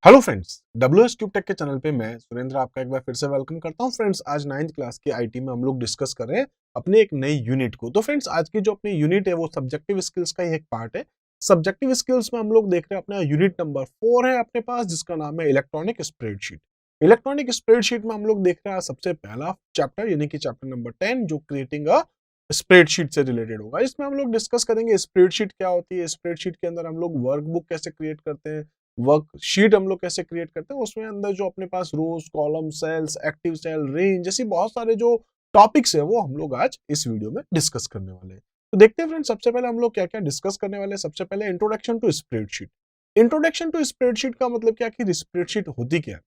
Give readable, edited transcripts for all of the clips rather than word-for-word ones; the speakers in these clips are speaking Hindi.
Hello friends, WS cube tech के चैनल पे मैं सुरेंद्र आपका एक बार फिर से वेलकम करता हूं। फ्रेंड्स, आज 9th क्लास की आईटी में हम लोग डिस्कस कर रहे हैं अपने एक नई यूनिट को। तो फ्रेंड्स, आज की जो अपनी यूनिट है वो सब्जेक्टिव स्किल्स का ही एक पार्ट है। सब्जेक्टिव स्किल्स में हम लोग देख रहे हैं अपना यूनिट नंबर 4 है अपने पास, जिसका नाम है इलेक्ट्रॉनिक स्प्रेडशीट। इलेक्ट्रॉनिक स्प्रेडशीट में हम लोग देख रहे हैं सबसे पहला चैप्टर यानी कि चैप्टर नंबर 10, जो क्रिएटिंग अ स्प्रेडशीट से रिलेटेड होगा। इसमें हम लोग डिस्कस करेंगे स्प्रेडशीट क्या होती है, स्प्रेडशीट के अंदर हम लोग वर्कबुक कैसे क्रिएट करते हैं, वर्कशीट हम लोग कैसे क्रिएट करते हैं, उसमें अंदर जो अपने पास rows, column, cells, active cell, range जैसी बहुत सारे जो टॉपिक्स है वो हम लोग आज इस वीडियो में डिस्कस करने वाले हैं। तो देखते हैं फ्रेंड्स, सबसे पहले हम लोग क्या क्या डिस्कस करने वाले हैं। सबसे पहले introduction to spreadsheet. Introduction to spreadsheet का मतलब क्या कि स्प्रेडशीट होती क्या है।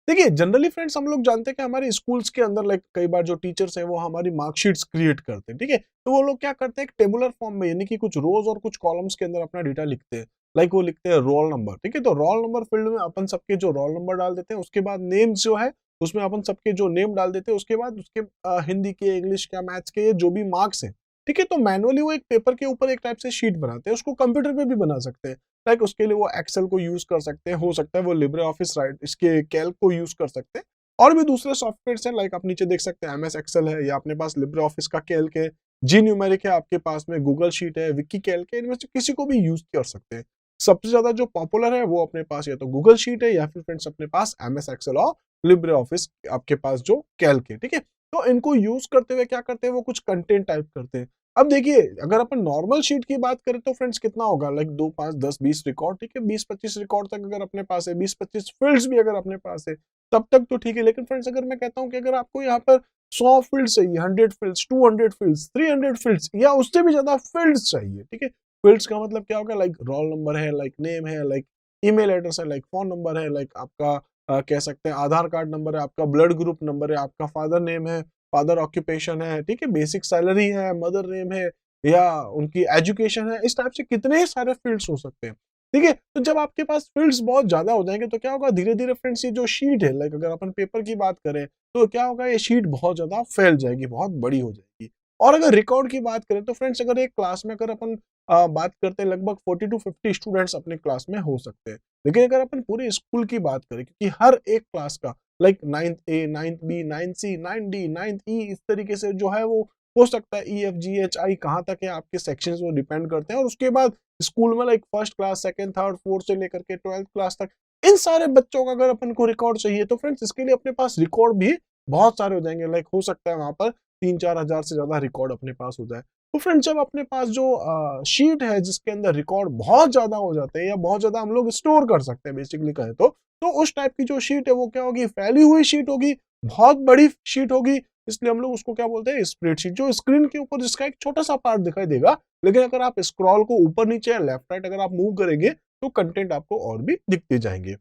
देखिए, जनरली फ्रेंड्स हम लोग जानते हैं कि हमारे स्कूल्स के अंदर लाइक कई बार जो टीचर्स हैं वो हमारी मार्कशीट्स क्रिएट करते हैं, ठीक है। तो वो लोग क्या करते हैं, एक टेबुलर फॉर्म में यानी कि कुछ रोज और कुछ कॉलम्स के अंदर अपना डेटा लिखते हैं। लाइक वो लिखते हैं रोल नंबर, ठीक है। तो रोल नंबर फील्ड में अपन सबके जो रोल नंबर डाल देते हैं, उसके बाद नेम्स जो है उसमें अपन सबके जो नेम डाल देते हैं, उसके बाद उसके हिंदी के, इंग्लिश के, मैथ्स के जो भी मार्क्स हैं, ठीक है। तो मैनुअली वो एक पेपर के ऊपर एक टाइप से शीट बनाते हैं, उसको कंप्यूटर पे भी बना सकते हैं। लाइक उसके लिए वो एक्सेल को यूज कर सकते हैं, हो सकता है वो लिब्रे ऑफिस राइट इसके कैल्क को यूज कर सकते हैं। और भी दूसरे सॉफ्टवेयर हैं, लाइक आप नीचे देख सकते हैं एमएस एक्सेल है, या अपने पास लिब्रे ऑफिस का कैल्क है, जी न्यूमेरिक है, आपके पास में गूगल शीट है, विकी कैल्क है, इनमें से किसी को भी यूज कर सकते हैं। सबसे ज्यादा जो पॉपुलर है वो अपने पास या तो गूगल शीट है, या फिर फ्रेंड्स अपने पास एमएस एक्सेल और लिब्रे ऑफिस आपके पास जो कैल्क है, ठीक है। तो इनको यूज करते हुए क्या करते हैं, वो कुछ कंटेंट टाइप करते हैं। अब देखिए, अगर अपन नॉर्मल शीट की बात करें तो फ्रेंड्स कितना होगा, लाइक 2, 5, 10, 20 रिकॉर्ड, ठीक है। 20-25 रिकॉर्ड तक अगर अपने पास है, 20-25 फील्ड्स भी अगर अपने पास है, तब तक तो ठीक है। लेकिन फ्रेंड्स, अगर मैं कहता हूं कि अगर आपको यहाँ पर 100 फील्ड चाहिए, 100 फील्ड्स, 200 फील्ड्स, 300 फील्ड्स या उससे भी ज्यादा फील्ड्स चाहिए, ठीक है। फील्ड्स का मतलब क्या होगा, लाइक रोल नंबर है, लाइक नेम है, लाइक ईमेल एड्रेस है, लाइक फोन नंबर है, लाइक आपका कह सकते हैं आधार कार्ड नंबर है, आपका ब्लड ग्रुप नंबर है, आपका फादर नेम है, फादर ऑक्यूपेशन है, ठीक है, बेसिक सैलरी है, मदर नेम है, या उनकी एजुकेशन है। इस टाइप से कितने सारे फील्ड्स हो सकते हैं, ठीक है। तो जब आपके पास फील्ड्स बहुत ज्यादा हो जाएंगे तो क्या होगा, धीरे धीरे फ्रेंड्स ये जो शीट है, लाइक अगर अपन पेपर की बात करें तो क्या होगा, ये शीट बहुत ज्यादा फैल जाएगी, बहुत बड़ी हो जाएगी। और अगर रिकॉर्ड की बात करें तो फ्रेंड्स, अगर एक क्लास में अगर अपन बात करते हैं, लगभग 40 to 50 स्टूडेंट्स अपने क्लास में हो सकते हैं। लेकिन अगर अपन पूरे स्कूल की बात करें, क्योंकि हर एक क्लास का लाइक 9th ए, 9th बी, 9th सी, 9th डी, 9th ई, इस तरीके से जो है वो हो सकता है E F G H I कहाँ तक है आपके सेक्शंस, वो डिपेंड करते हैं। और उसके बाद स्कूल में like first class, second, third, fourth से लेकर के 12th क्लास तक इन सारे बच्चों का अगर अपन को रिकॉर्ड चाहिए तो फ्रेंड्स, इसके लिए अपने पास रिकॉर्ड भी बहुत सारे हो जाएंगे। लाइक हो सकता है वहां पर 3-4 हजार से ज्यादा रिकॉर्ड अपने पास हो जाए। तो फ्रेंड्स, जब अपने पास जो शीट है जिसके अंदर रिकॉर्ड बहुत ज्यादा हो जाते हैं, या बहुत ज्यादा हम लोग स्टोर कर सकते हैं बेसिकली कहे तो उस टाइप की जो शीट है वो क्या होगी, फैली हुई शीट होगी, बहुत बड़ी शीट होगी। इसलिए हम लोग उसको क्या बोलते हैं, स्प्रेडशीट। जो स्क्रीन के ऊपर जिसका एक छोटा सा पार्ट दिखाई देगा, लेकिन अगर आप स्क्रॉल को ऊपर नीचे या लेफ्ट राइट अगर आप मूव करेंगे तो कंटेंट आपको और भी दिखते जाएंगे।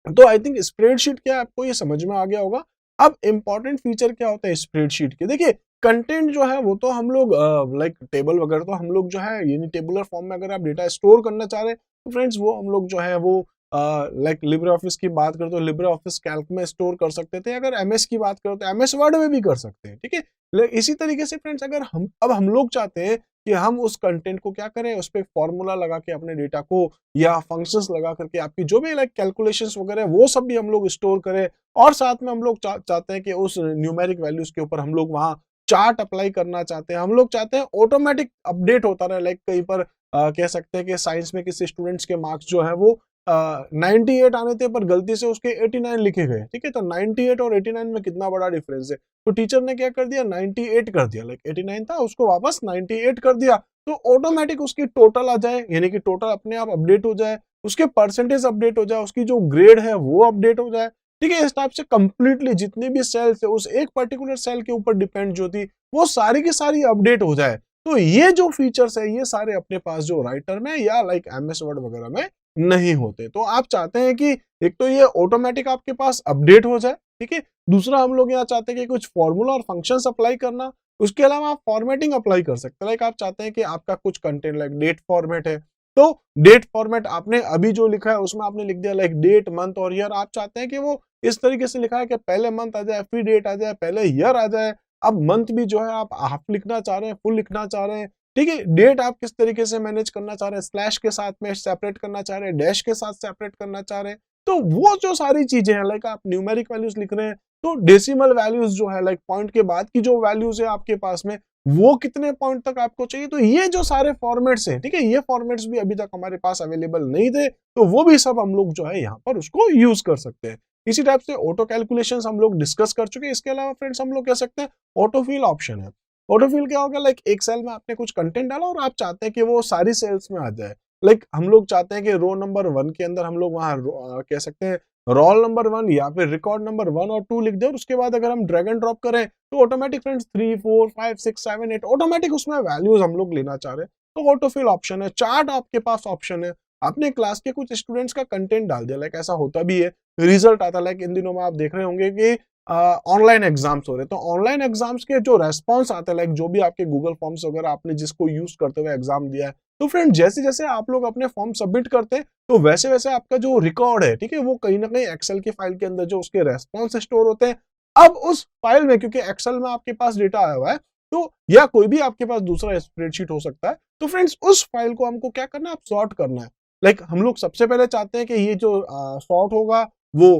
तो आई थिंक स्प्रेडशीट क्या है आपको ये समझ में आ गया होगा। अब इंपॉर्टेंट फीचर क्या होता है स्प्रेडशीट के, देखिए कंटेंट जो है वो तो हम लोग लाइक टेबल वगैरह तो हम लोग जो है यानी टेबुलर फॉर्म में अगर आप डेटा स्टोर करना चाह रहे हैं तो फ्रेंड्स वो हम लोग जो है वो लाइक लिब्रे ऑफिस की बात करें तो लिब्रे ऑफिस कैल्क में स्टोर कर सकते थे। अगर एमएस की बात करें तो एमएस वर्ड में भी कर सकते हैं, ठीक है। इसी तरीके से फ्रेंड्स, अगर हम लोग चाहते हैं कि हम उस कंटेंट को क्या करें, उस पर फॉर्मूला लगा के अपने डेटा को या फंक्शंस लगा करके आपकी जो भी लाइक कैलकुलेशंस वगैरह वो सब भी हम लोग स्टोर करें। और साथ में हम लोग चाहते हैं कि उस न्यूमेरिक वैल्यूज के ऊपर हम लोग वहाँ चार्ट अप्लाई करना चाहते हैं। हम लोग चाहते हैं ऑटोमेटिक अपडेट होता रहे। लाइक कहीं पर कह सकते हैं कि साइंस में किसी स्टूडेंट्स के मार्क्स जो है वो 98 आने थे पर गलती से उसके 89 लिखे गए, ठीक है। तो 98 और 89 में कितना बड़ा डिफरेंस है। तो टीचर ने क्या कर दिया, 98 कर दिया, लाइक 89 था उसको वापस 98 कर दिया। तो ऑटोमेटिक उसकी टोटल आ जाए, यानी कि टोटल अपने आप अपडेट हो जाए, उसके परसेंटेज अपडेट हो जाए, उसकी जो ग्रेड है वो अपडेट हो जाए, ठीक है। इस टाइप से कंप्लीटली जितनी भी सेल्स है उस एक पर्टिकुलर सेल के ऊपर डिपेंड जो थी वो सारी की सारी अपडेट हो जाए। तो ये जो फीचर्स है ये सारे अपने पास जो राइटर में या लाइक एमएस वर्ड वगैरह में नहीं होते। तो आप चाहते हैं कि एक तो ये ऑटोमेटिक आपके पास अपडेट हो जाए, ठीक है। दूसरा, हम लोग यहाँ चाहते हैं कि कुछ फॉर्मूला और फंक्शंस अप्लाई करना। उसके अलावा आप फॉर्मेटिंग अप्लाई कर सकते हैं। लाइक आप चाहते हैं कि आपका कुछ कंटेंट लाइक डेट फॉर्मेट है, तो डेट फॉर्मेट आपने अभी जो लिखा है उसमें आपने लिख दिया लाइक डेट, मंथ और ईयर। आप चाहते हैं कि वो इस तरीके से लिखा है कि पहले मंथ आ जाए, फिर डेट आ जाए, पहले ईयर आ जाए। अब मंथ भी जो है आप हाफ लिखना चाह रहे हैं, फुल लिखना चाह रहे हैं, ठीक है। डेट आप किस तरीके से मैनेज करना चाह रहे हैं, स्लैश के साथ में सेपरेट करना चाह रहे हैं, डैश के साथ सेपरेट करना चाह रहे हैं, तो वो जो सारी चीजें हैं, लाइक आप न्यूमेरिक वैल्यूज लिख रहे हैं तो डेसिमल वैल्यूज जो है, लाइक पॉइंट के बाद की जो वैल्यूज है आपके पास में, वो कितने पॉइंट तक आपको चाहिए। तो ये जो सारे फॉर्मेट्स हैं, ठीक है, ये फॉर्मेट्स भी अभी तक हमारे पास अवेलेबल नहीं थे, तो वो भी सब हम लोग जो है यहाँ पर उसको यूज कर सकते हैं। इसी टाइप से ऑटो कैलकुलेशंस हम लोग डिस्कस कर चुके हैं। इसके अलावा फ्रेंड्स हम लोग कह सकते हैं ऑटोफिल ऑप्शन है। ऑटोफिल क्या होगा, लाइक एक सेल में आपने कुछ कंटेंट डाला और आप चाहते हैं कि वो सारी सेल्स में आ जाए। लाइक हम लोग चाहते हैं कि रो नंबर 1 के अंदर हम लोग वहां कह सकते हैं रोल नंबर 1 या फिर रिकॉर्ड नंबर 1 और 2 लिख दे, और उसके बाद अगर हम ड्रैग एंड ड्रॉप करें तो ऑटोमेटिक फ्रेंड्स 3 4 5 6 7 8 ऑटोमेटिक उसमें वैल्यूज हम लोग लेना चाह रहे हैं, तो ऑटोफिल ऑप्शन है। चार्ट आपके पास ऑप्शन है, आपने क्लास के कुछ स्टूडेंट्स का कंटेंट डाल दिया, लाइक ऐसा होता भी है, रिजल्ट आता है, लाइक इन दिनों में आप देख रहे होंगे कि ऑनलाइन एग्जाम्स हो रहे हैं, तो ऑनलाइन एग्जाम्स के जो रेस्पॉन्स आते हैं, लाइक जो भी आपके गूगल फॉर्म्स वगैरह आपने जिसको यूज करते हुए एग्जाम दिया है, तो फ्रेंड जैसे जैसे आप लोग अपने फॉर्म सबमिट करते हैं तो वैसे वैसे आपका जो रिकॉर्ड है, ठीक है, वो कहीं ना कहीं एक्सेल की फाइल के अंदर जो उसके रेस्पॉन्स स्टोर होते हैं। अब उस फाइल में, क्योंकि एक्सेल में आपके पास डेटा आया हुआ है, तो या कोई भी आपके पास दूसरा स्प्रेडशीट हो सकता है, तो फ्रेंड्स उस फाइल को हमको क्या करना है, सॉर्ट करना है। लाइक हम लोग सबसे पहले चाहते हैं कि ये जो सॉर्ट होगा वो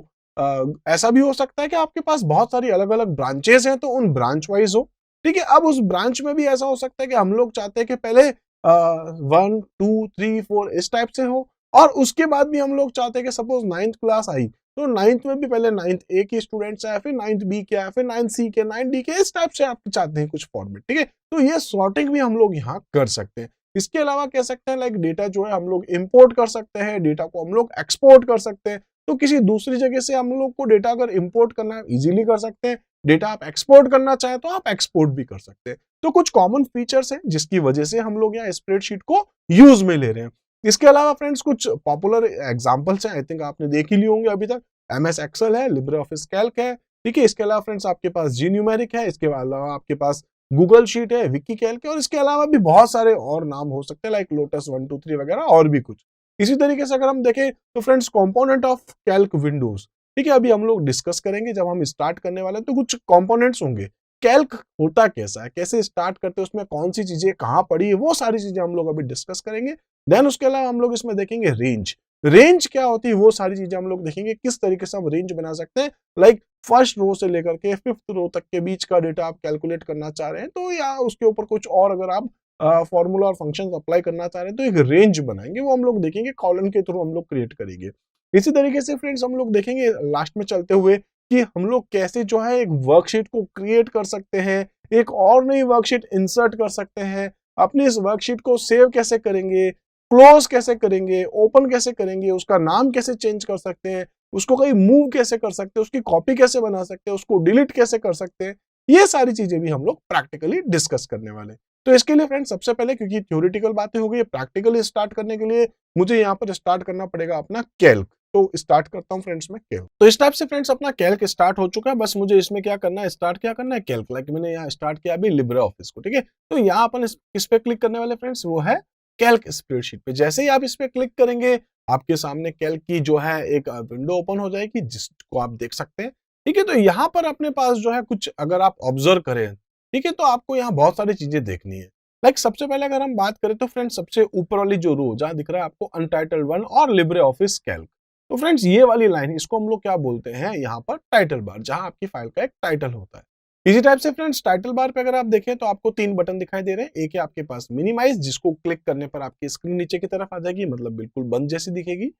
ऐसा भी हो सकता है कि आपके पास बहुत सारी अलग अलग ब्रांचेस हैं, तो उन ब्रांच वाइज हो, ठीक है। अब उस ब्रांच में भी ऐसा हो सकता है कि हम लोग चाहते हैं कि पहले 1 2 3 4 इस टाइप से हो, और उसके बाद भी हम लोग चाहते हैं कि सपोज 9th क्लास आई तो 9th में भी पहले 9th ए के स्टूडेंट्स आए, फिर 9th बी के आए, फिर 9th सी के, 9th डी के, इस टाइप से आप चाहते हैं कुछ फॉर्मेट, ठीक है। तो ये सॉर्टिंग भी हम लोग यहाँ कर सकते हैं। इसके अलावा कह सकते हैं लाइक डेटा जो है हम लोग इंपोर्ट कर सकते हैं, डेटा को हम लोग एक्सपोर्ट कर सकते हैं। तो किसी दूसरी जगह से हम लोग को डेटा अगर इंपोर्ट करना है इजीली कर सकते हैं, डेटा आप एक्सपोर्ट करना चाहें तो आप एक्सपोर्ट भी कर सकते हैं। तो कुछ कॉमन फीचर्स हैं जिसकी वजह से हम लोग यहाँ स्प्रेडशीट को यूज में ले रहे हैं। इसके अलावा फ्रेंड्स कुछ पॉपुलर एग्जांपल्स हैं, आई थिंक आपने देख ही लिए होंगे अभी तक। एमएस एक्सेल है, लिब्रे ऑफिस कैल्क है, ठीक है। इसके अलावा फ्रेंड्स आपके पास जी न्यूमेरिक है, इसके अलावा आपके पास गूगल शीट है, विकी कैल्क है, और इसके अलावा भी बहुत सारे और नाम हो सकते हैं, लाइक लोटस 1 2 3 वगैरह और भी कुछ। इसी तरीके से अगर हम देखें तो friends component of Calc Windows, ठीक है, अभी हम लोग डिस्कस करेंगे जब हम स्टार्ट करने वाले हैं, तो कुछ कंपोनेंट्स होंगे। कैल्क होता कैसा है, कैसे स्टार्ट करते हैं, उसमें कौन सी चीजें कहाँ पड़ी है, वो सारी चीजें हम लोग अभी डिस्कस करेंगे। देन उसके अलावा हम लोग इसमें देखेंगे रेंज, रेंज क्या होती है, वो सारी चीजें हम लोग देखेंगे, किस तरीके से हम रेंज बना सकते हैं। लाइक फर्स्ट रो से लेकर के 5th रो तक के बीच का डेटा आप कैलकुलेट करना चाह रहे हैं, तो या उसके ऊपर कुछ और अगर आप फॉर्मूला और फंक्शन अप्लाई करना चाह रहे हैं, तो एक रेंज बनाएंगे, वो हम लोग देखेंगे, कॉलन के थ्रू हम लोग क्रिएट करेंगे। इसी तरीके से फ्रेंड्स हम लोग देखेंगे लास्ट में चलते हुए कि हम लोग कैसे जो है एक वर्कशीट को क्रिएट कर सकते हैं, एक और नई वर्कशीट इंसर्ट कर सकते हैं, अपनी इस वर्कशीट को सेव कैसे करेंगे, क्लोज कैसे करेंगे, ओपन कैसे करेंगे, उसका नाम कैसे चेंज कर सकते हैं, उसको कहीं मूव कैसे कर सकते हैं, उसकी कॉपी कैसे बना सकते हैं, उसको डिलीट कैसे कर सकते हैं, ये सारी चीजें भी हम लोग प्रैक्टिकली डिस्कस करने वाले। तो इसके लिए फ्रेंड्स सबसे पहले, क्योंकि थ्योरेटिकल बातें हो गई, प्रैक्टिकली स्टार्ट करने के लिए मुझे यहाँ पर स्टार्ट करना पड़ेगा अपना कैल्क। तो स्टार्ट करता हूँ फ्रेंड्स में कैल्क। तो इस टाइप से फ्रेंड्स अपना कैल्क स्टार्ट हो चुका है, बस मुझे इसमें क्या करना है, स्टार्ट क्या करना है, कैल्क। लाइक मैंने यहाँ स्टार्ट किया अभी लिब्रे ऑफिस को, ठीक है। तो यहाँ अपन इस पे क्लिक करने वाले फ्रेंड्स, वो है कैल्क स्प्रेडशीट पे। जैसे ही आप इस पे क्लिक करेंगे, आपके सामने कैल्क की जो है एक विंडो ओपन हो जाएगी, जिसको आप देख सकते हैं, ठीक है। तो यहाँ पर अपने पास जो है कुछ अगर आप ऑब्जर्व करें, ठीक है, तो आपको यहाँ बहुत सारी चीजें देखनी है। लाइक सबसे पहले अगर हम बात करें तो फ्रेंड्स सबसे ऊपर वाली जो रो जहां दिख रहा है आपको अनटाइटल्ड 1 और लिब्रे ऑफिस कैल्क, तो फ्रेंड्स ये वाली लाइन, इसको हम लोग क्या बोलते हैं यहाँ पर, टाइटल बार, जहां आपकी फाइल का एक टाइटल होता है। इसी टाइप से फ्रेंड्स टाइटल बार पे अगर आप देखें तो आपको 3 बटन दिखाई दे रहे हैं। एक है आपके पास मिनिमाइज, जिसको क्लिक करने पर आपकी स्क्रीन नीचे की तरफ आ जाएगी, मतलब बिल्कुल बंद जैसी दिखेगी।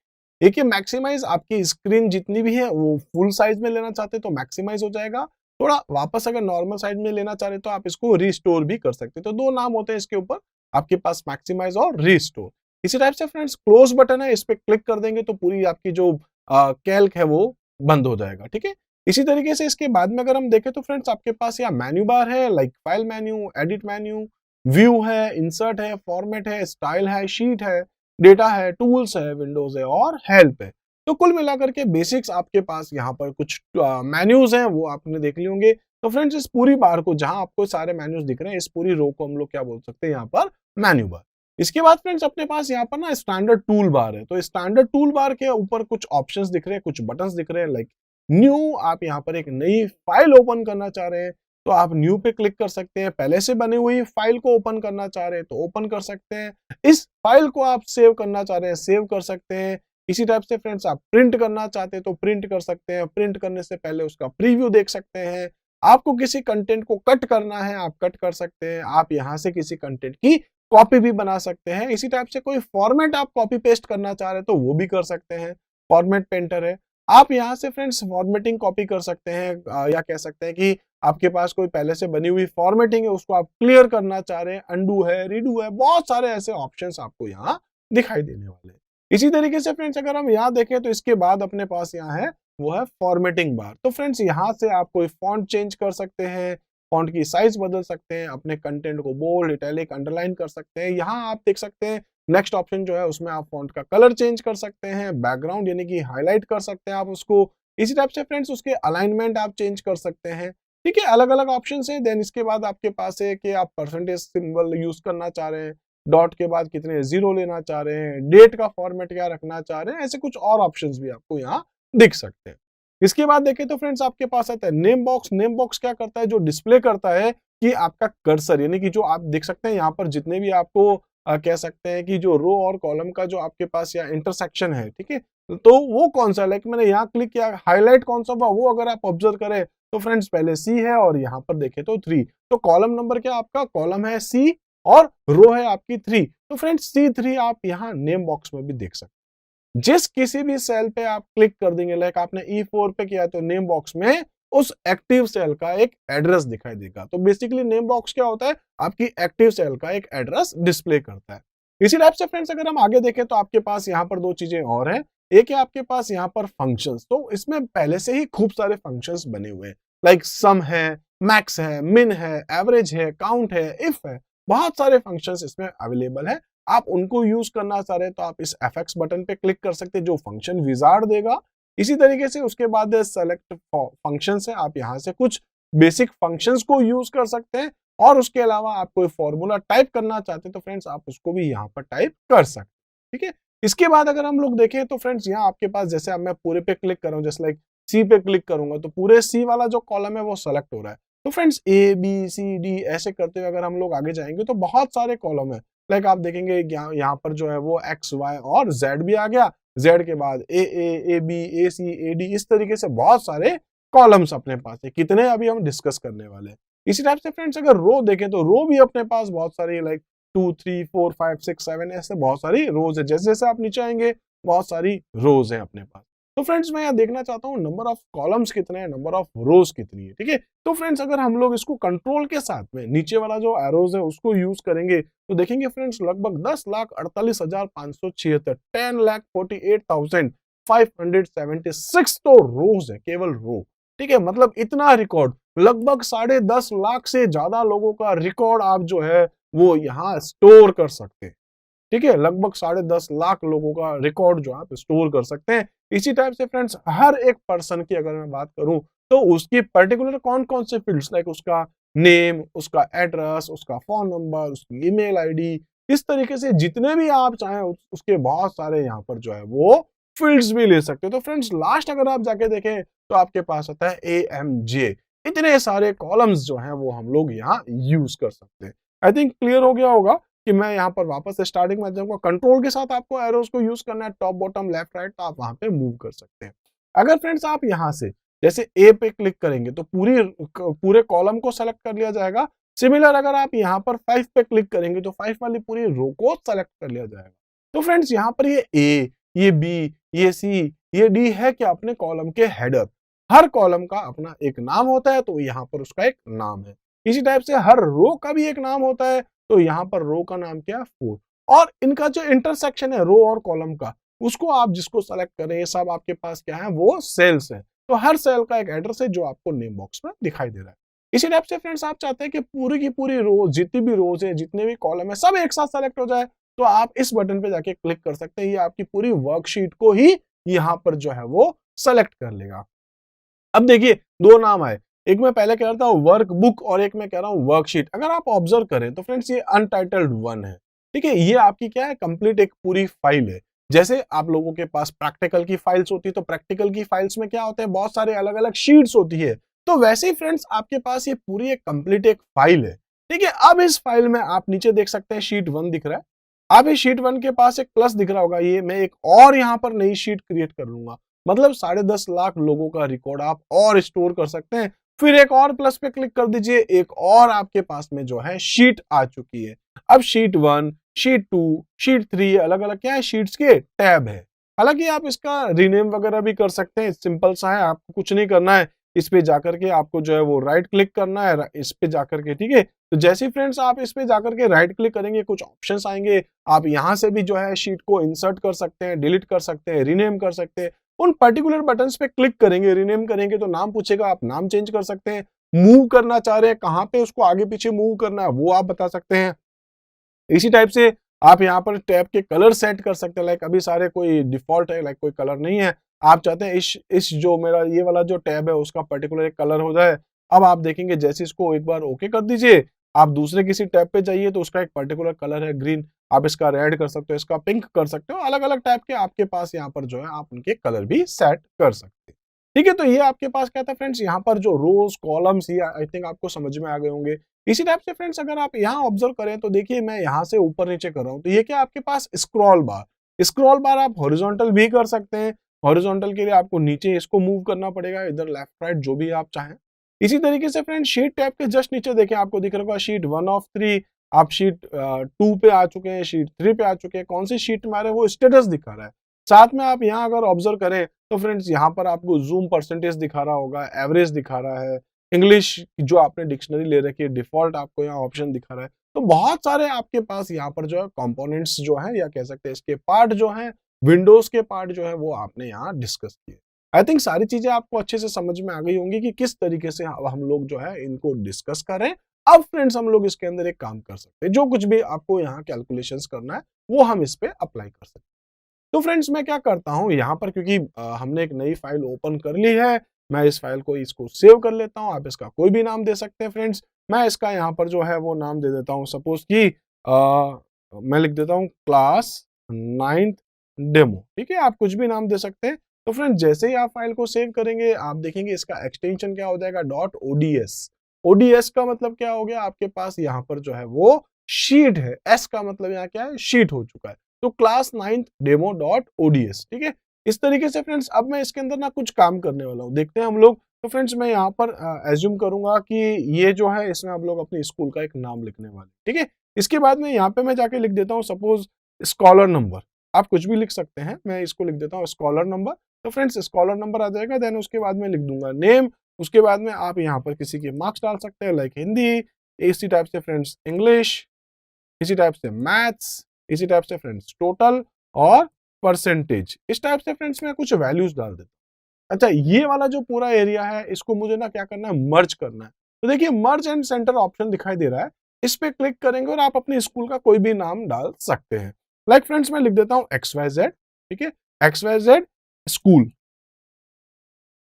एक है मैक्सिमाइज, आपकी स्क्रीन जितनी भी है वो फुल साइज में लेना चाहते हैं तो मैक्सिमाइज हो जाएगा, थोड़ा वापस अगर नॉर्मल साइज में लेना चाह रहे तो आप इसको रिस्टोर भी कर सकते हैं। तो 2 नाम होते हैं इसके ऊपर, आपके पास मैक्सिमाइज और रिस्टोर। इसी टाइप से फ्रेंड्स क्लोज बटन है, इस पे क्लिक कर देंगे तो पूरी आपकी जो कैल्क है वो बंद हो जाएगा, ठीक है। इसी तरीके से इसके बाद में अगर हम देखें तो फ्रेंड्स आपके पास यहाँ मेन्यू बार है, like file menu, edit menu, view है, इंसर्ट है, फॉर्मेट है, स्टाइल है, शीट है, डेटा है, टूल्स है, विंडोज है और हेल्प है। तो कुल मिलाकर के बेसिक्स आपके पास यहाँ पर कुछ मेन्यूज हैं, वो आपने देख लिए होंगे। तो फ्रेंड्स इस पूरी बार को, जहां आपको सारे मेन्यूज दिख रहे हैं, इस पूरी रो को हम लोग क्या बोल सकते हैं यहाँ पर, मेन्यू बार। इसके बाद फ्रेंड्स अपने पास यहाँ पर ना स्टैंडर्ड टूल बार है। तो स्टैंडर्ड टूल बार के ऊपर कुछ ऑप्शंस दिख रहे हैं, कुछ बटन्स दिख रहे हैं, लाइक न्यू, आप यहाँ पर एक नई फाइल ओपन करना चाह रहे हैं तो आप न्यू पे क्लिक कर सकते हैं। पहले से बनी हुई फाइल को ओपन करना चाह रहे हैं तो ओपन कर सकते हैं। इस फाइल को आप सेव करना चाह रहे हैं, सेव कर सकते हैं। इसी टाइप से फ्रेंड्स आप प्रिंट करना चाहते हैं तो प्रिंट कर सकते हैं, प्रिंट करने से पहले उसका प्रीव्यू देख सकते हैं। आपको किसी कंटेंट को कट करना है, आप कट कर सकते हैं, आप यहाँ से किसी कंटेंट की कॉपी भी बना सकते हैं। इसी टाइप से कोई फॉर्मेट आप कॉपी पेस्ट करना चाह रहे हैं तो वो भी कर सकते हैं, फॉर्मेट पेंटर है। आप यहाँ से फ्रेंड्स फॉर्मेटिंग कॉपी कर सकते हैं, या कह सकते हैं कि आपके पास कोई पहले से बनी हुई फॉर्मेटिंग है, उसको आप क्लियर करना चाह रहे हैं, अंडू है, रीडू है, बहुत सारे ऐसे ऑप्शंस आपको यहाँ दिखाई देने वाले हैं। इसी तरीके से फ्रेंड्स अगर हम यहाँ देखें तो इसके बाद अपने पास यहाँ है वो है फॉर्मेटिंग बार। तो फ्रेंड्स यहाँ से आप कोई फॉन्ट चेंज कर सकते हैं, फॉन्ट की साइज बदल सकते हैं, अपने कंटेंट को बोल्ड, इटैलिक, अंडरलाइन कर सकते हैं। यहाँ आप देख सकते हैं नेक्स्ट ऑप्शन जो है उसमें आप फॉन्ट का कलर चेंज कर सकते हैं, बैकग्राउंड यानी कि हाईलाइट कर सकते हैं आप उसको। इसी टाइप से फ्रेंड्स उसके अलाइनमेंट आप चेंज कर सकते हैं। ठीक है, अलग अलग ऑप्शन है। देन इसके बाद आपके पास है कि आप परसेंटेज सिंबल यूज करना चाह रहे हैं, डॉट के बाद कितने जीरो लेना चाह रहे हैं, डेट का फॉर्मेट क्या रखना चाह रहे हैं, ऐसे कुछ और ऑप्शंस भी आपको यहाँ दिख सकते हैं। इसके बाद देखें तो फ्रेंड्स आपके पास आता है नेम बॉक्स। नेम बॉक्स क्या करता है, जो डिस्प्ले करता है कि आपका कर्सर यानी कि जो आप देख सकते हैं यहाँ पर जितने भी आपको कह सकते हैं कि जो रो और कॉलम का जो आपके पास या इंटरसेक्शन है, ठीक है, तो वो कौन सा, लाइक मैंने यहाँ क्लिक किया, हाईलाइट कौन सा हुआ वो अगर आप ऑब्जर्व करें तो फ्रेंड्स पहले सी है और यहाँ पर देखें तो 3, तो कॉलम नंबर क्या आपका, कॉलम है सी और रो है आपकी 3। तो फ्रेंड्स C3 आप यहाँ नेम बॉक्स में भी देख सकते हैं। जिस किसी भी सेल पे आप क्लिक कर देंगे, लाइक आपने E4 पे किया तो नेम बॉक्स में उस एक्टिव सेल का एक एड्रेस दिखाई देगा। तो बेसिकली नेम बॉक्स क्या होता है, आपकी एक्टिव सेल का एक एड्रेस डिस्प्ले करता है। इसी टाइप से फ्रेंड्स अगर हम आगे देखें तो आपके पास यहाँ पर दो चीजें और हैं। एक है आपके पास यहाँ पर फंक्शंस, तो इसमें पहले से ही खूब सारे फंक्शंस बने हुए हैं, लाइक सम है, मैक्स है, मिन है, एवरेज है, काउंट है, इफ है, बहुत सारे फंक्शंस इसमें अवेलेबल है। आप उनको यूज करना चाह रहे हैं तो आप इस FX बटन पे क्लिक कर सकते हैं जो फंक्शन विजार्ड देगा। इसी तरीके से उसके बाद सेलेक्ट फंक्शंस है, आप यहाँ से कुछ बेसिक फंक्शंस को यूज कर सकते हैं और उसके अलावा आप कोई फॉर्मूला टाइप करना चाहते हैं तो फ्रेंड्स आप उसको भी यहाँ पर टाइप कर सकते हैं। ठीक है, इसके बाद अगर हम लोग देखें तो फ्रेंड्स यहाँ आपके पास जैसे अब मैं पूरे पे क्लिक कर रहा हूँ, जैसे लाइक सी पे क्लिक करूंगा तो पूरे सी वाला जो कॉलम है वो सेलेक्ट हो रहा है। तो friends A B C D ऐसे करते हुए अगर हम लोग आगे जाएंगे तो बहुत सारे कॉलम है, लाइक आप देखेंगे यहाँ पर जो है वो X Y और Z भी आ गया, Z के बाद AA AB AC AD, इस तरीके से बहुत सारे कॉलम्स अपने पास है। कितने अभी हम डिस्कस करने वाले हैं। इसी टाइप से फ्रेंड्स अगर रो देखें तो रो भी अपने पास बहुत सारी, लाइक 2 3 4 5 6 7 ऐसे बहुत सारी रोज है। जैसे जैसे आप नीचे आएंगे बहुत सारी रोज है अपने पास। तो फ्रेंड्स मैं यहाँ देखना चाहता हूँ नंबर ऑफ कॉलम्स कितने हैं, नंबर ऑफ रोज कितनी है। ठीक है, तो फ्रेंड्स अगर हम लोग इसको कंट्रोल के साथ में नीचे वाला जो एरोज है उसको यूज करेंगे तो देखेंगे फ्रेंड्स लगभग 10,48,576, 10,48,576 तो रोज है, केवल रो। ठीक है, मतलब इतना रिकॉर्ड, लगभग 10.5 लाख से ज्यादा लोगों का रिकॉर्ड आप जो है वो यहाँ स्टोर कर सकते हैं। ठीक है, लगभग 10.5 लाख लोगों का रिकॉर्ड जो आप स्टोर कर सकते हैं। इसी टाइप से फ्रेंड्स हर एक पर्सन की अगर मैं बात करूं तो उसकी पर्टिकुलर कौन कौन से फील्ड्स, लाइक उसका नेम, उसका एड्रेस, उसका फोन नंबर, उसकी ईमेल आईडी, इस तरीके से जितने भी आप चाहें उसके बहुत सारे यहाँ पर जो है वो फील्ड्स भी ले सकते हो। तो फ्रेंड्स लास्ट अगर आप जाके देखें तो आपके पास आता है AMJ, इतने सारे कॉलम्स जो हैं वो हम लोग यहाँ यूज कर सकते हैं। आई थिंक क्लियर हो गया होगा कि मैं यहाँ पर वापस से स्टार्टिंग में जाऊंगा। कंट्रोल के साथ आपको एरोज को यूज करना है, टॉप बॉटम लेफ्ट राइट, तो आप वहां पे मूव कर सकते हैं। अगर फ्रेंड्स आप यहाँ से जैसे ए पे क्लिक करेंगे तो पूरे कॉलम को सेलेक्ट कर लिया जाएगा। सिमिलर अगर आप यहाँ पर 5 पे क्लिक करेंगे तो 5 वाली पूरी रो को सेलेक्ट कर लिया जाएगा। तो फ्रेंड्स यहाँ पर ये ए, ये बी, ये सी, ये डी है कि अपने कॉलम के हेडर, हर कॉलम का अपना एक नाम होता है तो यहाँ पर उसका एक नाम है। इसी टाइप से हर रो का भी एक नाम होता है तो यहाँ पर रो का नाम क्या है 4, और इनका जो इंटरसेक्शन है रो और कॉलम का उसको आप जिसको सेलेक्ट करें, ये सब आपके पास क्या है वो सेल्स है। तो हर सेल का एक एड्रेस है जो आपको नेम बॉक्स में दिखाई दे रहा है। इसी टाइप से फ्रेंड्स आप चाहते हैं कि पूरी की पूरी रो, जितनी भी रोज है, जितने भी कॉलम है, सब एक साथ सेलेक्ट हो जाए तो आप इस बटन पे जाके क्लिक कर सकते हैं। ये आपकी पूरी वर्कशीट को ही यहाँ पर जो है वो सेलेक्ट कर लेगा। अब देखिए दो नाम आए, एक मैं पहले कह रहा था वर्क बुक और एक मैं कह रहा हूँ वर्कशीट। अगर आप ऑब्जर्व करें तो फ्रेंड्स ये अनटाइटल्ड 1 है। ठीक है, ये आपकी क्या है, कंप्लीट एक पूरी फाइल है। जैसे आप लोगों के पास प्रैक्टिकल की फाइल्स होती है तो प्रैक्टिकल की फाइल्स में क्या होते हैं, बहुत सारे अलग अलग शीट्स होती है। तो वैसे ही फ्रेंड्स आपके पास ये पूरी एक कंप्लीट एक फाइल है। ठीक है, अब इस फाइल में आप नीचे देख सकते हैं शीट 1 दिख रहा है, आप इस शीट 1 के पास एक प्लस दिख रहा होगा, ये मैं एक और यहाँ पर नई शीट क्रिएट कर लूंगा, मतलब 10.5 लाख लोगों का रिकॉर्ड आप और स्टोर कर सकते हैं। फिर एक और प्लस पे क्लिक कर दीजिए, एक और आपके पास में जो है शीट आ चुकी है। अब शीट 1, शीट 2, शीट 3 अलग अलग क्या है, शीट्स के टैब है। हालांकि आप इसका रीनेम वगैरह भी कर सकते हैं, सिंपल सा है, आपको कुछ नहीं करना है। इस पे जाकर के आपको जो है वो राइट क्लिक करना है, इस पे जाकर के, ठीक है। तो जैसे ही फ्रेंड्स आप इस पे जाकर के राइट क्लिक करेंगे, कुछ ऑप्शंस आएंगे, आप यहां से भी जो है शीट को इंसर्ट कर सकते हैं, डिलीट कर सकते हैं, रीनेम कर सकते हैं। उन पर्टिकुलर बटन्स पे क्लिक करेंगे, रीनेम करेंगे तो नाम पूछेगा, आप नाम चेंज कर सकते हैं। मूव करना चाह रहे हैं, कहां पे उसको आगे पीछे मूव करना है वो आप बता सकते हैं। इसी टाइप से आप यहाँ पर टैब के कलर सेट कर सकते हैं, लाइक अभी सारे कोई डिफॉल्ट है, लाइक कोई कलर नहीं है, आप चाहते हैं इस जो मेरा ये वाला जो टैब है उसका पर्टिकुलर एक कलर हो जाए। अब आप देखेंगे जैसे इसको एक बार ओके कर दीजिए, आप दूसरे किसी टैब पे जाइए तो उसका एक पर्टिकुलर कलर है ग्रीन, आप इसका रेड कर सकते हो, इसका पिंक कर सकते हो, अलग अलग टाइप के आपके पास यहाँ पर जो है आप उनके कलर भी सेट कर सकते हैं। ठीक है, तो ये आपके पास क्या था फ्रेंड्स, यहाँ पर जो रोज कॉलम्स, ये आई थिंक आपको समझ में आ गए होंगे। इसी टाइप से फ्रेंड्स अगर आप यहाँ ऑब्जर्व करें तो देखिए मैं यहाँ से ऊपर नीचे कर रहा हूँ, तो ये क्या आपके पास स्क्रॉल बार आप हॉरिजॉन्टल भी कर सकते हैं। हॉरिजॉन्टल के लिए आपको नीचे इसको मूव करना पड़ेगा, इधर लेफ्ट राइट जो भी आप चाहें। इसी तरीके से फ्रेंड शीट टैब के जस्ट नीचे देखें, आपको दिख रहा होगा शीट 1 ऑफ 3, आप शीट 2 पे आ चुके हैं, शीट 3 पे आ चुके हैं, कौन सी शीट में आ रहे हैं वो स्टेटस दिखा रहा है। साथ में आप यहाँ अगर ऑब्जर्व करें तो फ्रेंड्स यहाँ पर आपको जूम परसेंटेज दिखा रहा होगा, एवरेज दिखा रहा है, इंग्लिश जो आपने डिक्शनरी ले रखी है डिफॉल्ट आपको यहाँ ऑप्शन दिखा रहा है। तो बहुत सारे आपके पास यहाँ पर जो है कंपोनेंट्स जो है, या कह सकते हैं इसके पार्ट जो है, विंडोज के पार्ट जो है वो आपने यहाँ डिस्कस किए। आई थिंक सारी चीजें आपको अच्छे से समझ में आ गई होंगी कि किस तरीके से हम लोग जो है इनको डिस्कस करें। अब फ्रेंड्स हम लोग इसके अंदर एक काम कर सकते हैं, जो कुछ भी आपको यहाँ कैलकुलेशंस करना है वो हम इस पे अप्लाई कर सकते हैं। तो फ्रेंड्स मैं क्या करता हूँ यहाँ पर, क्योंकि हमने एक नई फाइल ओपन कर ली है, मैं इस फाइल को इसको सेव कर लेता हूँ। आप इसका कोई भी नाम दे सकते हैं फ्रेंड्स, मैं इसका यहाँ पर जो है वो नाम दे देता हूँ, सपोज कि मैं लिख देता हूँ क्लास 9th डेमो। ठीक है, आप कुछ भी नाम दे सकते हैं। तो फ्रेंड्स जैसे ही आप फाइल को सेव करेंगे आप देखेंगे इसका एक्सटेंशन क्या हो जाएगा, .ods। ods का मतलब क्या हो गया, आपके पास यहाँ पर जो है वो शीट है, s का मतलब यहाँ क्या है, शीट हो चुका है। तो क्लास 9th demo.ods। ठीक है, इस तरीके से फ्रेंड्स अब मैं इसके अंदर ना कुछ काम करने वाला हूँ, देखते हैं हम लोग। तो फ्रेंड्स मैं यहाँ पर एज्यूम करूंगा कि ये जो है इसमें आप लोग अपने स्कूल का एक नाम लिखने वाले, ठीक है। इसके बाद में यहाँ पे मैं जाके लिख देता हूँ सपोज स्कॉलर नंबर, आप कुछ भी लिख सकते हैं, मैं इसको लिख देता हूँ स्कॉलर नंबर। तो फ्रेंड्स स्कॉलर नंबर आ जाएगा, देन उसके बाद में लिख दूंगा नेम, उसके बाद में आप यहाँ पर किसी के मार्क्स डाल सकते हैं, लाइक हिंदी, इसी टाइप से फ्रेंड्स इंग्लिश, इसी टाइप से मैथ्स, इसी टाइप से फ्रेंड्स टोटल और परसेंटेज, इस टाइप से फ्रेंड्स मैं कुछ वैल्यूज डाल देता हूं। अच्छा, ये वाला जो पूरा एरिया है इसको मुझे ना क्या करना है, मर्ज करना है। तो देखिए मर्ज एंड सेंटर ऑप्शन दिखाई दे रहा है, इस पे क्लिक करेंगे और आप अपने स्कूल का कोई भी नाम डाल सकते हैं। लाइक फ्रेंड्स मैं लिख देता हूं XYZ, ठीक है, XYZ स्कूल।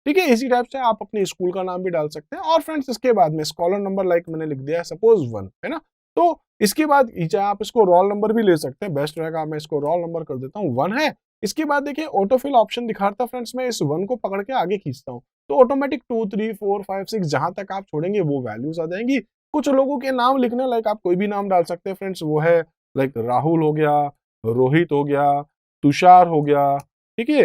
ठीक है, इसी टाइप से आप अपने स्कूल का नाम भी डाल सकते हैं। और फ्रेंड्स इसके बाद में स्कॉलर नंबर लाइक मैंने लिख दिया है सपोज 1, है ना। तो इसके बाद चाहे आप इसको रोल नंबर भी ले सकते हैं, बेस्ट रहेगा, मैं इसको रोल नंबर कर देता हूँ 1 है। इसके बाद देखिए ऑटोफिल ऑप्शन दिखाता है फ्रेंड्स, मैं इस 1 को पकड़ के आगे खींचता हूँ तो ऑटोमेटिक 2 3 4 5 6 जहां तक आप छोड़ेंगे वो वैल्यूज आ जाएंगी। कुछ लोगों के नाम लिखने लाइक आप कोई भी नाम डाल सकते हैं फ्रेंड्स, वो है लाइक राहुल हो गया, रोहित हो गया, तुषार हो गया, ठीक है,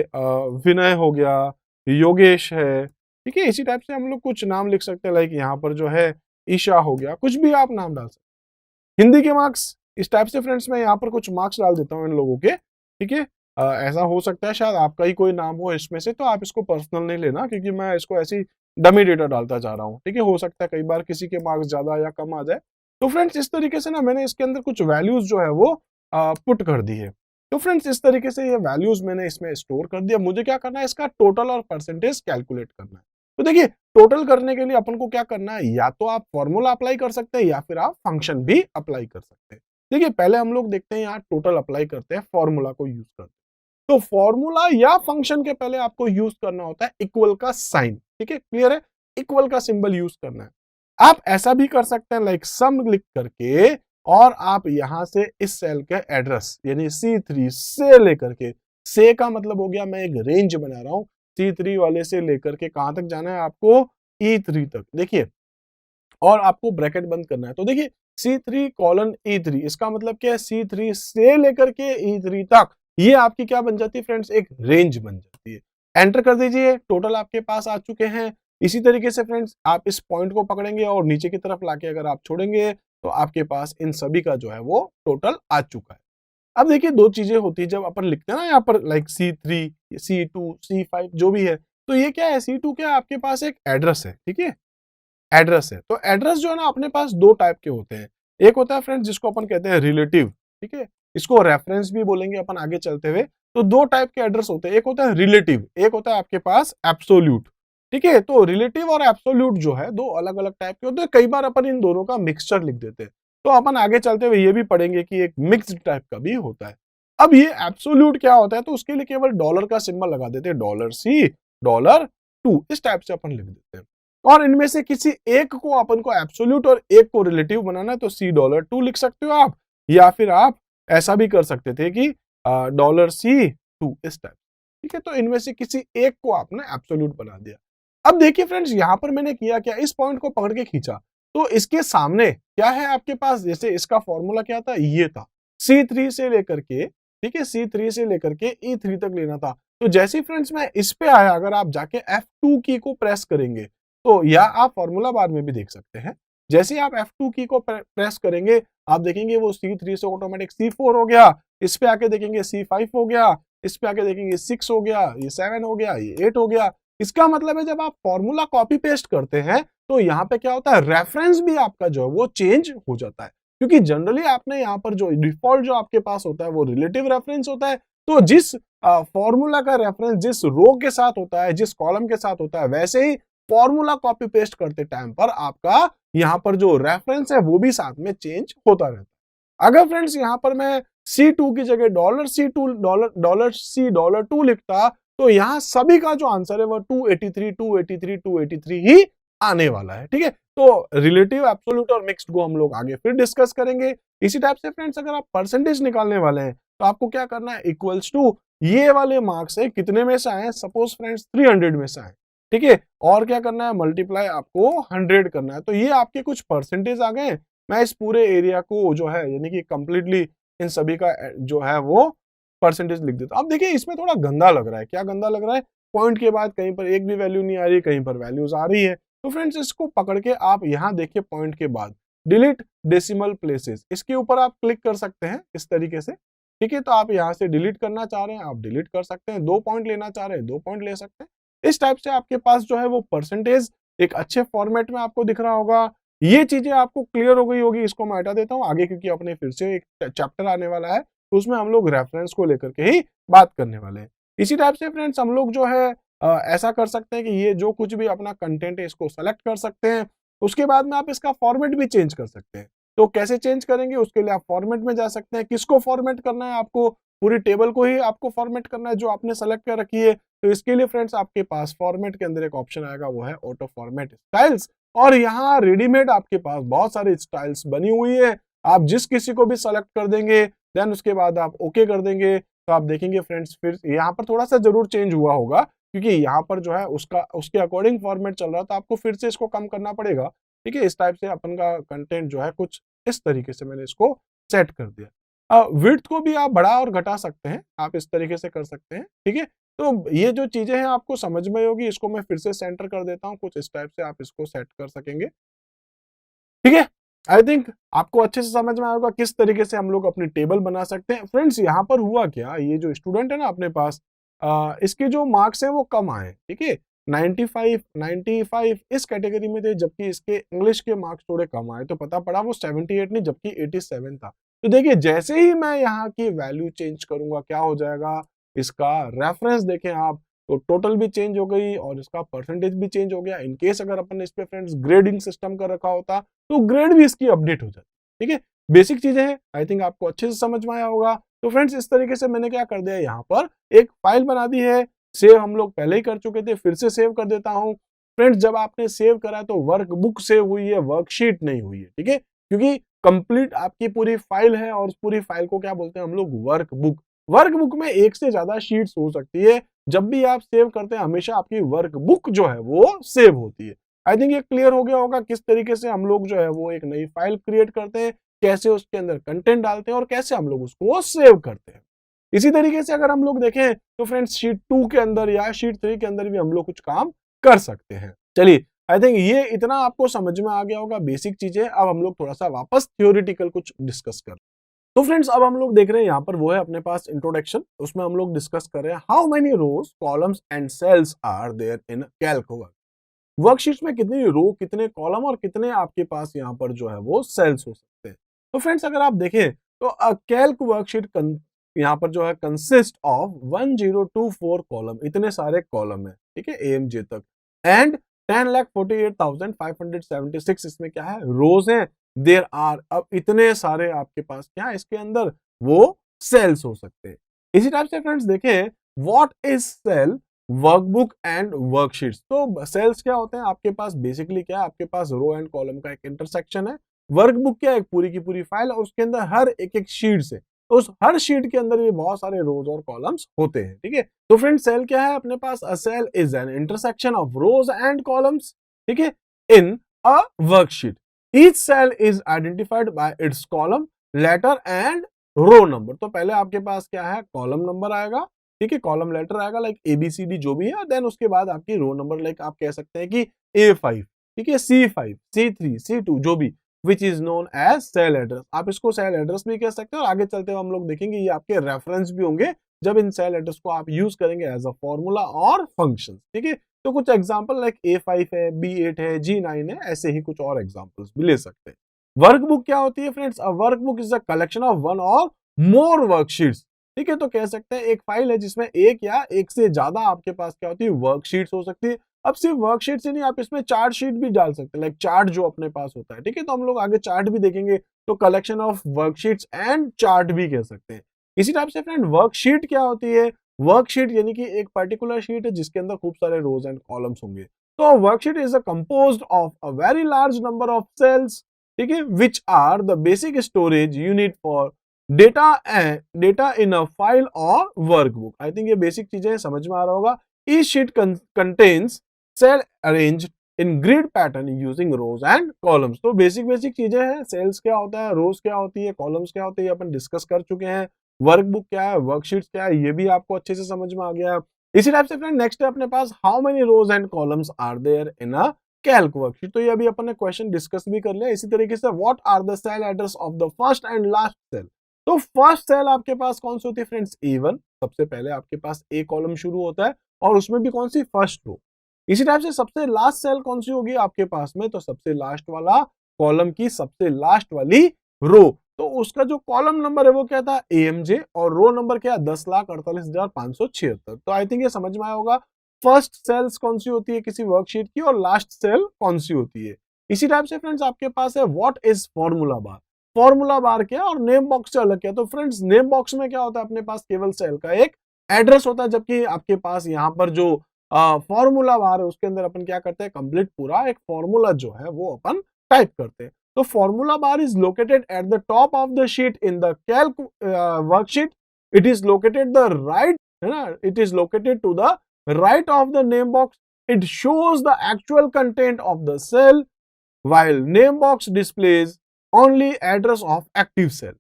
विनय हो गया, योगेश है। ठीक है, इसी टाइप से हम लोग कुछ नाम लिख सकते हैं, लाइक यहाँ पर जो है ईशा हो गया, कुछ भी आप नाम डाल सकते हैं। हिंदी के मार्क्स इस टाइप से फ्रेंड्स मैं यहाँ पर कुछ मार्क्स डाल देता हूँ इन लोगों के। ठीक है, ऐसा हो सकता है शायद आपका ही कोई नाम हो इसमें से, तो आप इसको पर्सनल नहीं लेना, क्योंकि मैं इसको ऐसी डमी डेटा डालता जा रहा हूँ। ठीक है, हो सकता है कई बार किसी के मार्क्स ज्यादा या कम आ जाए। तो फ्रेंड्स इस तरीके से ना मैंने इसके अंदर कुछ वैल्यूज जो है वो पुट कर दी है। तो फ्रेंड्स इस तरीके से ये वैल्यूज मैंने इसमें स्टोर कर दिया। मुझे क्या करना है, इसका टोटल और परसेंटेज कैलकुलेट करना है। तो देखिए टोटल करने के लिए अपन को क्या करना है, या तो आप फॉर्मूला अप्लाई कर सकते हैं या फिर आप फंक्शन भी अप्लाई कर सकते हैं। देखिए पहले हम लोग देखते हैं यहाँ टोटल अप्लाई करते हैं, फॉर्मूला को यूज करते हैं। तो फॉर्मूला या फंक्शन के पहले आपको यूज करना होता है इक्वल का साइन। ठीक है, क्लियर है, इक्वल का सिंबल यूज करना है। आप ऐसा भी कर सकते हैं लाइक सम लिख करके, और आप यहां से इस सेल के एड्रेस यानी C3 से लेकर के, से का मतलब हो गया मैं एक रेंज बना रहा हूं, C3 वाले से लेकर के कहां तक जाना है आपको, E3 तक। देखिए और आपको ब्रैकेट बंद करना है। तो देखिए C3:E3, इसका मतलब क्या है, C3 से लेकर के E3 तक, ये आपकी क्या बन जाती है फ्रेंड्स, एक रेंज बन जाती है। एंटर कर दीजिए, टोटल आपके पास आ चुके हैं। इसी तरीके से फ्रेंड्स आप इस पॉइंट को पकड़ेंगे और नीचे की तरफ लाके अगर आप छोड़ेंगे तो आपके पास इन सभी का जो है वो टोटल आ चुका है। अब देखिए दो चीजें होती है जब अपन लिखते हैं ना यहाँ पर, लाइक C3, C2, C5 जो भी है, तो ये क्या है, C2 क्या है, आपके पास एक एड्रेस है, ठीक है, एड्रेस है। तो एड्रेस जो है ना अपने पास दो टाइप के होते हैं। एक होता है फ्रेंड्स जिसको अपन कहते हैं रिलेटिव, ठीक है, इसको रेफरेंस भी बोलेंगे अपन आगे चलते हुए। तो दो टाइप के एड्रेस होते हैं, एक होता है रिलेटिव, एक होता है आपके पास एब्सोल्यूट, ठीक है। तो रिलेटिव और एब्सोल्यूट जो है दो अलग अलग टाइप के होते हैं, कई बार अपन इन दोनों का मिक्सचर लिख देते हैं। तो अपन आगे चलते हुए ये भी पढ़ेंगे कि एक मिक्स्ड टाइप का भी होता है। अब ये एब्सोल्यूट क्या होता है, तो उसके लिए केवल डॉलर का सिंबल लगा देते हैं, $C $2, इस टाइप से अपन लिख देते हैं। और इनमें से किसी एक को अपन को एब्सोल्यूट और एक को रिलेटिव बनाना है तो $C2 लिख सकते हो आप, या फिर आप ऐसा भी कर सकते थे कि $C2 इस टाइप, ठीक है। तो इनमें से किसी एक को आपने एब्सोल्यूट बना दिया। अब देखिए फ्रेंड्स यहां पर मैंने किया क्या, इस पॉइंट को पकड़ के खींचा, तो इसके सामने क्या है आपके पास, जैसे इसका फॉर्मूला क्या था, ये था C3 से लेकर के, ठीक है, C3 से लेकर के E3 तक लेना था। तो जैसे फ्रेंड्स मैं इस पे आया, अगर आप जाके F2 की को प्रेस करेंगे तो, या आप फॉर्मूला बाद में भी देख सकते हैं, जैसे ही आप F2 की को प्रेस करेंगे आप देखेंगे वो C3 से ऑटोमेटिक C4 हो गया, इस पे आके देखेंगे C5 हो गया, इस पे आके देखेंगे 6 हो गया, ये 7 हो गया, ये 8 हो गया। इसका मतलब है जब आप फॉर्मूला कॉपी पेस्ट करते हैं तो यहाँ पे क्या होता है, रेफरेंस भी आपका जो है वो चेंज हो जाता है, क्योंकि जनरली आपने यहाँ पर जो डिफॉल्ट जो आपके पास होता है वो रिलेटिव रेफरेंस होता है। तो जिस फॉर्मूला का रेफरेंस जिस रो के साथ होता है, जिस कॉलम के साथ होता है, वैसे ही फॉर्मूला कॉपी पेस्ट करते टाइम पर आपका यहाँ पर जो रेफरेंस है वो भी साथ में चेंज होता रहता है। अगर फ्रेंड्स यहाँ पर मैं C2 की जगह $C2 लिखता तो यहाँ सभी का जो आंसर है वो 283 283 283 ही आने वाला है, ठीक है। तो रिलेटिव, एब्सोल्यूट और मिक्स्ड को हम लोग आगे फिर डिस्कस करेंगे। इसी टाइप से फ्रेंड्स अगर आप परसेंटेज निकालने वाले हैं तो आपको क्या करना है, इक्वल्स टू ये वाले मार्क्स है कितने में से आए, सपोज फ्रेंड्स 300 में से आए, ठीक है, और क्या करना है, मल्टीप्लाई आपको 100 करना है। तो ये आपके कुछ परसेंटेज आ गए। मैं इस पूरे एरिया को जो है यानी कि कंप्लीटली इन सभी का जो है वो परसेंटेज लिख देता हूं। अब देखिए इसमें थोड़ा गंदा लग रहा है, क्या गंदा लग रहा है, पॉइंट के बाद कहीं पर एक भी वैल्यू नहीं आ रही, कहीं पर वैल्यूज आ रही है। तो फ्रेंड्स इसको पकड़ के आप यहाँ देखिए पॉइंट के बाद डिलीट डेसिमल प्लेसेस, इसके ऊपर आप क्लिक कर सकते हैं इस तरीके से, ठीक है। तो आप यहाँ से डिलीट करना चाह रहे हैं आप डिलीट कर सकते हैं, 2 पॉइंट लेना चाह रहे हैं 2 पॉइंट ले सकते हैं। इस टाइप से आपके पास जो है वो परसेंटेज एक अच्छे फॉर्मेट में आपको दिख रहा होगा। ये चीजें आपको क्लियर हो गई होगी, इसको मैं हटा देता हूँ आगे, क्योंकि अपने फिर से एक चैप्टर आने वाला है तो उसमें हम लोग रेफरेंस को लेकर के ही बात करने वाले हैं। इसी टाइप से फ्रेंड्स हम लोग जो है ऐसा कर सकते हैं कि ये जो कुछ भी अपना कंटेंट है इसको सेलेक्ट कर सकते हैं, उसके बाद में आप इसका फॉर्मेट भी चेंज कर सकते हैं। तो कैसे चेंज करेंगे, उसके लिए आप फॉर्मेट में जा सकते हैं। किसको फॉर्मेट करना है, आपको पूरी टेबल को ही आपको फॉर्मेट करना है जो आपने सेलेक्ट कर रखी है। तो इसके लिए फ्रेंड्स आपके पास फॉर्मेट के अंदर एक ऑप्शन आएगा, वो है ऑटो फॉर्मेट स्टाइल्स, और यहाँ रेडीमेड आपके पास बहुत सारी स्टाइल्स बनी हुई है। आप जिस किसी को भी सेलेक्ट कर देंगे, देन उसके बाद आप ओके कर देंगे, तो आप देखेंगे फ्रेंड्स फिर यहाँ पर थोड़ा सा जरूर चेंज हुआ होगा, क्योंकि यहाँ पर जो है उसके अकॉर्डिंग फॉर्मेट चल रहा है, तो आपको फिर से इसको कम करना पड़ेगा, ठीक है। इस टाइप से अपन का कंटेंट जो है कुछ इस तरीके से मैंने इसको सेट कर दिया। विड्थ को भी आप बढ़ा और घटा सकते हैं, आप इस तरीके से कर सकते हैं, ठीक है। तो ये जो चीजें हैं आपको समझ में होगी, इसको मैं फिर से सेंटर कर देता हूँ, कुछ इस टाइप से आप इसको सेट कर सकेंगे, ठीक है। आई थिंक आपको अच्छे से समझ में आएगा किस तरीके से हम लोग अपनी टेबल बना सकते हैं। फ्रेंड्स यहाँ पर हुआ क्या, ये जो स्टूडेंट है ना अपने पास, इसके जो मार्क्स है वो कम आए, ठीक है, 95 इस कैटेगरी में थे, जबकि इसके इंग्लिश के मार्क्स थोड़े कम आए, तो पता पड़ा वो 78 नहीं जबकि 87 था। तो देखिए जैसे ही मैं यहाँ की वैल्यू चेंज करूंगा क्या हो जाएगा, इसका रेफरेंस देखें आप, तो टोटल भी चेंज हो गई और इसका परसेंटेज भी चेंज हो गया। इनकेस अगर अपन इस पे फ्रेंड्स ग्रेडिंग सिस्टम कर रखा होता तो ग्रेड भी इसकी अपडेट हो जाती, ठीक है। बेसिक चीजें हैं, आई थिंक आपको अच्छे से समझ में आया होगा। तो फ्रेंड्स इस तरीके से मैंने क्या कर दिया, यहाँ पर एक फाइल बना दी है, सेव हम लोग पहले ही कर चुके थे, फिर से सेव कर देता हूँ। फ्रेंड्स जब आपने सेव करा तो वर्कबुक सेव हुई है, वर्कशीट नहीं हुई है, ठीक है, क्योंकि कंप्लीट आपकी पूरी फाइल है और उस पूरी फाइल को क्या बोलते हैं हम लोग, वर्कबुक। वर्कबुक में एक से ज्यादा शीट्स हो सकती है, जब भी आप सेव करते हैं हमेशा आपकी वर्कबुक जो है वो सेव होती है। आई थिंक ये क्लियर हो गया होगा किस तरीके से हम लोग जो है वो एक नई फाइल क्रिएट करते हैं, कैसे उसके अंदर कंटेंट डालते हैं और कैसे हम लोग उसको सेव करते हैं। इसी तरीके से अगर हम लोग देखें तो फ्रेंड्स शीट 2 के अंदर या शीट 3 के अंदर भी हम लोग कुछ काम कर सकते हैं। चलिए, आई थिंक ये इतना आपको समझ में आ गया होगा बेसिक चीजें। अब हम लोग थोड़ा सा वापस थ्योरेटिकल कुछ डिस्कस कर। तो फ्रेंड्स अब हम लोग देख रहे हैं यहाँ पर वो है अपने पास इंट्रोडक्शन, उसमें हम लोग डिस्कस कर रहे हैं how many rows, columns and cells are there in calc work. Worksheets में कितनी रो, कितने कॉलम और कितने आपके पास यहाँ पर जो है वो सेल्स हो सकते हैं। तो फ्रेंड्स अगर आप देखें तो कैल्क वर्कशीट यहाँ पर जो है कंसिस्ट ऑफ 1024 कॉलम, इतने सारे कॉलम है, ठीक है, AMJ तक, एंड 10,48,576 इसमें क्या है, रोज है। देयर आर, अब इतने सारे आपके पास क्या है इसके अंदर, वो सेल्स हो सकते हैं। इसी टाइप से फ्रेंड्स देखें what is cell, workbook and worksheets. तो सेल्स क्या होते हैं आपके पास, बेसिकली क्या है आपके पास रो एंड कॉलम का एक इंटरसेक्शन है। वर्कबुक क्या है, एक पूरी की पूरी फाइल और उसके अंदर हर एक एक शीट है, तो उस हर शीट के अंदर भी बहुत सारे रोज और कॉलम्स होते हैं, ठीक है। तो फ्रेंड सेल क्या है अपने पास, a cell is an intersection of rows and columns, ठीक है, in a worksheet. Each cell is identified by its column, letter and row number. तो पहले आपके पास क्या है, कॉलम नंबर आएगा, ठीक है, कॉलम लेटर आएगा लाइक ABCD जो भी है, देन उसके बाद आपकी रो नंबर लाइक आप कह सकते हैं कि A5, ठीक है, C5, C3, C2 जो भी, which is known as cell address. आप इसको सेल एड्रेस भी कह सकते हो और आगे चलते हुए हम लोग देखेंगे ये आपके रेफरेंस भी होंगे जब इन सेल एड्रेस को आप यूज करेंगे एज अ फॉर्मूला और फंक्शन, ठीक है। तो कुछ एग्जांपल लाइक A5 है, B8 है, G9 है, ऐसे ही कुछ और एग्जांपल्स भी ले सकते हैं। वर्कबुक क्या होती है friends, a workbook is a collection of one और मोर वर्कशीट्स, ठीक है। तो कह सकते हैं एक फाइल है जिसमें एक या एक से ज्यादा आपके पास क्या होती है, वर्कशीट्स हो सकती है। अब सिर्फ वर्कशीट ही नहीं, आप इसमें चार्ट शीट भी डाल सकते हैं, लाइक चार्ट जो अपने पास होता है, ठीक है। तो हम लोग आगे चार्ट भी देखेंगे, तो collection of worksheets and chart भी कह सकते हैं। इसी टाइप से फ्रेंड वर्कशीट क्या होती है, वर्कशीट यानी कि एक पर्टिकुलर शीट है जिसके अंदर खूब सारे रोज एंड कॉलम्स होंगे। तो worksheet is a composed of a very large number of cells, ठीक है, which are the basic storage unit for data in a file और वर्कबुक। आई थिंक ये बेसिक चीजें समझ में आ रहा होगा। Each sheet contains cell arranged in grid pattern using rows and columns. तो बेसिक बेसिक चीजें हैं, सेल्स क्या होता है, रोज क्या होती है, कॉलम्स क्या होती है, अपन डिस्कस कर चुके हैं। वर्कबुक क्या है, वर्कशीट्स क्या है, ये भी आपको अच्छे से समझ में आ गया है। इसी टाइप से फ्रेंड नेक्स्ट है अपने पास how many rows and columns are there in a calc worksheet. तो ये अभी अपन ने क्वेश्चन डिस्कस भी कर लिया। इसी तरीके से what are the cell address of the first and last cell. तो फर्स्ट सेल आपके पास कौन सी होती है फ्रेंड्स, A1, सबसे पहले आपके पास A कॉलम शुरू होता है और उसमें भी कौन सी, फर्स्ट रो। इसी टाइप से सबसे लास्ट सेल कौन सी होगी आपके पास में, तो सबसे लास्ट वाला कॉलम की सबसे लास्ट वाली रो। तो उसका जो कॉलम नंबर है वो क्या था, AMJ, और रो नंबर क्या, 10,48,576। तो आई थिंक ये समझ में आया होगा फर्स्ट सेल्स कौन सी होती है किसी वर्कशीट की और लास्ट सेल कौन सी होती है। इसी टाइप से फ्रेंड्स आपके पास है what is formula bar. Formula bar क्या और नेम बॉक्स से अलग क्या। तो फ्रेंड्स नेम बॉक्स में क्या होता है, अपने पास केवल सेल का एक एड्रेस होता है, जबकि आपके पास यहाँ पर जो फॉर्मूला बार है उसके अंदर अपन क्या करते हैं, कंप्लीट पूरा एक फॉर्मूला जो है वो अपन टाइप करते हैं। तो formula bar is located at the top of the sheet in the calc worksheet. It is located the right, है ना, it is located to the right of the name box. It shows the actual content of the cell while name box displays only address of active cell,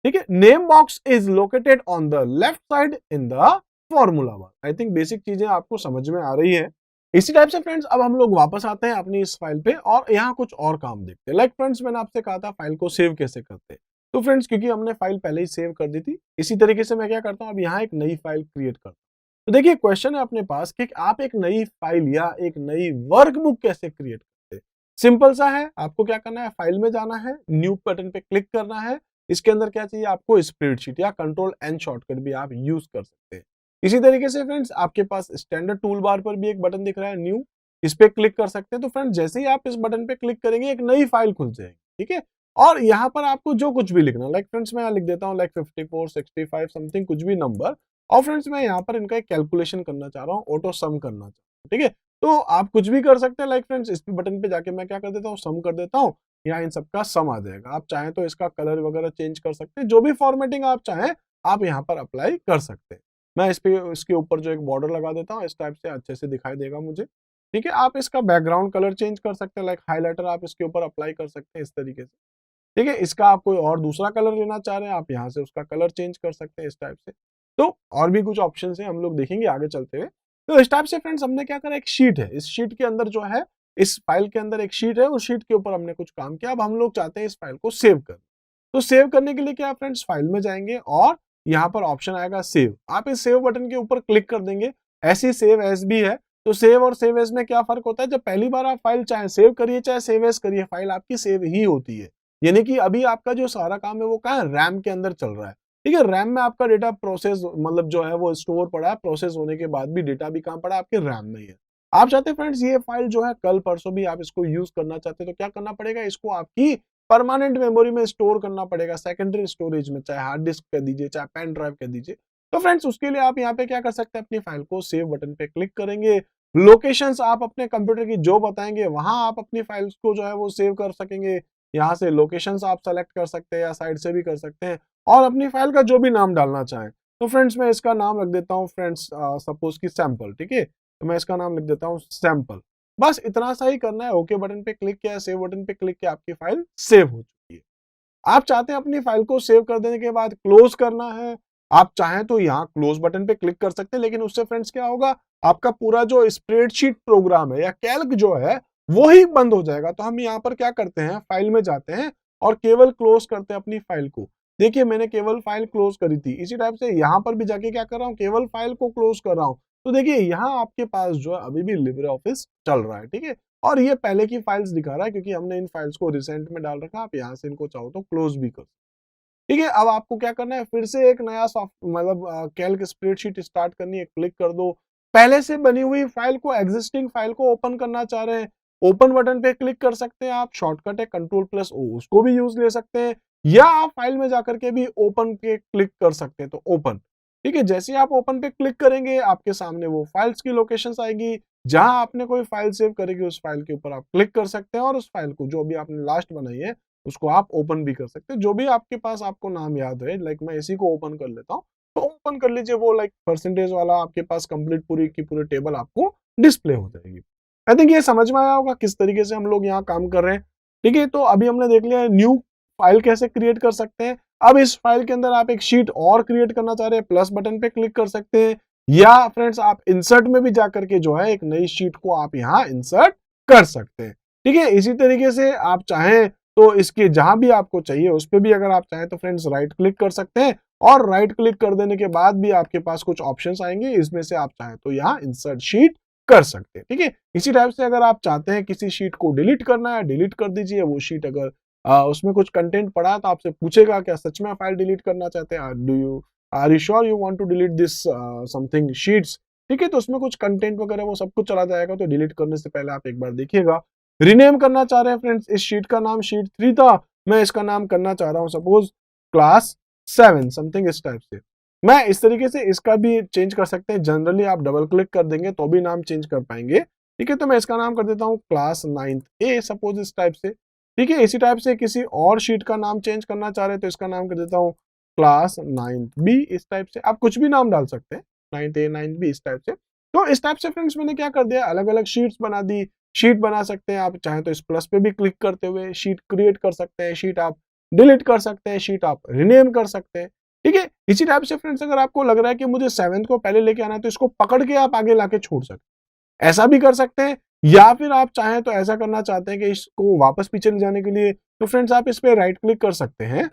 ठीक है। Name box is located on the left side in the formula bar. I think basic चीजें आपको समझ में आ रही है। इसी टाइप से फ्रेंड्स अब हम लोग वापस आते हैं अपनी इस फाइल पे और यहाँ कुछ और काम देखते हैं। लाइक फ्रेंड्स मैंने आपसे कहा था फाइल को सेव कैसे करते हैं। तो फ्रेंड्स क्योंकि हमने फाइल पहले ही सेव कर दी थी, इसी तरीके से मैं क्या करता हूँ, अब यहाँ एक नई फाइल क्रिएट करता हूँ। तो देखिए क्वेश्चन है अपने पास कि आप एक नई फाइल या एक नई वर्कबुक कैसे क्रिएट करते हैं। सिंपल सा है, आपको क्या करना है, फाइल में जाना है, न्यू बटन पे क्लिक करना है। इसके अंदर क्या चाहिए आपको, स्प्रेडशीट या Ctrl+N शॉर्टकट भी आप यूज कर सकते हैं। इसी तरीके से फ्रेंड्स आपके पास स्टैंडर्ड टूल बार पर भी एक बटन दिख रहा है न्यू, इस पे क्लिक कर सकते हैं। तो फ्रेंड्स जैसे ही आप इस बटन पे क्लिक करेंगे एक नई फाइल खुल जाएगी, ठीक है। और यहाँ पर आपको जो कुछ भी लिखना, लाइक फ्रेंड्स मैं यहाँ लिख देता हूँ लाइक 54, 65 समथिंग कुछ भी नंबर। और फ्रेंड्स मैं यहाँ पर इनका एक कैलकुलेशन करना चाह रहा हूँ, ऑटो सम करना चाह रहा हूँ, ठीक है। तो आप कुछ भी कर सकते हैं। लाइक फ्रेंड्स इस बटन पे जाके मैं क्या कर देता हूँ, सम कर देता हूँ, यहाँ इन सबका सम आ जाएगा। आप चाहें तो इसका कलर वगैरह चेंज कर सकते हैं, जो भी फॉर्मेटिंग आप चाहें आप यहाँ पर अप्लाई कर सकते हैं। मैं इस पे इसके ऊपर जो एक बॉर्डर लगा देता हूँ, इस टाइप से अच्छे से दिखाई देगा मुझे। ठीक है, आप इसका बैकग्राउंड कलर चेंज कर सकते हैं, लाइक हाइलाइटर आप इसके ऊपर अप्लाई कर सकते हैं इस तरीके से। ठीक है, इसका आप कोई और दूसरा कलर लेना चाह रहे हैं, आप यहाँ से उसका कलर चेंज कर सकते हैं इस टाइप से। तो और भी कुछ ऑप्शन है, हम लोग देखेंगे आगे चलते हुए। तो इस टाइप से फ्रेंड्स हमने क्या करा, एक शीट है, इस शीट के अंदर जो है, इस फाइल के अंदर एक शीट है, उस शीट के ऊपर हमने कुछ काम किया। अब हम लोग चाहते हैं इस फाइल को सेव कर। तो सेव करने के लिए क्या फ्रेंड्स, फाइल में जाएंगे और यहाँ पर ऑप्शन आएगा सेव। आप इस सेव बटन के ऊपर क्लिक कर देंगे। ऐसी सेव एज भी है, तो सेव और सेव एज में क्या फर्क होता है, जब पहली बार आप फाइल चाहे सेव करिए चाहे सेव एज करिए, फाइल आपकी सेव ही होती है। यानी कि अभी आपका जो सारा काम है वो कहाँ है, रैम के अंदर चल रहा है। ठीक है, रैम में आपका डेटा प्रोसेस मतलब जो है वो स्टोर पड़ा है, प्रोसेस होने के बाद भी डेटा भी कहाँ पड़ा है, आपके रैम में ही है। आप चाहते हैं फ्रेंड्स ये फाइल जो है कल परसों भी आप इसको यूज करना चाहते हैं, तो क्या करना पड़ेगा, इसको आपकी परमानेंट मेमोरी में स्टोर करना पड़ेगा, सेकेंडरी स्टोरेज में, चाहे हार्ड डिस्क कह दीजिए चाहे पेन ड्राइव कह दीजिए। तो फ्रेंड्स उसके लिए आप यहाँ पे क्या कर सकते हैं, अपनी फाइल को सेव बटन पे क्लिक करेंगे। लोकेशंस आप अपने कंप्यूटर की जो बताएंगे वहां आप अपनी फाइल्स को जो है वो सेव कर सकेंगे। यहाँ से लोकेशंस आप सेलेक्ट कर सकते हैं या साइड से भी कर सकते हैं, और अपनी फाइल का जो भी नाम डालना चाहें। तो फ्रेंड्स मैं इसका नाम रख देता हूँ फ्रेंड्स, सपोज की सैंपल। ठीक है, तो मैं इसका नाम लिख देता हूँ सैंपल। बस इतना सा ही करना है, ओके बटन पे क्लिक किया, सेव बटन पे क्लिक किया, आपकी फाइल सेव हो चुकी है। आप चाहते हैं अपनी फाइल को सेव कर देने के बाद क्लोज करना है, आप चाहें तो यहाँ क्लोज बटन पे क्लिक कर सकते हैं, लेकिन उससे फ्रेंड्स क्या होगा, आपका पूरा जो स्प्रेडशीट प्रोग्राम है या कैल्क जो है वो ही बंद हो जाएगा। तो हम यहाँ पर क्या करते हैं, फाइल में जाते हैं और केवल क्लोज करते हैं अपनी फाइल को। देखिए मैंने केवल फाइल क्लोज करी थी, इसी टाइप से यहाँ पर भी जाके क्या कर रहा हूँ, केवल फाइल को क्लोज कर रहा हूँ। तो देखिए यहाँ आपके पास जो है अभी भी लिब्रे ऑफिस चल रहा है। ठीक है, और ये पहले की फाइल्स दिखा रहा है क्योंकि हमने इन फाइल्स को रिसेंट में डाल रखा है। आप यहाँ से इनको चाहो तो क्लोज भी कर। ठीक है, अब आपको क्या करना है, फिर से एक नया सॉफ्ट मतलब कैल्क स्प्रेडशीट स्टार्ट करनी है, क्लिक कर दो। पहले से बनी हुई फाइल को, एग्जिस्टिंग फाइल को ओपन करना चाह रहे हैं, ओपन बटन पे क्लिक कर सकते हैं आप, शॉर्टकट है कंट्रोल+O, उसको भी यूज ले सकते हैं, या आप फाइल में जाकर के भी ओपन पे क्लिक कर सकते हैं, तो ओपन। ठीक है, जैसे ही आप ओपन पे क्लिक करेंगे आपके सामने वो फाइल्स की लोकेशंस आएगी, जहां आपने कोई फाइल सेव करेगी उस फाइल के ऊपर आप क्लिक कर सकते हैं और उस फाइल को जो भी आपने लास्ट बनाई है उसको आप ओपन भी कर सकते हैं। जो भी आपके पास आपको नाम याद है, लाइक मैं इसी को ओपन कर लेता हूँ, तो ओपन कर लीजिए, वो लाइक परसेंटेज वाला आपके पास कंप्लीट पूरी की पूरी टेबल आपको डिस्प्ले हो जाएगी। आई थिंक ये समझ में आया होगा किस तरीके से हम लोग यहाँ काम कर रहे हैं। ठीक है, तो अभी हमने देख लिया न्यू फाइल कैसे क्रिएट कर सकते हैं। अब इस फाइल के अंदर आप एक शीट और क्रिएट करना चाह रहे हैं, प्लस बटन पे क्लिक कर सकते हैं, या फ्रेंड्स आप इंसर्ट में भी जाकर के जो है एक नई शीट को आप यहाँ इंसर्ट कर सकते हैं। ठीक है, इसी तरीके से आप चाहें तो इसके जहां भी आपको चाहिए उस पर भी अगर आप चाहें तो फ्रेंड्स राइट क्लिक कर सकते हैं, और राइट क्लिक कर देने के बाद भी आपके पास कुछ ऑप्शंस आएंगे, इसमें से आप चाहें तो यहाँ इंसर्ट शीट कर सकते हैं। ठीक है, इसी टाइप से अगर आप चाहते हैं किसी शीट को डिलीट करना है, डिलीट कर दीजिए। वो शीट अगर उसमें कुछ कंटेंट पड़ा है तो आपसे पूछेगा क्या सच में फाइल डिलीट करना चाहते हैं, do you are you sure you want to delete this something sheets. ठीक है, तो उसमें कुछ कंटेंट वगैरह वो सब कुछ चला जाएगा, तो डिलीट करने से पहले आप एक बार देखिएगा। रीनेम करना चाह रहे हैं फ्रेंड्स, इस शीट का नाम शीट 3 था, मैं इसका नाम करना चाह रहा हूं सपोज क्लास 7 समथिंग इस टाइप से। मैं इस तरीके से इसका भी चेंज कर सकते हैं, जनरली आप डबल क्लिक कर देंगे तो भी नाम चेंज कर पाएंगे। ठीक है, तो मैं इसका नाम कर देता हूं क्लास 9A सपोज इस टाइप से। ठीक है, इसी टाइप से किसी और शीट का नाम चेंज करना चाह रहे हैं तो इसका नाम कर देता हूं क्लास 9B इस टाइप से। आप कुछ भी नाम डाल सकते हैं, 9A 9B इस टाइप से। तो इस टाइप से फ्रेंड्स मैंने क्या कर दिया, अलग अलग शीट्स बना दी। शीट बना सकते हैं आप, चाहे तो इस प्लस पे भी क्लिक करते हुए शीट क्रिएट कर सकते हैं, शीट आप डिलीट कर सकते हैं, शीट आप रिनेम कर सकते हैं। ठीक है, इसी टाइप से फ्रेंड्स अगर आपको लग रहा है कि मुझे 7 को पहले लेके आना है तो इसको पकड़ के आप आगे लाके छोड़ सकते हैं, ऐसा भी कर सकते हैं। या फिर आप चाहें तो ऐसा करना चाहते हैं कि इसको वापस पीछे ले जाने के लिए, तो फ्रेंड्स आप इस पे राइट क्लिक कर सकते हैं,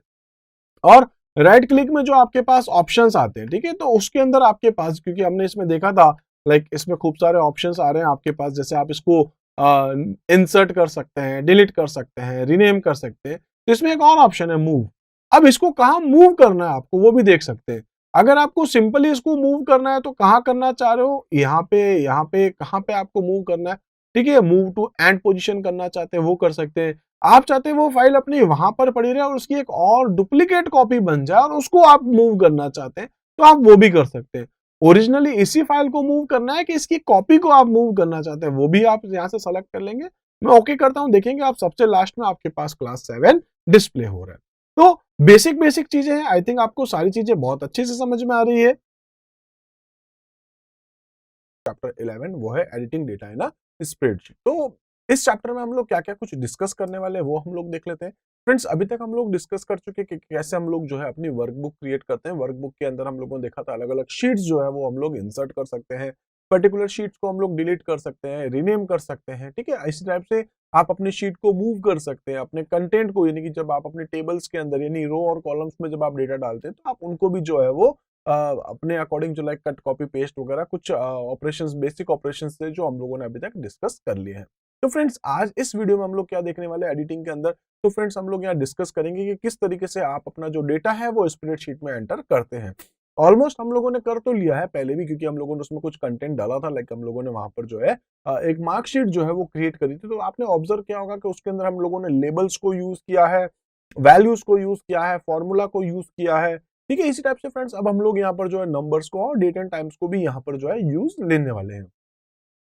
और राइट क्लिक में जो आपके पास ऑप्शंस आते हैं, ठीक है, तो उसके अंदर आपके पास, क्योंकि हमने इसमें देखा था लाइक इसमें खूब सारे ऑप्शंस आ रहे हैं आपके पास, जैसे आप इसको इंसर्ट कर सकते हैं, डिलीट कर सकते हैं, रीनेम कर सकते हैं। तो इसमें एक और ऑप्शन है मूव। अब इसको कहाँ मूव करना है आपको वो भी देख सकते हैं। अगर आपको सिंपली इसको मूव करना है तो कहाँ करना चाह रहे हो, यहाँ पे कहाँ पे आपको मूव करना है। ठीक है, मूव टू एंड पोजीशन करना चाहते हैं वो कर सकते हैं। आप चाहते हैं वो फाइल अपनी वहां पर पड़ी रहे और उसकी एक और डुप्लीकेट कॉपी बन जाए और उसको आप मूव करना चाहते हैं तो आप वो भी कर सकते हैं। ओरिजिनली इसी फाइल को मूव करना है कि इसकी कॉपी को आप मूव करना चाहते हैं, वो भी आप यहाँ से सेलेक्ट कर लेंगे। मैं ओके करता हूं, देखेंगे आप सबसे लास्ट में आपके पास क्लास 7 डिस्प्ले हो रहा है। तो बेसिक बेसिक चीजें हैं, आई थिंक आपको सारी चीजें बहुत अच्छे से समझ में आ रही है। चैप्टर 11 वो है एडिटिंग डेटा, है ना। स्प्रेडशीट। तो इस चैप्टर में हम लोग क्या-क्या कुछ डिस्कस करने वाले हैं वो हम लोग देख लेते हैं। फ्रेंड्स अभी तक हम लोग डिस्कस कर चुके हैं कि कैसे हम लोग जो है अपनी वर्कबुक क्रिएट करते हैं। वर्कबुक के अंदर हम लोगों ने देखा था अलग-अलग शीट्स जो है वो हम लोग इंसर्ट कर सकते हैं। पर्टिकुलर शीट्स को हम लोग डिलीट कर सकते हैं, रीनेम कर सकते हैं, ठीक है? इसी टाइप से आप अपनी शीट को मूव कर सकते हैं, अपने कंटेंट को, यानी कि जब आप अपने टेबल्स के अंदर यानी रो और कॉलम्स में जब आप डेटा डालते हैं तो आप उनको भी जो है वो अपने अकॉर्डिंग जो लाइक कट कॉपी पेस्ट वगैरह कुछ ऑपरेशंस, बेसिक ऑपरेशंस थे जो हम लोगों ने अभी तक डिस्कस कर लिए हैं। तो फ्रेंड्स आज इस वीडियो में हम लोग क्या देखने वाले हैं एडिटिंग के अंदर, तो फ्रेंड्स हम लोग यहाँ डिस्कस करेंगे कि किस तरीके से आप अपना जो डेटा है वो स्प्रेडशीट में एंटर करते हैं। ऑलमोस्ट हम लोगों ने कर तो लिया है पहले भी, क्योंकि हम लोगों ने उसमें कुछ कंटेंट डाला था, लाइक हम लोगों ने वहां पर जो है एक मार्कशीट जो है वो क्रिएट करी थी। तो आपने ऑब्जर्व किया होगा कि उसके अंदर हम लोगों ने लेबल्स को यूज किया है, वैल्यूज को यूज किया है, फॉर्मूला को यूज किया है, ठीक है? इसी टाइप से फ्रेंड्स अब हम लोग यहाँ पर जो है नंबर्स को और डेट एंड टाइम्स को भी यहाँ पर जो है यूज लेने वाले हैं।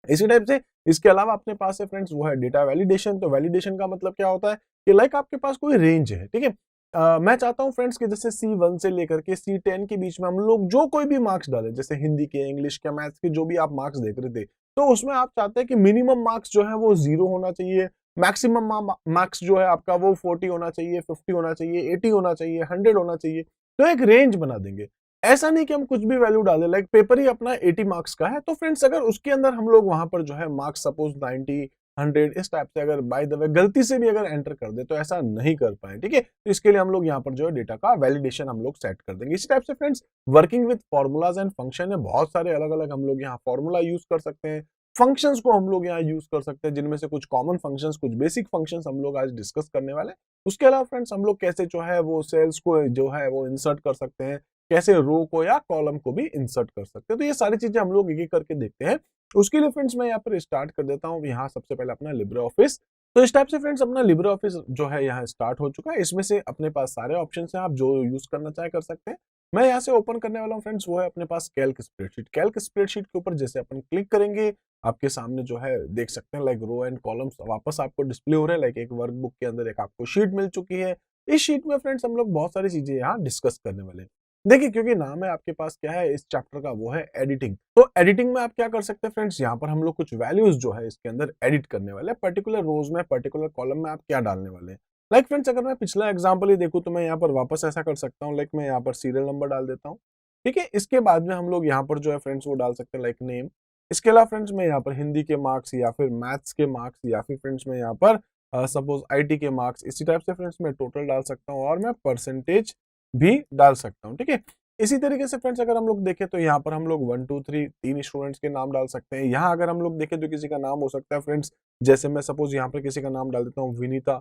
इसी टाइप से इसके अलावा अपने पास है फ्रेंड्स वो है डेटा वैलिडेशन। तो वैलिडेशन का मतलब क्या होता है कि लाइक आपके पास कोई रेंज है, ठीक है? मैं चाहता हूं फ्रेंड्स कि जैसे C1 से लेकर के C10 के बीच में हम लोग जो कोई भी मार्क्स डालें, जैसे हिंदी के, इंग्लिश के, मैथ्स के जो भी आप मार्क्स देख रहे थे, तो उसमें आप चाहते हैं कि मिनिमम मार्क्स जो है वो 0 होना चाहिए, मैक्सिमम मार्क्स जो है आपका वो 40 होना चाहिए, 50 होना चाहिए, 80 होना चाहिए, 100 होना चाहिए। तो एक रेंज बना देंगे। ऐसा नहीं कि हम कुछ भी वैल्यू डाल दें, लाइक पेपर ही अपना 80 मार्क्स का है, तो फ्रेंड्स अगर उसके अंदर हम लोग वहां पर जो है मार्क्स सपोज 90, 100 इस टाइप से अगर बाय द वे गलती से भी अगर एंटर कर दे तो ऐसा नहीं कर पाए, ठीक है? तो इसके लिए हम लोग यहाँ पर जो है डेटा का वैलिडेशन हम लोग सेट कर देंगे। इसी टाइप से friends working with formulas and function है, बहुत सारे अलग अलग हम लोग यहाँ फॉर्मूला यूज कर सकते हैं, फंक्शंस को हम लोग यहाँ यूज कर सकते हैं, जिनमें से कुछ कॉमन फंक्शंस, कुछ बेसिक फंक्शंस हम लोग आज डिस्कस करने वाले हैं। उसके अलावा फ्रेंड्स हम लोग कैसे जो है वो सेल्स को जो है वो इंसर्ट कर सकते हैं, कैसे रो को या कॉलम को भी इंसर्ट कर सकते हैं। तो ये सारी चीजें हम लोग एक-एक करके देखते हैं। उसके लिए फ्रेंड्स मैं यहाँ पर स्टार्ट कर देता हूँ। यहाँ सबसे पहले अपना लिब्रे ऑफिस। तो इस टाइप से फ्रेंड्स अपना लिब्रे ऑफिस जो है यहाँ स्टार्ट हो चुका है। इसमें से अपने पास सारे ऑप्शन हैं, आप जो यूज करना चाहे कर सकते हैं। मैं यहाँ से ओपन करने वाला हूँ फ्रेंड्स, वो है अपने पास कैल्क स्प्रेडशीट। कैल्क स्प्रेडशीट के ऊपर जैसे अपन क्लिक करेंगे, आपके सामने जो है देख सकते हैं लाइक रो एंड कॉलम्स वापस आपको डिस्प्ले हो रहे हैं। लाइक एक वर्कबुक के अंदर एक आपको शीट मिल चुकी है। इस शीट में फ्रेंड्स हम लोग बहुत सारी चीजें यहाँ डिस्कस करने वाले हैं। देखिए क्योंकि नाम है आपके पास क्या है इस चैप्टर का, वो है एडिटिंग। तो एडिटिंग में आप क्या कर सकते हैं फ्रेंड्स, यहाँ पर हम लोग कुछ वैल्यूज जो है इसके अंदर एडिट करने वाले हैं। पर्टिकुलर रोज में, पर्टिकुलर कॉलम में आप क्या डालने वाले हैं। लाइक फ्रेंड्स अगर मैं पिछला एग्जांपल ही देखूं तो मैं यहाँ पर वापस ऐसा कर सकता हूँ, लाइक मैं यहाँ पर सीरियल नंबर डाल देता हूँ, ठीक है? इसके बाद में हम लोग यहाँ पर जो है फ्रेंड्स वो डाल सकते हैं लाइक नेम। इसके अलावा फ्रेंड्स मैं यहाँ पर हिंदी के मार्क्स या फिर मैथ्स के मार्क्स या फिर फ्रेंड्स मैं यहाँ पर सपोज IT के मार्क्स, इसी टाइप से फ्रेंड्स मैं टोटल डाल सकता हूँ और मैं परसेंटेज भी डाल सकता हूँ, ठीक है? इसी तरीके से फ्रेंड्स अगर हम लोग देखें तो यहाँ पर हम लोग 1 2 3 तीन स्टूडेंट्स के नाम डाल सकते हैं। यहाँ अगर हम लोग देखें तो किसी का नाम हो सकता है फ्रेंड्स, जैसे मैं सपोज यहाँ पर किसी का नाम डाल देता हूँ विनीता,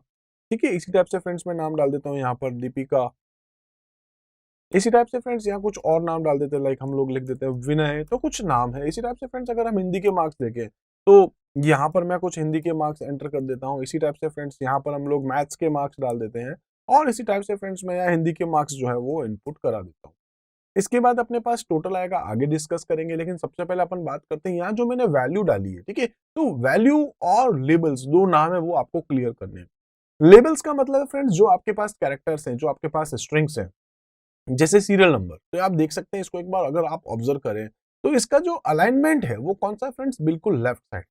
ठीक है? इसी टाइप से फ्रेंड्स मैं नाम डाल देता हूँ यहाँ पर दीपिका। इसी टाइप से फ्रेंड्स यहाँ कुछ और नाम डाल देते हैं, लाइक हम लोग लिख देते हैं विनय, तो कुछ नाम है। इसी टाइप से फ्रेंड्स अगर हम हिंदी के मार्क्स देखें तो यहाँ पर मैं कुछ हिंदी के मार्क्स एंटर कर देता हूँ। इसी टाइप से फ्रेंड्स यहाँ पर हम लोग मैथ्स के मार्क्स डाल देते हैं और इसी टाइप से फ्रेंड्स मैं यहाँ हिंदी के मार्क्स जो है वो इनपुट करा देता हूँ। इसके बाद अपने पास टोटल आएगा, आगे डिस्कस करेंगे, लेकिन सबसे पहले अपन बात करते हैं यहाँ जो मैंने वैल्यू डाली है, ठीक है? तो वैल्यू और लेबल्स दो नाम है वो आपको क्लियर करने हैं। लेबल्स का मतलब है फ्रेंड्स जो आपके पास कैरेक्टर्स हैं, जो आपके पास स्ट्रिंग्स हैं, जैसे सीरियल नंबर। तो आप देख सकते हैं इसको एक बार अगर आप ऑब्जर्व करें तो इसका जो अलाइनमेंट है वो कौन सा है फ्रेंड्स, बिल्कुल लेफ्ट साइड।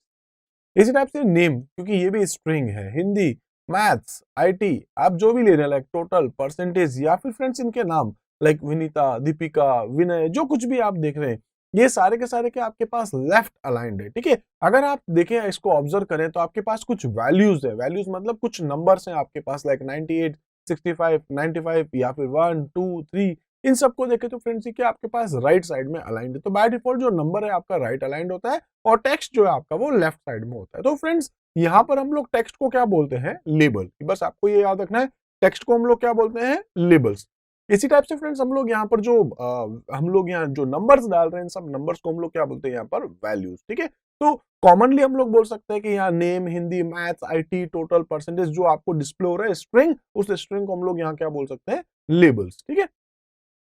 इसी टाइप से नेम, क्योंकि ये भी स्ट्रिंग है, हिंदी, मैथ्स, IT, आप जो भी ले रहे हैं लाइक टोटल, परसेंटेज या फिर फ्रेंड्स इनके नाम लाइक विनीता, दीपिका, विनय, जो कुछ भी आप देख रहे हैं, ये सारे के सारे के आपके पास लेफ्ट अलाइंड है, ठीक है? अगर आप देखें इसको ऑब्जर्व करें तो आपके पास कुछ वैल्यूज है, वैल्यूज मतलब कुछ नंबर्स हैं आपके पास लाइक 98, 65, 95 या फिर 1 2 3, इन सबको देखें तो फ्रेंड्स ये आपके पास राइट साइड में अलाइंड है। तो बाय डिफॉल्ट जो नंबर है आपका राइट अलाइंड होता है और टेक्स्ट जो है आपका वो लेफ्ट साइड में होता है। तो फ्रेंड्स यहाँ पर हम लोग टेक्स्ट को क्या बोलते हैं, लेबल। बस आपको ये याद रखना है, टेक्स्ट को हम लोग क्या बोलते हैं, लेबल्स। इसी टाइप से फ्रेंड्स हम लोग यहाँ पर जो हम लोग यहाँ जो नंबर्स डाल रहे हैं, सब नंबर्स को हम लोग क्या बोलते हैं यहाँ पर, वैल्यूज, ठीक है? तो कॉमनली हम लोग बोल सकते हैं कि यहाँ name, Hindi, maths, IT, total, percentage जो आपको डिस्प्ले हो रहा है स्ट्रिंग, उस स्ट्रिंग को हम लोग यहाँ क्या बोल सकते हैं, लेबल्स, ठीक है?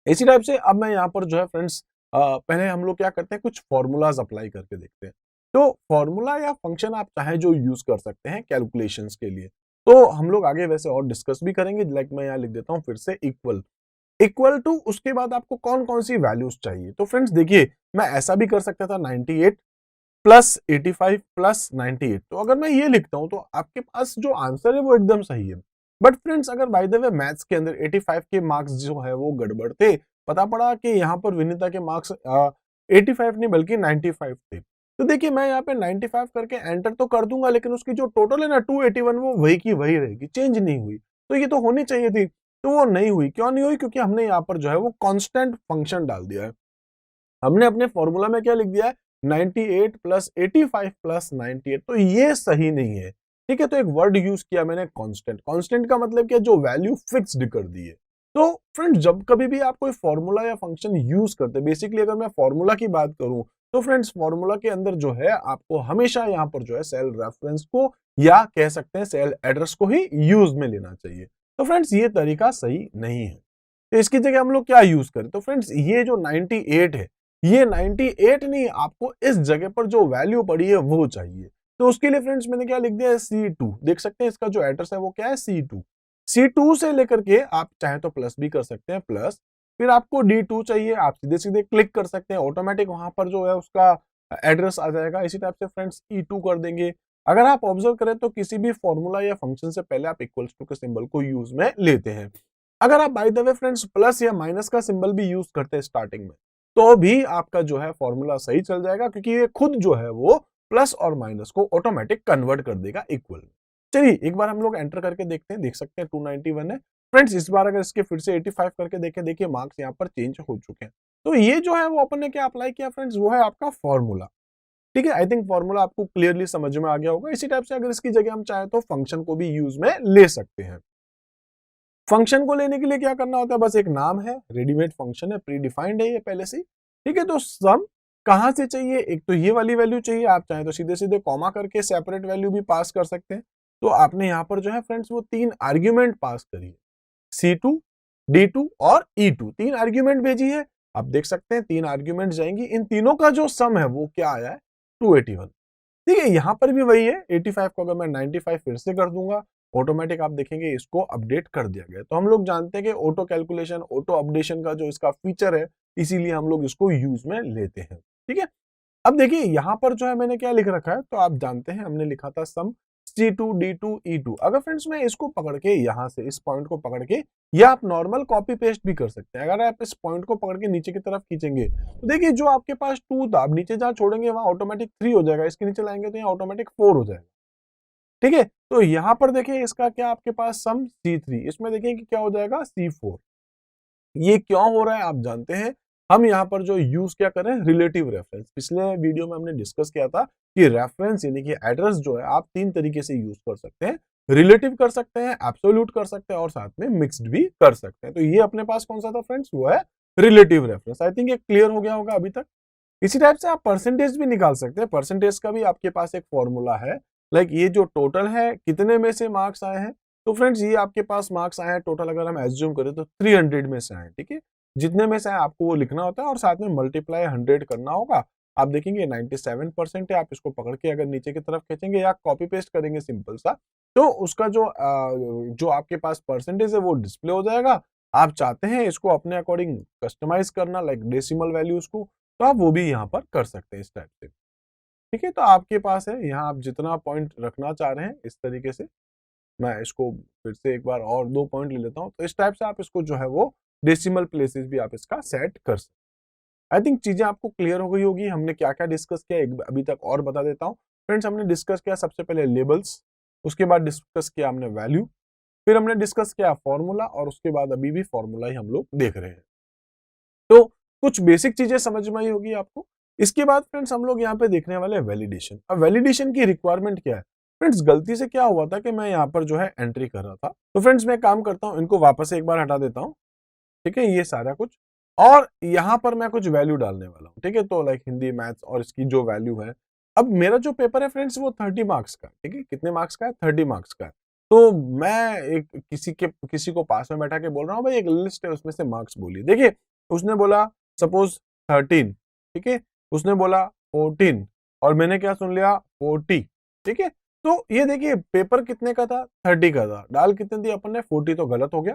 इसी टाइप से अब मैं यहाँ पर जो है फ्रेंड्स पहले हम लोग क्या करते हैं, कुछ फॉर्मूलाज अप्लाई करके देखते हैं। तो फॉर्मूला या फंक्शन आप चाहे जो यूज कर सकते हैं कैलकुलेशंस के लिए, तो हम लोग आगे वैसे और डिस्कस भी करेंगे। लाइक मैं यहाँ लिख देता हूँ फिर से इक्वल, इक्वल टू, उसके बाद आपको कौन कौन सी वैल्यूज चाहिए। तो फ्रेंड्स देखिए मैं ऐसा भी कर सकता था 98, प्लस 85 प्लस 98। तो अगर मैं ये लिखता हूं तो आपके पास जो आंसर है वो एकदम सही है। बट फ्रेंड्स अगर बाय द वे मैथ्स के अंदर 85 के मार्क्स जो है वो गड़बड़ थे, पता पड़ा कि यहाँ पर विनीता के मार्क्स 85 नहीं बल्कि 95 थे, तो देखिए मैं यहाँ पे 95 करके एंटर तो कर दूंगा, लेकिन उसकी जो टोटल है ना 281 वो वही की वही रहेगी, चेंज नहीं हुई। तो ये तो होनी चाहिए थी, तो वो नहीं हुई। क्यों नहीं हुई? क्योंकि हमने यहाँ पर जो है वो कांस्टेंट फंक्शन डाल दिया है। हमने अपने फॉर्मूला में क्या लिख दिया है, 98 प्लस 85 प्लस 98। तो ये सही नहीं है, ठीक है। तो एक वर्ड यूज किया मैंने कांस्टेंट। कांस्टेंट का मतलब क्या, जो वैल्यू फिक्स्ड कर दी है। तो फ्रेंड्स जब कभी भी आप कोई फॉर्मूला या फंक्शन यूज करते हैं, बेसिकली अगर मैं फॉर्मूला की बात करूं तो फ्रेंड्स फॉर्मूला के अंदर जो है आपको हमेशा यहाँ पर जो है सेल रेफरेंस को या कह सकते हैं सेल एड्रेस को ही यूज में लेना चाहिए। तो फ्रेंड्स ये तरीका सही नहीं है। तो इसकी जगह हम लोग क्या यूज करें, तो फ्रेंड्स ये जो 98 है, ये 98 नहीं, आपको इस जगह पर जो वैल्यू पड़ी है वो चाहिए। तो उसके लिए फ्रेंड्स मैंने क्या लिख दिया है, C2। देख सकते हैं इसका जो एड्रेस है वो क्या है, C2। C2 से लेकर के आप चाहे तो प्लस भी कर सकते हैं, प्लस फिर आपको D2 चाहिए, आप सीधे सीधे क्लिक कर सकते हैं, ऑटोमेटिक वहां पर जो है उसका एड्रेस आ जाएगा। इसी टाइप से फ्रेंड्स E2 कर देंगे। अगर आप ऑब्जर्व करें तो किसी भी फॉर्मूला या फंक्शन से पहले आप इक्वल्स टू के सिंबल को यूज में लेते हैं। अगर आप by the way friends plus या माइनस का सिंबल भी यूज करते हैं स्टार्टिंग में, तो भी आपका जो है फॉर्मूला सही चल जाएगा, क्योंकि ये खुद जो है वो प्लस और माइनस को ऑटोमेटिक कन्वर्ट कर देगा इक्वल में। चलिए एक बार हम लोग एंटर करके देखते हैं, देख सकते हैं 291 है। फ्रेंड्स इस बार अगर इसके फिर से 85 करके देखें, देखिए मार्क्स यहाँ पर चेंज हो चुके हैं। तो ये जो है वो अपन ने क्या अप्लाई किया फ्रेंड्स, वो है आपका फॉर्मूला। ठीक है, आई थिंक फॉर्मूला आपको क्लियरली समझ में आ गया होगा। इसी टाइप से अगर इसकी जगह हम चाहे तो फंक्शन को भी यूज में ले सकते हैं। फंक्शन को लेने के लिए क्या करना होता है, बस एक नाम है, रेडीमेड फंक्शन है, प्री डिफाइंड है ये पहले से। ठीक है, तो सम कहां से चाहिए, एक तो ये वाली वैल्यू चाहिए, आप चाहें तो सीधे सीधे कॉमा करके सेपरेट वैल्यू भी पास कर सकते हैं। तो आपने यहाँ पर जो है फ्रेंड्स वो 3 आर्ग्यूमेंट पास करी है, C2, D2 और E2, 3 आर्ग्यूमेंट भेजी है। आप देख सकते हैं 3 आर्ग्यूमेंट जाएंगी, इन तीनों का जो सम है वो क्या आया है, 281। ठीक है, यहां पर भी वही है, 85 को अगर मैं 95 फिर से कर दूंगा, ऑटोमेटिक आप देखेंगे इसको अपडेट कर दिया गया। तो हम लोग जानते हैं कि ऑटो कैलकुलेशन, ऑटो अपडेशन का जो इसका फीचर है, इसीलिए हम लोग इसको यूज में लेते हैं। ठीक है, अब देखिए यहां पर जो है मैंने क्या लिख रखा है, तो आप जानते हैं हमने लिखा था सम C2 D2 E2। अगर फ्रेंड्स मैं इसको पकड़ के यहां से इस पॉइंट को पकड़ के, या आप नॉर्मल कॉपी पेस्ट भी कर सकते हैं। अगर आप इस पॉइंट को पकड़ के नीचे की तरफ खींचेंगे तो देखिए जो आपके पास 2 था, आप नीचे जहां छोड़ेंगे वहां ऑटोमेटिक 3 हो जाएगा, इसके नीचे लाएंगे तो यहाँ ऑटोमेटिक 4 हो जाएगा। ठीक है, तो यहां पर देखिए इसका क्या आपके पास सम C3, इसमें देखिए कि क्या हो जाएगा C4। ये क्यों हो रहा है आप जानते हैं, हम यहाँ पर जो यूज क्या करें, रिलेटिव रेफरेंस। पिछले वीडियो में हमने डिस्कस किया था कि रेफरेंस यानी कि एड्रेस जो है आप 3 तरीके से यूज कर सकते हैं, रिलेटिव कर सकते हैं, एब्सोल्यूट कर सकते हैं और साथ में मिक्स्ड भी कर सकते हैं। तो ये अपने पास कौन सा था फ्रेंड्स, वो है रिलेटिव रेफरेंस। आई थिंक ये क्लियर हो गया होगा अभी तक। इसी टाइप से आप परसेंटेज भी निकाल सकते हैं, परसेंटेज का भी आपके पास एक फॉर्मूला है। लाइक ये जो टोटल है कितने में से मार्क्स आए हैं, तो फ्रेंड्स ये आपके पास मार्क्स आए हैं टोटल, अगर हम एज्यूम करें तो 300 में से आए। ठीक है, जितने में से आए आपको वो लिखना होता है और साथ में मल्टीप्लाई 100 करना होगा। आप देखेंगे 97% है, आप इसको पकड़ के अगर नीचे की तरफ खींचेंगे या कॉपी पेस्ट करेंगे सिंपल सा, तो उसका जो आपके पास परसेंटेज है वो डिस्प्ले हो जाएगा। आप चाहते हैं इसको अपने अकॉर्डिंग कस्टमाइज करना, लाइक डेसिमल वैल्यूज को, तो आप वो भी यहाँ पर कर सकते हैं इस टाइप से। ठीक है, तो आपके पास है यहाँ आप जितना पॉइंट रखना चाह रहे हैं इस तरीके से। मैं इसको फिर से एक बार और 2 पॉइंट ले लेता हूँ, तो इस टाइप से आप इसको जो है वो डेसिमल प्लेसेस भी आप इसका सेट कर सकते हैं। आई थिंक चीजें आपको क्लियर हो गई होगी, हमने क्या क्या डिस्कस किया अभी तक और बता देता हूँ। फ्रेंड्स हमने डिस्कस किया सबसे पहले लेबल्स, उसके बाद डिस्कस किया हमने वैल्यू, फिर हमने डिस्कस किया फॉर्मूला, और उसके बाद अभी भी फॉर्मूला ही हम लोग देख रहे हैं। तो कुछ बेसिक चीजें समझ में आई होगी आपको। इसके बाद फ्रेंड्स हम लोग यहाँ पे देखने वाले हैं वैलिडेशन। अब वैलिडेशन की रिक्वायरमेंट क्या है, फ्रेंड्स गलती से क्या हुआ था कि मैं यहाँ पर जो है एंट्री कर रहा था, तो फ्रेंड्स मैं काम करता हूँ, इनको वापस से एक बार हटा देता हूँ। ठीक है, ये सारा कुछ, और यहाँ पर मैं कुछ वैल्यू डालने वाला हूँ। ठीक है, तो लाइक हिंदी मैथ्स और इसकी जो वैल्यू है, अब मेरा जो पेपर है फ्रेंड्स वो 30 मार्क्स का। ठीक है, कितने मार्क्स का है, 30 मार्क्स का है। तो मैं एक किसी को पास में बैठा के बोल रहा हूँ भाई एक लिस्ट है उसमें से मार्क्स बोलिए। देखिए उसने बोला सपोज 13, ठीक है, उसने बोला 14 और मैंने क्या सुन लिया 40। ठीक है, तो ये देखिए पेपर कितने का था, 30 का था, डाल कितने दी अपन ने 40, तो गलत हो गया।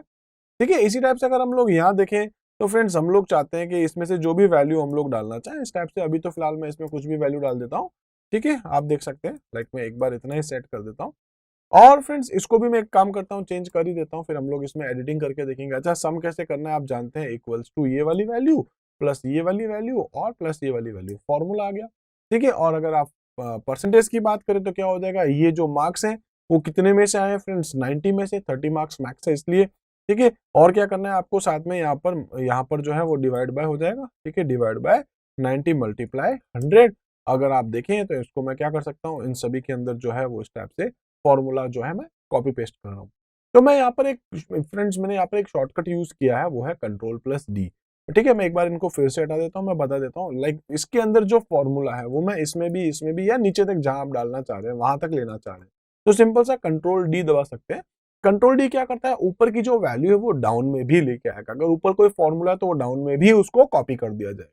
ठीक है, इसी टाइप से अगर हम लोग यहाँ देखें तो फ्रेंड्स हम लोग चाहते हैं कि इसमें से जो भी वैल्यू हम लोग डालना चाहें, इस टाइप से, अभी तो फिलहाल मैं इसमें कुछ भी वैल्यू डाल देता हूँ। ठीक है, आप देख सकते हैं, लाइक मैं एक बार इतना ही सेट कर देता हूँ। और फ्रेंड्स इसको भी मैं एक काम करता हूँ, चेंज कर ही देता हूँ, फिर हम लोग इसमें एडिटिंग करके देखेंगे। अच्छा, सम कैसे करना है आप जानते हैं, इक्वल्स टू ये वाली वैल्यू प्लस ये वाली वैल्यू और प्लस ये वाली वैल्यू, फॉर्मूला आ गया। ठीक है, और अगर आप परसेंटेज की बात करें तो क्या हो जाएगा, ये जो मार्क्स हैं वो कितने में से आए हैं फ्रेंड्स, 90 में से, 30 मार्क्स मैक्स है इसलिए। ठीक है, और क्या करना है आपको साथ में, यहाँ पर जो है वो डिवाइड बाय हो जाएगा। ठीक है, डिवाइड बाय 90 मल्टीप्लाई 100। अगर आप देखें तो इसको मैं क्या कर सकता हूँ, इन सभी के अंदर जो है वो इस टाइप से फॉर्मूला जो है मैं कॉपी पेस्ट कर रहा हूँ। तो मैं यहाँ पर एक फ्रेंड्स मैंने यहाँ पर एक शॉर्टकट यूज किया है, वो है कंट्रोल प्लस डी। ठीक है, मैं एक बार इनको फिर से हटा देता हूँ, मैं बता देता हूँ, लाइक इसके अंदर जो फॉर्मूला है वो मैं इसमें भी या नीचे तक जहां आप डालना चाह रहे हैं वहां तक लेना चाह रहे हैं, तो सिंपल सा कंट्रोल डी दबा सकते हैं। कंट्रोल डी क्या करता है, ऊपर की जो वैल्यू है वो डाउन में भी लेके आएगा। अगर ऊपर कोई फॉर्मूला है तो वो डाउन में भी उसको कॉपी कर दिया जाए।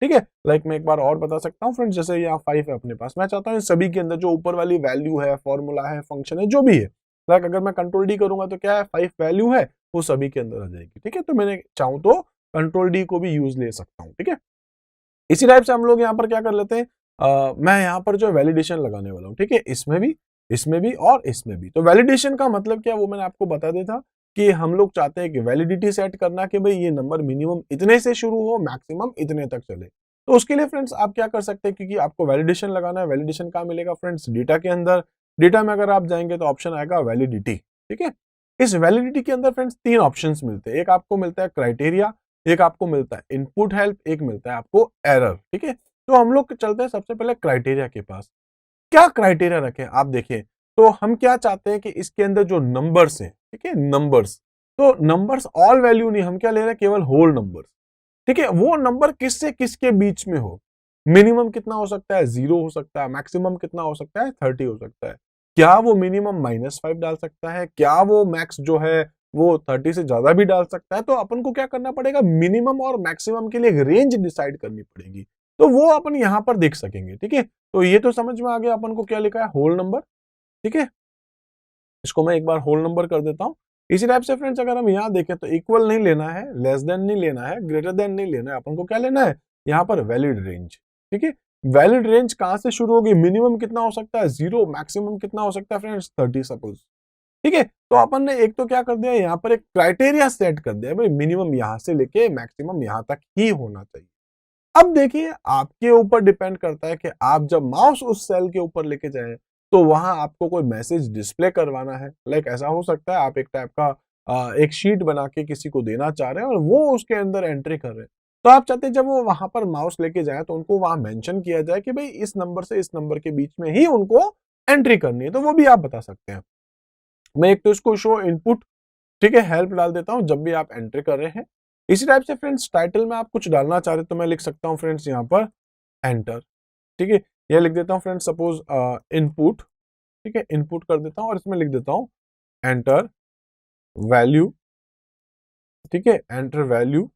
ठीक है, लाइक मैं एक बार और बता सकता हूँ फ्रेंड्स, जैसे यहाँ 5 है अपने पास, मैं चाहता हूँ इन सभी के अंदर जो ऊपर वाली वैल्यू है, फॉर्मूला है, फंक्शन है, जो भी है, लाइक अगर मैं कंट्रोल डी करूंगा तो क्या है, 5 वैल्यू है वो सभी के अंदर आ जाएगी। ठीक है, तो मैंने चाहूँ तो कंट्रोल डी को भी यूज ले सकता हूँ। ठीक है, इसी टाइप से हम लोग यहाँ पर क्या कर लेते हैं, मैं यहाँ पर जो वैलिडेशन लगाने वाला हूँ। ठीक है, इसमें भी और इसमें भी। तो वैलिडेशन का मतलब क्या, वो मैंने आपको बता दिया था कि हम लोग चाहते हैं कि वैलिडिटी सेट करना कि भाई ये नंबर मिनिमम इतने से शुरू हो, मैक्सिमम इतने तक चले। तो उसके लिए फ्रेंड्स आप क्या कर सकते हैं, क्योंकि आपको वैलिडेशन लगाना है, वैलिडेशन कहाँ मिलेगा फ्रेंड्स, डेटा के अंदर। डेटा में अगर आप जाएंगे तो ऑप्शन आएगा वैलिडिटी। ठीक है, इस वैलिडिटी के अंदर फ्रेंड्स 3 ऑप्शंस मिलते हैं, एक आपको मिलता है क्राइटेरिया, एक आपको मिलता है इनपुट हेल्प, एक मिलता है आपको एरर। ठीक है, तो हम लोग चलते हैं सबसे पहले क्राइटेरिया के पास। क्या क्राइटेरिया रखें आप देखिए, तो हम क्या चाहते हैं कि इसके अंदर जो नंबर्स हैं, ठीक है, नंबर्स, तो नंबर्स ऑल वैल्यू नहीं, हम क्या ले रहे हैं, केवल होल नंबर्स। ठीक है, वो नंबर किससे किसके बीच में हो, मिनिमम कितना हो सकता है, 0 हो सकता है, मैक्सिमम कितना हो सकता है, 30 हो सकता है। क्या वो मिनिमम -5 डाल सकता है, क्या वो मैक्स जो है वो 30 से ज्यादा भी डाल सकता है। तो अपन को क्या करना पड़ेगा, मिनिमम और मैक्सिमम के लिए एक रेंज डिसाइड करनी पड़ेगी, तो वो अपन यहां पर देख सकेंगे। ठीक है, तो ये तो समझ में आ गया अपन को क्या लिखा है, होल नंबर। ठीक है, इसको मैं एक बार होल नंबर कर देता हूं। इसी टाइप से फ्रेंड्स अगर हम यहाँ देखें तो इक्वल नहीं लेना है, लेस देन नहीं लेना है, ग्रेटर देन नहीं लेना है, अपन को क्या लेना है, यहाँ पर वैलिड रेंज। ठीक है, वैलिड रेंज कहां से शुरू होगी, मिनिमम कितना हो सकता है 0, मैक्सिमम कितना हो सकता है फ्रेंड्स 30 सपोज। ठीक है, तो अपन ने एक तो क्या कर दिया, यहाँ पर एक क्राइटेरिया सेट कर दिया, भाई मिनिमम यहां से लेके मैक्सिमम यहां तक ही होना चाहिए। अब देखिए आपके ऊपर डिपेंड करता है कि आप जब माउस उस सेल के ऊपर लेके जाएं तो वहां आपको कोई मैसेज डिस्प्ले करवाना है। लाइक ऐसा हो सकता है आप एक टाइप का एक शीट बना के किसी को देना चाह रहे हैं और वो उसके अंदर एंट्री कर रहे हैं, तो आप चाहते हैं जब वो वहां पर माउस लेके जाए तो उनको वहां मेंशन किया जाए कि भाई इस नंबर से इस नंबर के बीच में ही उनको एंट्री करनी है, तो वो भी आप बता सकते हैं। मैं एक तो इसको शो इनपुट, ठीक है, हेल्प डाल देता हूं जब भी आप एंट्री कर रहे हैं। इसी टाइप से फ्रेंड्स टाइटल में आप कुछ डालना चाह रहे हैं तो मैं लिख सकता हूं फ्रेंड्स यहाँ पर एंटर। ठीक है, ये लिख देता हूं फ्रेंड्स सपोज इनपुट। ठीक है, इनपुट कर देता हूं और इसमें लिख देता हूं एंटर वैल्यू। ठीक है, एंटर वैल्यू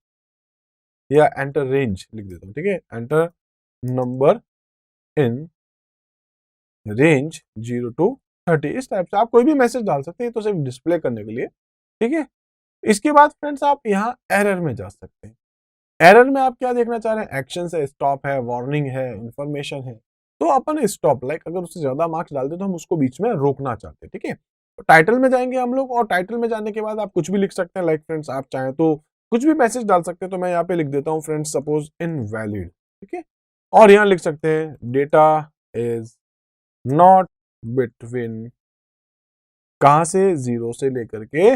या एंटर रेंज लिख देता हूं। ठीक है, enter number in range 0 to 30। इस टाइप से आप कोई भी मैसेज डाल सकते हैं, तो सिर्फ डिस्प्ले करने के लिए। ठीक है, इसके बाद फ्रेंड्स आप यहाँ एरर में जा सकते हैं। एरर में आप क्या देखना चाह रहे हैं, एक्शन है, स्टॉप है, वार्निंग है, इंफॉर्मेशन है। तो अपन स्टॉप, लाइक अगर उससे ज्यादा मार्क्स डाल दे तो हम उसको बीच में रोकना चाहते हैं। ठीक है, तो टाइटल में जाएंगे हम लोग और टाइटल में जाने के बाद आप कुछ भी लिख सकते हैं, लाइक फ्रेंड्स आप चाहें तो कुछ भी मैसेज डाल सकते हैं। तो मैं यहाँ पे लिख देता हूँ फ्रेंड्स सपोज इनवैलिड। ठीक है, और यहाँ लिख सकते हैं डेटा इज नॉट बिटवीन, कहां से, 0 से लेकर के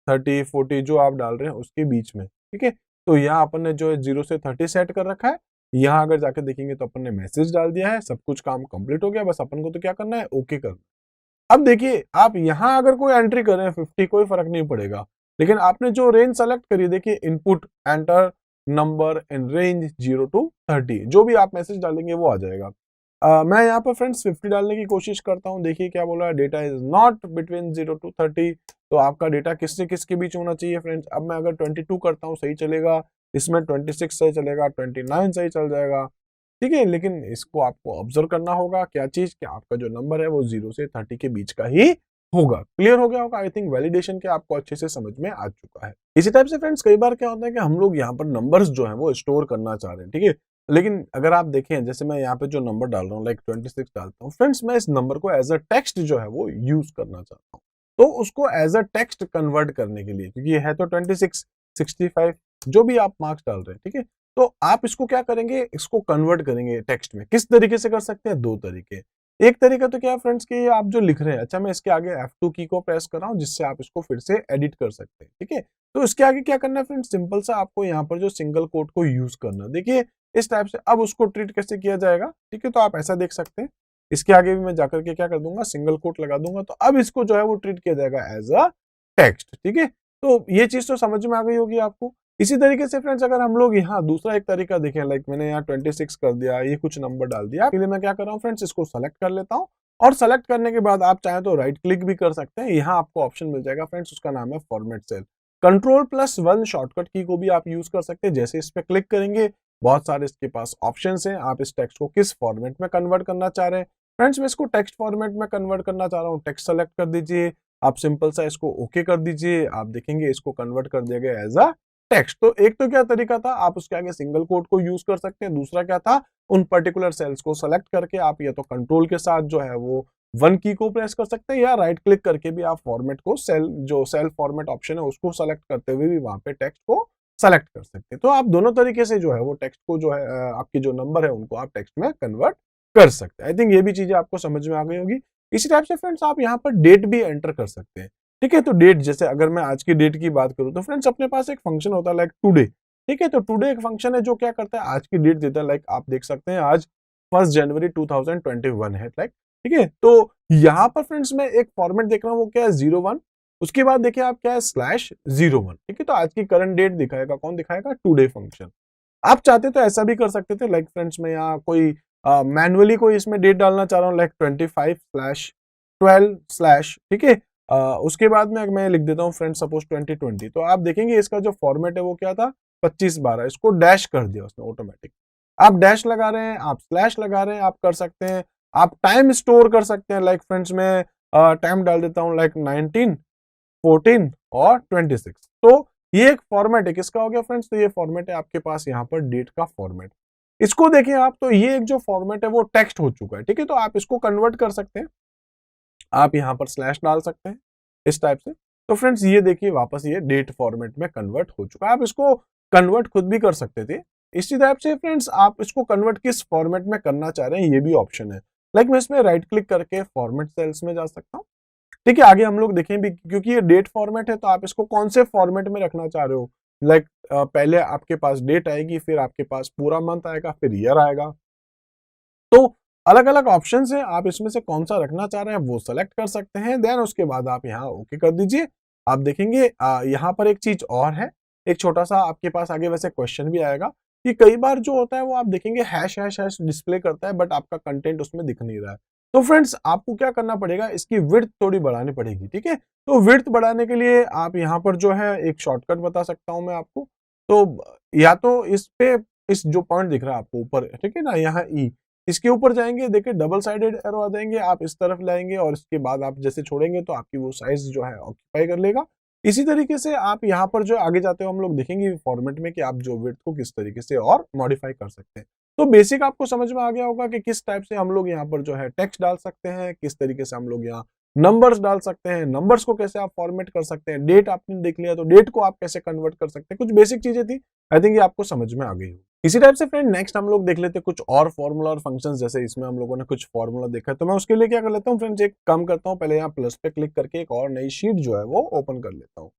30 40 जो आप डाल रहे हैं उसके बीच में। ठीक है, तो यहाँ अपन ने जो है 0 से 30 सेट कर रखा है। यहाँ अगर जाके देखेंगे तो अपन ने मैसेज डाल दिया है, सब कुछ काम कंप्लीट हो गया, बस अपन को तो क्या करना है, ओके करना। अब देखिए आप यहाँ अगर कोई एंट्री कर रहे हैं 50, कोई फर्क नहीं पड़ेगा, लेकिन आपने जो रेंज सेलेक्ट करी, देखिए input enter number in range 0 to 30, जो भी आप मैसेज डालेंगे वो आ जाएगा। मैं यहाँ पर फ्रेंड्स 50 डालने की कोशिश करता हूँ। देखिए क्या बोला है, data is not between 0 to 30। तो आपका डेटा किससे किसके बीच होना चाहिए फ्रेंड्स। अब मैं अगर 22 करता हूँ सही चलेगा, इसमें 26 सही चलेगा, 29 सही चल जाएगा। ठीक है, लेकिन इसको आपको ऑब्जर्व करना होगा क्या चीज, कि आपका जो नंबर है वो 0 से 30 के बीच का ही होगा। क्लियर हो गया होगा, आई थिंक वैलिडेशन के आपको अच्छे से समझ में आ चुका है। इसी टाइप से फ्रेंड्स कई बार क्या होता है कि हम लोग यहाँ पर नंबर्स जो है वो स्टोर करना चाह रहे हैं। ठीक है, लेकिन अगर आप देखें जैसे मैं यहाँ पे जो नंबर डाल रहा हूँ लाइक 26 डालता हूँ फ्रेंड्स, मैं इस नंबर को एज अ टेक्स्ट जो है वो यूज करना चाहता हूँ। तो उसको एज अ टेक्स्ट कन्वर्ट करने के लिए, क्योंकि ये है तो 26, 65 जो भी आप मार्क्स डाल रहे हैं, ठीक है, तो आप इसको क्या करेंगे, इसको कन्वर्ट करेंगे टेक्स्ट में। किस तरीके से कर सकते हैं, दो तरीके। एक तरीका तो क्या है फ्रेंड्स कि आप जो लिख रहे हैं, अच्छा मैं इसके आगे F2 की को प्रेस कर रहा हूँ जिससे आप इसको फिर से एडिट कर सकते हैं, ठीक है। तो इसके आगे क्या करना है फ्रेंड्स, सिंपल सा आपको यहाँ पर जो सिंगल कोट को यूज करना है। देखिए इस टाइप से। अब उसको ट्रीट कैसे किया जाएगा, ठीक है, तो आप ऐसा देख सकते हैं। इसके आगे भी मैं जाकर के क्या कर दूंगा, सिंगल कोट लगा दूंगा, तो अब इसको जो है वो ट्रीट किया जाएगा एज अ टेक्स्ट, ठीक है। तो ये चीज तो समझ में आ गई होगी आपको। इसी तरीके से फ्रेंड्स अगर हम लोग यहाँ दूसरा एक तरीका देखें, लाइक मैंने यहाँ 26 कर दिया, ये कुछ नंबर डाल दिया, इसलिए मैं क्या कर रहा हूँ फ्रेंड्स, इसको सेलेक्ट कर लेता हूँ। और सेलेक्ट करने के बाद आप चाहे तो राइट क्लिक भी कर सकते हैं। यहाँ आपको ऑप्शन मिल जाएगा फ्रेंड्स, उसका नाम है फॉर्मेट सेल। Ctrl+1 शॉर्टकट की को भी आप यूज कर सकते हैं। जैसे इस पे क्लिक करेंगे, बहुत सारे इसके पास ऑप्शंस हैं। आप इस टेक्स्ट को किस फॉर्मेट में कन्वर्ट करना चाह रहे हैं। फ्रेंड्स मैं इसको टेक्स्ट फॉर्मेट में कन्वर्ट करना चाह रहा हूँ, टेक्स्ट सेलेक्ट कर दीजिए। आप सिंपल सा इसको ओके कर दीजिए, आप देखेंगे इसको कन्वर्ट कर दिया गया एज अ टेक्स्ट। तो एक तो क्या तरीका था, आप उसके आगे सिंगल कोट को यूज कर सकते हैं। दूसरा क्या था, उन पर्टिकुलर सेल्स को सेलेक्ट करके आप या तो कंट्रोल के साथ जो है वो 1 की को प्रेस कर सकते हैं, या राइट क्लिक करके भी आप फॉर्मेट को सेल फॉर्मेट ऑप्शन है उसको सेलेक्ट करते हुए भी वहां पे टेक्स्ट को सेलेक्ट कर सकते हैं। तो आप दोनों तरीके से जो है वो टेक्स्ट को जो है आपकी जो नंबर है उनको आप टेक्स्ट में कन्वर्ट कर सकते हैं। आई थिंक ये भी चीजें आपको समझ में आ गई होगी। इसी टाइप से फ्रेंड्स आप यहाँ पर डेट भी एंटर कर सकते हैं, ठीक है। तो डेट, जैसे अगर मैं आज की डेट की बात करूं तो फ्रेंड्स अपने पास एक फंक्शन होता है लाइक टुडे, ठीक है। तो टुडे एक फंक्शन है जो क्या करता है, आज की डेट देता है। लाइक आप देख सकते हैं आज 1 जनवरी 2021 है, लाइक, ठीक है। तो यहाँ पर फ्रेंड्स मैं एक फॉर्मेट देख रहा हूँ, वो क्या है 01, उसके बाद देखिए आप क्या है /01, ठीक है। तो आज की करंट डेट दिखाएगा, कौन दिखाएगा, टुडे फंक्शन। आप चाहते तो ऐसा भी कर सकते थे, लाइक फ्रेंड्स मैं यहाँ कोई मैनुअली कोई इसमें डेट डालना चाह रहा हूँ, लाइक 25/12/, ठीक है। उसके बाद में मैं लिख देता हूँ फ्रेंड्स सपोज 2020। तो आप देखेंगे इसका जो फॉर्मेट है वो क्या था, 25/12, इसको डैश कर दिया उसने ऑटोमेटिक। आप डैश लगा रहे हैं, आप स्लैश लगा रहे हैं, आप कर सकते हैं। आप टाइम स्टोर कर सकते हैं, लाइक फ्रेंड्स मैं टाइम डाल देता हूँ लाइक 19, 14 और 26। तो ये एक फॉर्मेट है, किसका हो गया फ्रेंड्स, तो ये फॉर्मेट है आपके पास यहाँ पर डेट का फॉर्मेट। इसको देखिए आप, तो ये एक जो फॉर्मेट है वो टेक्स्ट हो चुका है, ठीक है। तो आप इसको कन्वर्ट कर सकते हैं, आप यहाँ पर स्लैश डाल सकते हैं इस टाइप से। तो फ्रेंड्स ये देखिए वापस ये डेट फॉर्मेट में कन्वर्ट हो चुका है। आप इसको कन्वर्ट खुद भी कर सकते थे इसी टाइप से। फ्रेंड्स आप इसको कन्वर्ट किस फॉर्मेट में करना चाह रहे हैं ये भी ऑप्शन है। लाइक मैं इसमें राइट क्लिक करके फॉर्मेट सेल्स में जा सकता हूँ, ठीक है। आगे हम लोग देखें भी, क्योंकि ये डेट फॉर्मेट है तो आप इसको कौन से फॉर्मेट में रखना चाह रहे हो। लाइक पहले आपके पास डेट आएगी, फिर आपके पास पूरा मंथ आएगा, फिर ईयर आएगा। तो अलग अलग ऑप्शन है, आप इसमें से कौन सा रखना चाह रहे हैं वो सेलेक्ट कर सकते हैं। देन उसके बाद आप यहाँ ओके कर दीजिए। आप देखेंगे यहाँ पर एक चीज और है, एक छोटा सा आपके पास आगे वैसे क्वेश्चन भी आएगा कि कई बार जो होता है वो आप देखेंगे हैश हैश हैश डिस्प्ले करता है, बट आपका कंटेंट उसमें दिख नहीं रहा है। तो फ्रेंड्स आपको क्या करना पड़ेगा, इसकी विड्थ थोड़ी बढ़ानी पड़ेगी, ठीक है। तो विड्थ बढ़ाने के लिए आप यहाँ पर जो है एक शॉर्टकट बता सकता हूँ मैं आपको। तो या तो इस पे, इस जो पॉइंट दिख रहा है आपको ऊपर, ठीक है ना, यहाँ ई, इसके ऊपर जाएंगे, देखिए डबल साइडेड एरो आ जाएंगे, आप इस तरफ लाएंगे और इसके बाद आप जैसे छोड़ेंगे तो आपकी वो साइज जो है ऑक्यूपाई कर लेगा। इसी तरीके से आप यहाँ पर जो आगे जाते हो हम लोग देखेंगे फॉर्मेट में कि आप जो विड्थ को किस तरीके से और मॉडिफाई कर सकते हैं। तो बेसिक आपको समझ में आ गया होगा कि किस टाइप से हम लोग यहाँ पर जो है टेक्स्ट डाल सकते हैं, किस तरीके से हम लोग यहाँ नंबर्स डाल सकते हैं, नंबर्स को कैसे आप फॉर्मेट कर सकते हैं, डेट आपने देख लिया तो डेट को आप कैसे कन्वर्ट कर सकते हैं। कुछ बेसिक चीजें थी, आई थिंक ये आपको समझ में आ गई हो। इसी टाइप से फ्रेंड नेक्स्ट हम लोग देख लेते हैं कुछ और फॉर्मूला और फंक्शंस। जैसे इसमें हम लोगों ने कुछ फॉर्मूला देखा है, तो मैं उसके लिए क्या कर लेता हूँ फ्रेंड्स, एक काम करता हूँ, पहले यहाँ प्लस पे क्लिक करके एक और नई शीट जो है वो ओपन कर लेता हूँ।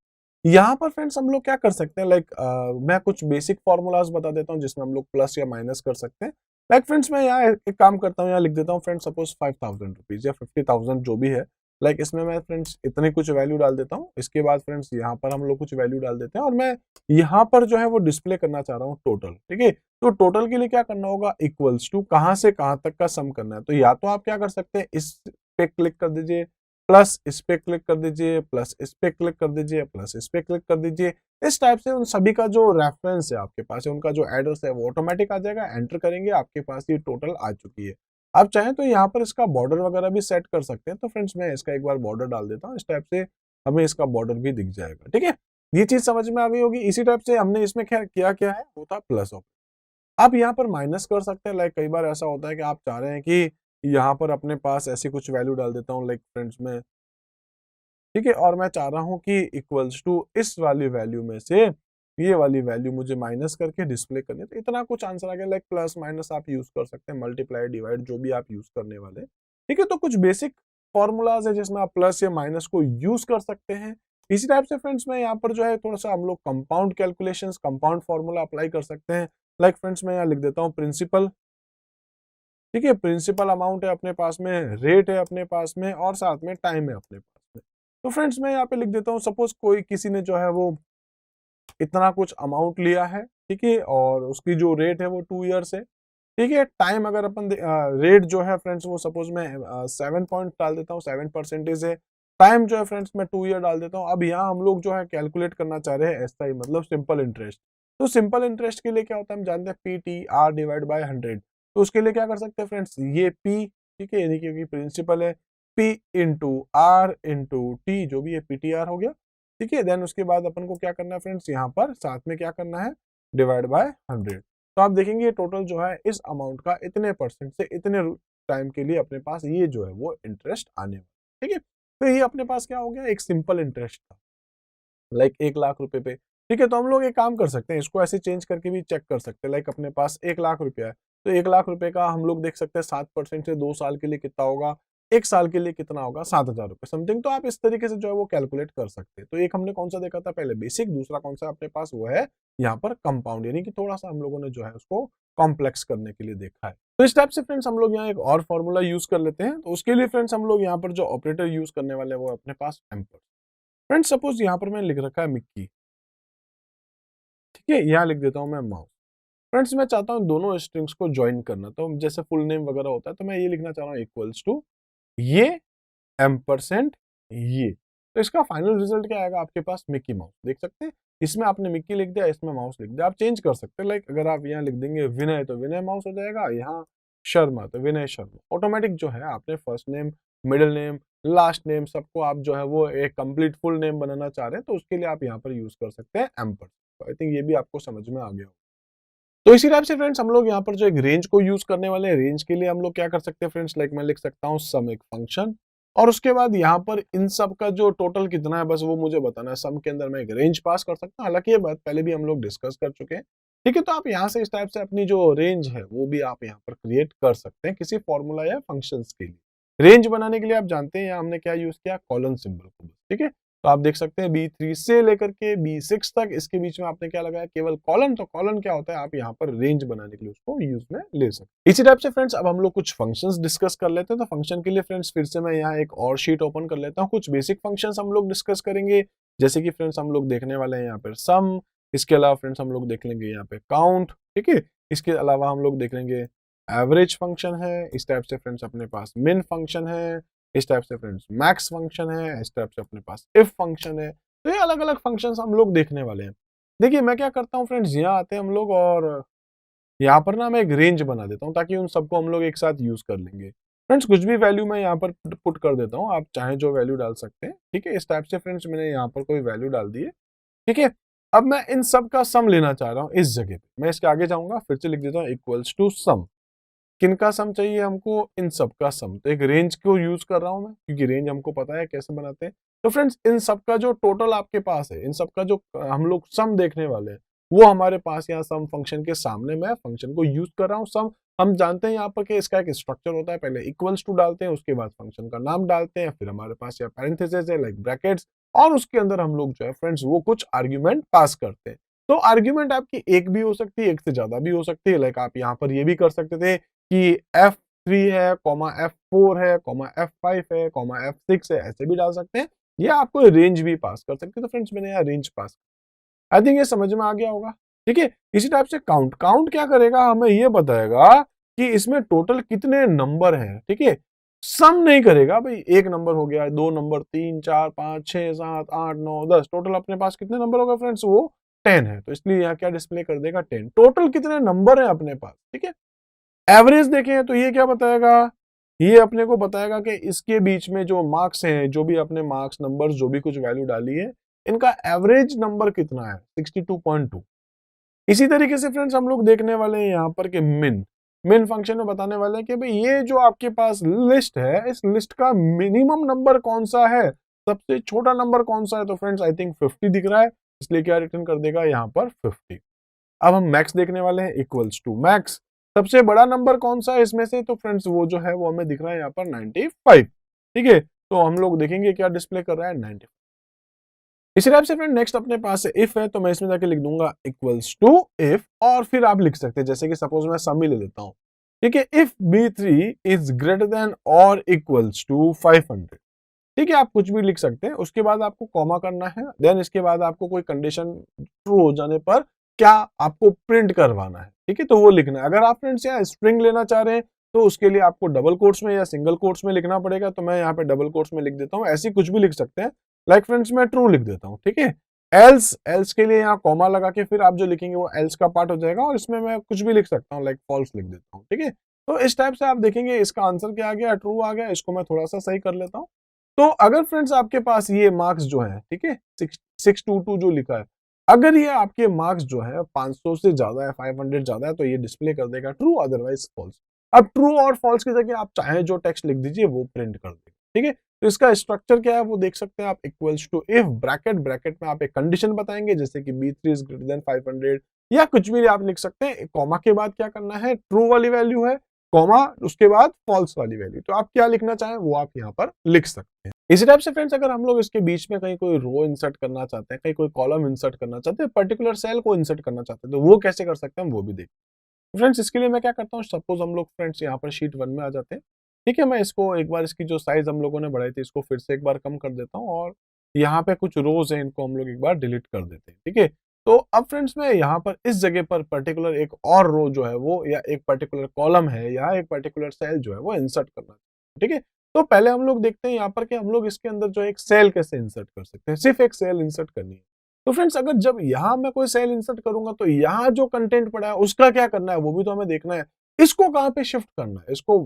यहाँ पर फ्रेंड्स हम लोग क्या कर सकते हैं, लाइक मैं कुछ बेसिक फॉर्मूलाज बता देता हूँ जिसमें हम लोग प्लस या माइनस कर सकते हैं। लाइक फ्रेंड्स मैं यहाँ एक काम करता हूँ, यहाँ लिख देता हूँ फ्रेंड्स सपोज 5000 रुपीज या 50,000 जो भी है। लाइक इसमें मैं फ्रेंड्स इतनी कुछ वैल्यू डाल देता हूँ। इसके बाद फ्रेंड्स यहाँ पर हम लोग कुछ वैल्यू डाल देते हैं और मैं यहाँ पर जो है वो डिस्प्ले करना चाह रहा हूँ टोटल, ठीक है। तो टोटल के लिए क्या करना होगा, इक्वल्स टू कहाँ से कहाँ तक का सम करना है। तो या तो आप क्या कर सकते हैं, इस पे क्लिक कर दीजिए, प्लस इस पे क्लिक कर दीजिए, प्लस इस पे क्लिक कर दीजिए, प्लस इस पे क्लिक कर दीजिए। इस टाइप से उन सभी का जो रेफरेंस है आपके पास है, उनका जो एड्रेस है वो ऑटोमेटिक आ जाएगा। एंटर करेंगे, आपके पास ये टोटल आ चुकी है। आप चाहें तो यहाँ पर इसका बॉर्डर वगैरह भी सेट कर सकते हैं। तो फ्रेंड्स मैं इसका एक बार बॉर्डर डाल देता हूँ, इस टाइप से हमें इसका बॉर्डर भी दिख जाएगा, ठीक है। ये चीज समझ में आ गई होगी। इसी टाइप से हमने इसमें क्या किया है, वो था प्लस ऑप्शन। आप यहाँ पर माइनस कर सकते हैं। लाइक कई बार ऐसा होता है कि आप चाह रहे हैं कि यहाँ पर अपने पास ऐसी कुछ वैल्यू डाल देता हूँ लाइक फ्रेंड्स में, ठीक है, और मैं चाह रहा हूँ कि इक्वल्स टू इस वाली वैल्यू में से ये वाली वैल्यू मुझे माइनस करके डिस्प्ले करनी है। तो इतना कुछ आंसर आ गया। लाइक प्लस माइनस आप यूज कर सकते हैं, मल्टीप्लाई डिवाइड जो भी आप यूज करने वाले, ठीक है। तो कुछ बेसिक फॉर्मूलाज है जिसमें आप प्लस या माइनस को यूज कर सकते हैं। इसी टाइप से फ्रेंड्स में यहाँ पर जो है थोड़ा सा हम लोग compound calculations, compound formula apply कर सकते हैं। लाइक फ्रेंड्स मैं यहाँ लिख देता हूँ प्रिंसिपल, ठीक है, प्रिंसिपल अमाउंट है अपने पास में, रेट है अपने पास में, और साथ में टाइम है अपने पास में। तो फ्रेंड्स मैं यहाँ पे लिख देता हूँ, सपोज कोई किसी ने जो है वो इतना कुछ अमाउंट लिया है, ठीक है, और उसकी जो रेट है वो 2 ईयर्स है, ठीक है। टाइम अगर अपन रेट जो है फ्रेंड्स वो सपोज मैं 7 पॉइंट डाल देता हूँ, 7% है। टाइम जो है फ्रेंड्स मैं 2 ईयर डाल देता हूँ। अब यहाँ हम लोग जो है कैलकुलेट करना चाह रहे हैं एसआई, मतलब सिंपल इंटरेस्ट। तो सिंपल इंटरेस्ट के लिए क्या होता है, हम जानते हैं PTR डिवाइड बाय 100। तो उसके लिए क्या कर सकते हैं फ्रेंड्स, ये P, ठीक है, यानी कि प्रिंसिपल है, P into R into T, जो भी है PTR हो गया, ठीक है। देन उसके बाद अपन को क्या करना है फ्रेंड्स, यहाँ पर साथ में क्या करना है, डिवाइड बाय 100। तो आप देखेंगे टोटल जो है इस अमाउंट का इतने परसेंट से इतने टाइम के लिए अपने पास ये जो है वो इंटरेस्ट आने वाला, ठीक है। तो ये अपने पास क्या हो गया, एक सिंपल इंटरेस्ट था लाइक 1 लाख रुपए पे, ठीक है। तो हम लोग एक काम कर सकते हैं, इसको ऐसे चेंज करके भी चेक कर सकते हैं। लाइक अपने पास 1 लाख रुपया है, तो 1 लाख रुपए का हम लोग देख सकते हैं 7% से 2 साल के लिए कितना होगा, 1 साल के लिए कितना होगा, 7,000 रुपए समथिंग। तो आप इस तरीके से जो है वो कैलकुलेट कर सकते हैं। तो एक हमने कौन सा देखा था पहले, बेसिक, दूसरा कौन सा अपने पास वो है यहाँ पर कंपाउंड, यानी कि थोड़ा सा हम लोगों ने जो है उसको कॉम्प्लेक्स करने के लिए देखा है। तो इस टाइप से फ्रेंड्स हम लोग यहाँ एक और फॉर्मूला यूज कर लेते हैं। तो उसके लिए फ्रेंड्स हम लोग यहाँ पर जो ऑपरेटर यूज करने वाले हैं वो अपने पास एम्पर। फ्रेंड्स सपोज यहाँ पर मैंने लिख रखा है मिक्की, ठीक है, यहाँ लिख देता हूँ मैं माउस। फ्रेंड्स मैं चाहता हूँ दोनों स्ट्रिंग्स को ज्वाइन करना, तो जैसे फुल नेम वगैरह होता है, तो मैं ये लिखना चाह रहा हूँ इक्वल्स टू ये एम्परसेंट ये। तो इसका फाइनल रिजल्ट क्या आएगा आपके पास, मिक्की माउस। देख सकते हैं इसमें आपने मिक्की लिख दिया, इसमें माउस लिख दिया। आप चेंज कर सकते हैं, लाइक अगर आप यहाँ लिख देंगे विनय तो विनय माउस हो जाएगा, यहाँ शर्मा तो विनय शर्मा। ऑटोमेटिक जो है आपने first name, middle name, last name सबको आप जो है वो एक कंप्लीट फुल नेम बनाना चाह रहे हैं, तो उसके लिए आप यहाँ पर यूज कर सकते हैं एम्पर। तो आई थिंक ये भी आपको समझ में आ गया। तो इसी टाइप से फ्रेंड्स हम लोग यहाँ पर जो एक रेंज को यूज करने वाले हैं, रेंज के लिए हम लोग क्या कर सकते हैं फ्रेंड्स, लाइक मैं लिख सकता हूँ सम एक फंक्शन, और उसके बाद यहाँ पर इन सब का जो टोटल कितना है बस वो मुझे बताना है। सम के अंदर मैं एक रेंज पास कर सकता हूँ, हालांकि ये बात पहले भी हम लोग डिस्कस कर चुके हैं, ठीक है। तो आप यहाँ से इस टाइप से अपनी जो रेंज है वो भी आप यहाँ पर क्रिएट कर सकते हैं किसी फॉर्मूला या फंक्शन के लिए। रेंज बनाने के लिए आप जानते हैं यहाँ हमने क्या यूज किया, कॉलन सिंबल को, ठीक है। तो आप देख सकते हैं B3 से लेकर के B6 तक, इसके बीच में आपने क्या लगाया, केवल कॉलन। तो कॉलन क्या होता है, आप यहाँ पर रेंज बनाने के लिए उसको यूज में ले सकते हैं। इसी टाइप से फ्रेंड्स अब हम लोग कुछ फंक्शंस डिस्कस कर लेते हैं। तो फंक्शन के लिए फ्रेंड्स फिर से मैं यहाँ एक और शीट ओपन कर लेता हूँ। कुछ बेसिक फंक्शंस हम लोग डिस्कस करेंगे, जैसे कि फ्रेंड्स हम लोग देखने वाले हैं यहाँ पर सम, इसके अलावा फ्रेंड्स हम लोग देख लेंगे यहाँ पे काउंट, ठीक है। इसके अलावा हम लोग देख लेंगे एवरेज फंक्शन है, इस टाइप से फ्रेंड्स अपने पास मिन फंक्शन है, इस टाइप से फ्रेंड्स मैक्स फंक्शन है, इस टाइप से अपने पास इफ फंक्शन है। तो ये अलग अलग फंक्शंस हम लोग देखने वाले हैं। देखिए मैं क्या करता हूँ फ्रेंड्स, यहाँ आते हैं हम लोग और यहाँ पर ना मैं एक रेंज बना देता हूँ ताकि उन सबको हम लोग एक साथ यूज कर लेंगे। फ्रेंड्स कुछ भी वैल्यू मैं यहाँ पर पुट कर देता हूँ, आप चाहे जो वैल्यू डाल सकते हैं, ठीक है। इस टाइप से फ्रेंड्स मैंने यहाँ पर कोई वैल्यू डाल दी है, ठीक है। अब मैं इन सब का सम लेना चाह रहा हूँ इस जगह पे। मैं इसके आगे जाऊंगा, फिर से लिख देता हूँ इक्वल्स टू सम। किनका सम चाहिए हमको, इन सब का सम। तो एक रेंज को यूज कर रहा हूं मैं, क्योंकि रेंज हमको पता है कैसे बनाते हैं। तो फ्रेंड्स इन सब का जो टोटल आपके पास है, इन सब का जो हम लोग सम देखने वाले हैं, वो हमारे पास यहाँ सम फंक्शन के सामने मैं फंक्शन को यूज कर रहा हूँ। सम हम जानते हैं यहाँ पर कि इसका एक स्ट्रक्चर होता है, पहले इक्वल्स टू डालते हैं, उसके बाद फंक्शन का नाम डालते हैं, फिर हमारे पास यहाँ पैरेंथेसिस है लाइक ब्रैकेट्स, और उसके अंदर हम लोग जो है फ्रेंड्स वो कुछ आर्ग्यूमेंट पास करते हैं। तो आर्ग्यूमेंट आपकी एक भी हो सकती है, एक से ज्यादा भी हो सकती है। लाइक आप यहाँ पर ये भी कर सकते थे कि F3 है, F4 है, F5 है, F6 है, ऐसे भी डाल सकते हैं, या आपको रेंज भी पास कर सकते हैं। तो फ्रेंड्स मैंने यहाँ रेंज पास, आई थिंक ये समझ में आ गया होगा, ठीक है। इसी टाइप से काउंट, काउंट क्या करेगा, हमें ये बताएगा कि इसमें टोटल कितने नंबर हैं, ठीक है। सम नहीं करेगा भाई, एक नंबर हो गया, दो नंबर, 3 4 5 6 7 8 9 10, टोटल अपने पास कितने नंबर होगा फ्रेंड्स, वो 10 है। तो इसलिए यहाँ क्या डिस्प्ले कर देगा, 10। टोटल कितने नंबर है अपने पास, ठीक है। एवरेज देखें तो ये क्या बताएगा, ये अपने को बताएगा कि इसके बीच में जो मार्क्स हैं, जो भी अपने मार्क्स नंबर्स जो भी कुछ वैल्यू डाली है, इनका एवरेज नंबर कितना है, 62.2। इसी तरीके से फ्रेंड्स हम लोग देखने वाले हैं यहाँ पर कि मिन फंक्शन में बताने वाले हैं कि भाई ये जो आपके पास लिस्ट है, इस लिस्ट का मिनिमम नंबर कौन सा है, सबसे छोटा नंबर कौन सा है। तो फ्रेंड्स आई थिंक 50 दिख रहा है, इसलिए क्या रिटर्न कर देगा यहाँ पर 50। अब हम मैक्स देखने वाले हैं, इक्वल्स टू मैक्स, सबसे बड़ा नंबर कौन सा है इसमें से। तो फ्रेंड्स वो जो है वो हमें दिख रहा है यहाँ पर 95। ठीक है, तो हम लोग देखेंगे क्या डिस्प्ले कर रहा है, 95। इसी टाइप से फ्रेंड नेक्स्ट अपने पास इफ है, तो मैं इसमें जाके लिख दूंगा इक्वल्स टू इफ, और फिर आप लिख सकते हैं जैसे कि सपोज मैं सम ही ले लेता हूं। ठीक है, if B3 is greater than और इक्वल्स टू 500। ठीक है, आप कुछ भी लिख सकते हैं, उसके बाद आपको कॉमा करना है, देन इसके बाद आपको कोई कंडीशन ट्रू हो जाने पर क्या आपको प्रिंट करवाना है। ठीक है, तो वो लिखना है। अगर आप फ्रेंड्स यहाँ स्ट्रिंग लेना चाह रहे हैं तो उसके लिए आपको डबल कोट्स में या सिंगल कोट्स में लिखना पड़ेगा, तो मैं यहाँ पे डबल कोट्स में लिख देता हूँ। ऐसी कुछ भी लिख सकते हैं, लाइक फ्रेंड्स मैं ट्रू लिख देता हूँ। ठीक है, एल्स के लिए यहाँ कॉमा लगा के फिर आप जो लिखेंगे वो एल्स का पार्ट हो जाएगा, और इसमें मैं कुछ भी लिख सकता हूँ, लाइक फॉल्स लिख देता हूँ। ठीक है, तो इस टाइप से आप देखेंगे इसका आंसर क्या आ गया, ट्रू आ गया। इसको मैं थोड़ा सा सही कर लेता हूँ। तो अगर फ्रेंड्स आपके पास ये मार्क्स जो है, ठीक है, 622 जो लिखा है, अगर ये आपके मार्क्स जो है 500 से ज्यादा है, 500 ज्यादा है, तो ये डिस्प्ले कर देगा ट्रू, अदरवाइज फॉल्स। अब ट्रू और फॉल्स की जगह आप चाहे जो टेक्स्ट लिख दीजिए वो प्रिंट कर देगा। ठीक है, तो इसका स्ट्रक्चर क्या है वो देख सकते हैं आप, इक्वल्स टू इफ ब्रैकेट में आप एक कंडीशन बताएंगे जैसे कि B3 इज ग्रेटर देन 500, या कुछ भी आप लिख सकते हैं। कॉमा के बाद क्या करना है, ट्रू वाली वैल्यू है, कॉमा उसके बाद फॉल्स वाली वैल्यू। तो आप क्या लिखना चाहें वो आप यहाँ पर लिख सकते हैं। इसी टाइप से फ्रेंड्स अगर हम लोग इसके बीच में कहीं कोई रो इंसर्ट करना चाहते हैं, कहीं कोई कॉलम इंसर्ट करना चाहते हैं, पर्टिकुलर सेल को इंसर्ट करना चाहते हैं, तो वो कैसे कर सकते हैं वो भी देखते हैं। फ्रेंड्स इसके लिए मैं क्या करता हूँ, सपोज हम लोग फ्रेंड्स यहाँ पर शीट 1 में आ जाते हैं। ठीक है, मैं इसको एक बार इसकी जो साइज हम लोगों ने बढ़ाई थी इसको फिर से एक बार कम कर देता हूँ, और यहाँ पे कुछ रोज है इनको हम लोग एक बार डिलीट कर देते हैं। ठीक है, तो अब फ्रेंड्स मैं यहाँ पर इस जगह पर पर्टिकुलर एक और रो जो है वो, या एक पर्टिकुलर कॉलम है या एक पर्टिकुलर सेल जो है वो इंसर्ट करना है। ठीक है, तो पहले हम लोग देखते हैं यहाँ पर कि हम लोग इसके अंदर जो एक सेल कैसे इंसर्ट कर सकते हैं। सिर्फ एक सेल इंसर्ट करनी है। तो फ्रेंड्स अगर जब यहाँ मैं कोई सेल इंसर्ट करूंगा तो यहाँ जो कंटेंट पड़ा है उसका क्या करना है वो भी तो हमें देखना है। इसको कहाँ पे शिफ्ट करना है, इसको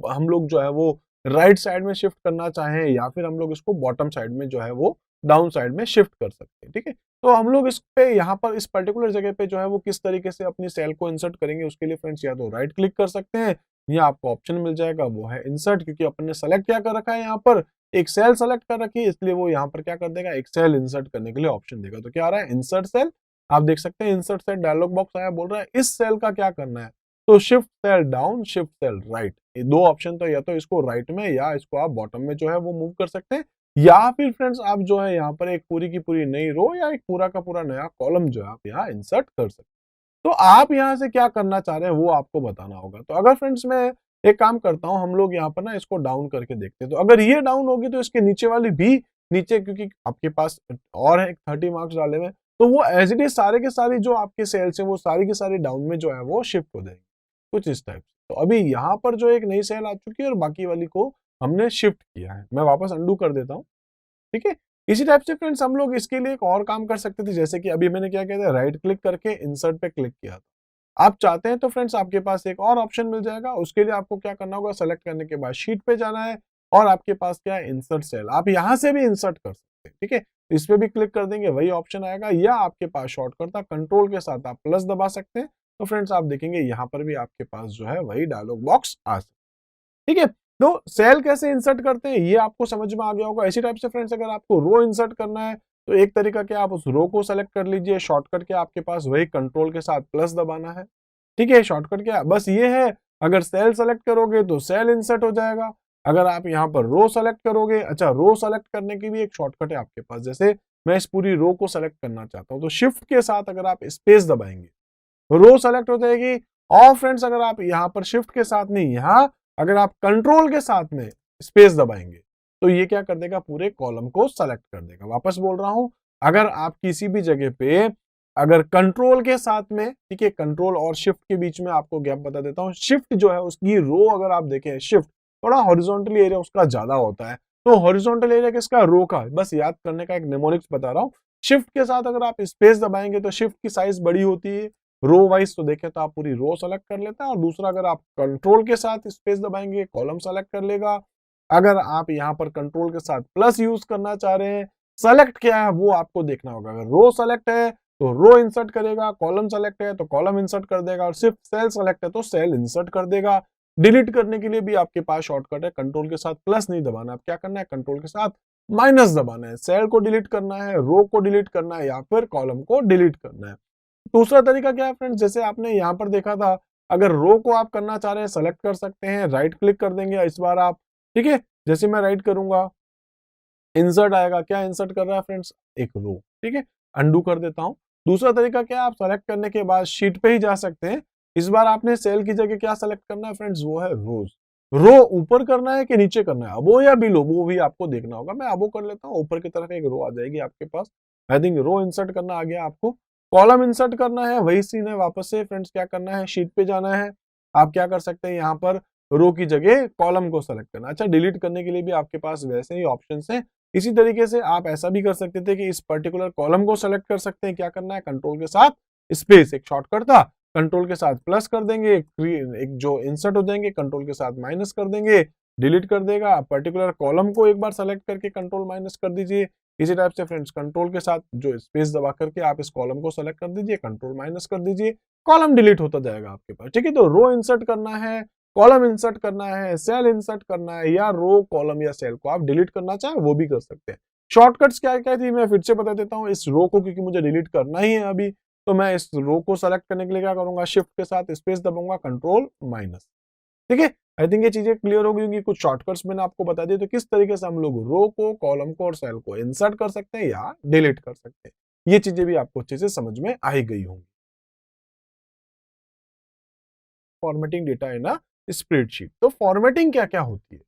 हम लोग जो है वो राइट साइड में शिफ्ट करना चाहें, या फिर हम लोग इसको बॉटम साइड में जो है वो डाउन साइड में शिफ्ट कर सकते हैं। ठीक है, तो हम लोग इस पे यहाँ पर इस पर्टिकुलर जगह पे जो है वो किस तरीके से अपनी सेल को इंसर्ट करेंगे, उसके लिए फ्रेंड्स या तो राइट क्लिक कर सकते हैं, या आपको ऑप्शन मिल जाएगा वो है इंसर्ट, क्योंकि अपन ने सेलेक्ट क्या कर रखा है, यहाँ पर एक सेल सेलेक्ट कर रखी है, इसलिए वो यहाँ पर क्या कर देगा, एक सेल इंसर्ट करने के लिए ऑप्शन देगा। तो क्या आ रहा है, इंसर्ट सेल। आप देख सकते हैं इंसर्ट सेल डायलॉग बॉक्स आया, बोल रहा है इस सेल का क्या करना है, तो shift cell down, shift cell right. ये दो ऑप्शन, तो या तो इसको राइट में या इसको आप बॉटम में जो है वो मूव कर सकते हैं, या फिर फ्रेंड्स आप जो है यहाँ पर एक पूरी की पूरी नई रो या एक पूरा का पूरा नया कॉलम जो है आप यहाँ इंसर्ट कर सकते हैं। तो आप यहाँ से क्या करना चाह रहे हैं वो आपको बताना होगा। तो अगर फ्रेंड्स मैं एक काम करता हूँ, हम लोग यहाँ पर ना इसको डाउन करके देखते हैं। तो अगर ये डाउन होगी तो इसके नीचे वाली भी नीचे, क्योंकि आपके पास और है 30 मार्क्स डाले हुए, तो वो एज इट इज सारे के सारे जो आपके सेल्स है वो सारी की सारी डाउन में जो है वो शिफ्ट हो जाएगी, कुछ इस टाइप से। तो अभी यहाँ पर जो एक नई सेल आ चुकी है और बाकी वाली को हमने शिफ्ट किया है। मैं वापस अंडू कर देता हूँ। ठीक है, इसी टाइप से फ्रेंड्स हम लोग इसके लिए एक और काम कर सकते थे, जैसे कि अभी मैंने क्या किया था, राइट क्लिक करके इंसर्ट पे क्लिक किया था। आप चाहते हैं तो फ्रेंड्स आपके पास एक और ऑप्शन मिल जाएगा। उसके लिए आपको क्या करना होगा, सेलेक्ट करने के बाद शीट पे जाना है, और आपके पास क्या है, इंसर्ट सेल। आप यहाँ से भी इंसर्ट कर सकते हैं। ठीक है, इस पे भी क्लिक कर देंगे वही ऑप्शन आएगा, या आपके पास शॉर्टकट था कंट्रोल के साथ आप प्लस दबा सकते हैं। तो फ्रेंड्स आप देखेंगे यहाँ पर भी आपके पास जो है वही डायलॉग बॉक्स आ सकता है। ठीक है, तो सेल कैसे इंसर्ट करते हैं ये आपको समझ में आ गया होगा। इसी टाइप से फ्रेंड्स अगर आपको रो इंसर्ट करना है तो एक तरीका क्या, आप उस रो को सेलेक्ट कर लीजिए, शॉर्टकट क्या आपके पास वही कंट्रोल के साथ प्लस दबाना है। ठीक है, शॉर्टकट क्या बस ये है, अगर सेल सेलेक्ट करोगे तो सेल इंसर्ट हो जाएगा। अगर आप यहाँ पर रो सेलेक्ट करोगे, अच्छा रो सेलेक्ट करने की भी एक शॉर्टकट है आपके पास। जैसे मैं इस पूरी रो को सेलेक्ट करना चाहता हूँ तो शिफ्ट के साथ अगर आप स्पेस दबाएंगे रो सेलेक्ट हो जाएगी। और फ्रेंड्स अगर आप यहाँ पर शिफ्ट के साथ नहीं, यहाँ अगर आप कंट्रोल के साथ में स्पेस दबाएंगे तो ये क्या कर देगा, पूरे कॉलम को सेलेक्ट कर देगा। वापस बोल रहा हूं, अगर आप किसी भी जगह पे अगर कंट्रोल के साथ में, ठीक है, कंट्रोल और शिफ्ट के बीच में आपको गैप बता देता हूं, शिफ्ट जो है उसकी रो अगर आप देखें, शिफ्ट थोड़ा हॉरिजॉन्टल एरिया उसका ज्यादा होता है, तो हॉरिजॉन्टल एरिया किसका, रो का। बस याद करने का एक निमोनिक्स बता रहा हूं। शिफ्ट के साथ अगर आप स्पेस दबाएंगे तो शिफ्ट की साइज बड़ी होती है, रो वाइज तो देखें तो आप पूरी रो सेलेक्ट कर लेते हैं। और दूसरा अगर आप कंट्रोल के साथ स्पेस दबाएंगे कॉलम सेलेक्ट कर लेगा। अगर आप यहाँ पर कंट्रोल के साथ प्लस यूज करना चाह रहे हैं, सेलेक्ट क्या है वो आपको देखना होगा। अगर रो सेलेक्ट है तो रो इंसर्ट करेगा, कॉलम सेलेक्ट है तो कॉलम इंसर्ट कर देगा, और सिर्फ सेल सेलेक्ट है तो सेल इंसर्ट कर देगा। डिलीट करने के लिए भी आपके पास शॉर्टकट है, कंट्रोल के साथ प्लस नहीं दबाना, आप क्या करना है, कंट्रोल के साथ माइनस दबाना है। सेल को डिलीट करना है, रो को डिलीट करना है, या फिर कॉलम को डिलीट करना है। दूसरा तरीका क्या है फ्रेंड्स, जैसे आपने यहाँ पर देखा था, अगर रो को आप करना चाह रहे हैं सेलेक्ट कर सकते हैं, राइट क्लिक कर देंगे इस बार आप, ठीक है। जैसे मैं राइट करूंगा, इंसर्ट आएगा, क्या इंसर्ट कर रहा है फ्रेंड्स, एक रो, ठीक है। अंडू कर देता हूं। दूसरा तरीका क्या है, आप सेलेक्ट करने के बाद शीट पे ही जा सकते हैं। इस बार आपने सेल की जगह क्या सेलेक्ट करना है फ्रेंड्स, वो है रोज। रो ऊपर करना है कि नीचे करना है, अबो या बिलो, वो भी आपको देखना होगा। मैं अबो कर लेता हूँ, ऊपर की तरफ एक रो आ जाएगी आपके पास। आई थिंक रो इंसर्ट करना आ गया आपको। कॉलम इंसर्ट करना है, वही सीन है, वापस से फ्रेंड्स क्या करना है, शीट पे जाना है। आप क्या कर सकते हैं, यहाँ पर रो की जगह कॉलम को सेलेक्ट करना। अच्छा, डिलीट करने के लिए भी आपके पास वैसे ही ऑप्शन है। इसी तरीके से आप ऐसा भी कर सकते थे कि इस पर्टिकुलर कॉलम को सेलेक्ट कर सकते हैं। क्या करना है, कंट्रोल के साथ स्पेस, एक शॉर्टकट था, कंट्रोल के साथ प्लस कर देंगे, एक जो इंसर्ट हो जाएंगे, कंट्रोल के साथ माइनस कर देंगे, डिलीट कर देगा। पर्टिकुलर कॉलम को एक बार सेलेक्ट करके कंट्रोल माइनस कर दीजिए। इसी टाइप से फ्रेंड्स कंट्रोल के साथ जो स्पेस दबा करके आप इस कॉलम को सेलेक्ट कर दीजिए, कंट्रोल माइनस कर दीजिए, कॉलम डिलीट होता जाएगा आपके पास, ठीक है। तो रो इंसर्ट करना है, कॉलम इंसर्ट करना है, सेल इंसर्ट करना है, या रो कॉलम या सेल को आप डिलीट करना चाहें वो भी कर सकते हैं। शॉर्टकट्स क्या क्या थी मैं फिर से बता देता हूँ। इस रो को क्योंकि मुझे डिलीट करना ही है अभी, तो मैं इस रो को सेलेक्ट करने के लिए क्या करूंगा, शिफ्ट के साथ स्पेस दबाऊंगा, कंट्रोल माइनस, ठीक है। आई थिंक ये चीजें क्लियर हो गई होंगी। कुछ शॉर्टकट्स मैंने आपको बता दिए, तो किस तरीके से हम लोग रो को, कॉलम को और सेल को इंसर्ट कर सकते हैं या डिलीट कर सकते हैं, ये चीजें भी आपको अच्छे से समझ में आई गई होंगी। Formatting data in a spreadsheet. तो फॉर्मेटिंग क्या क्या होती है,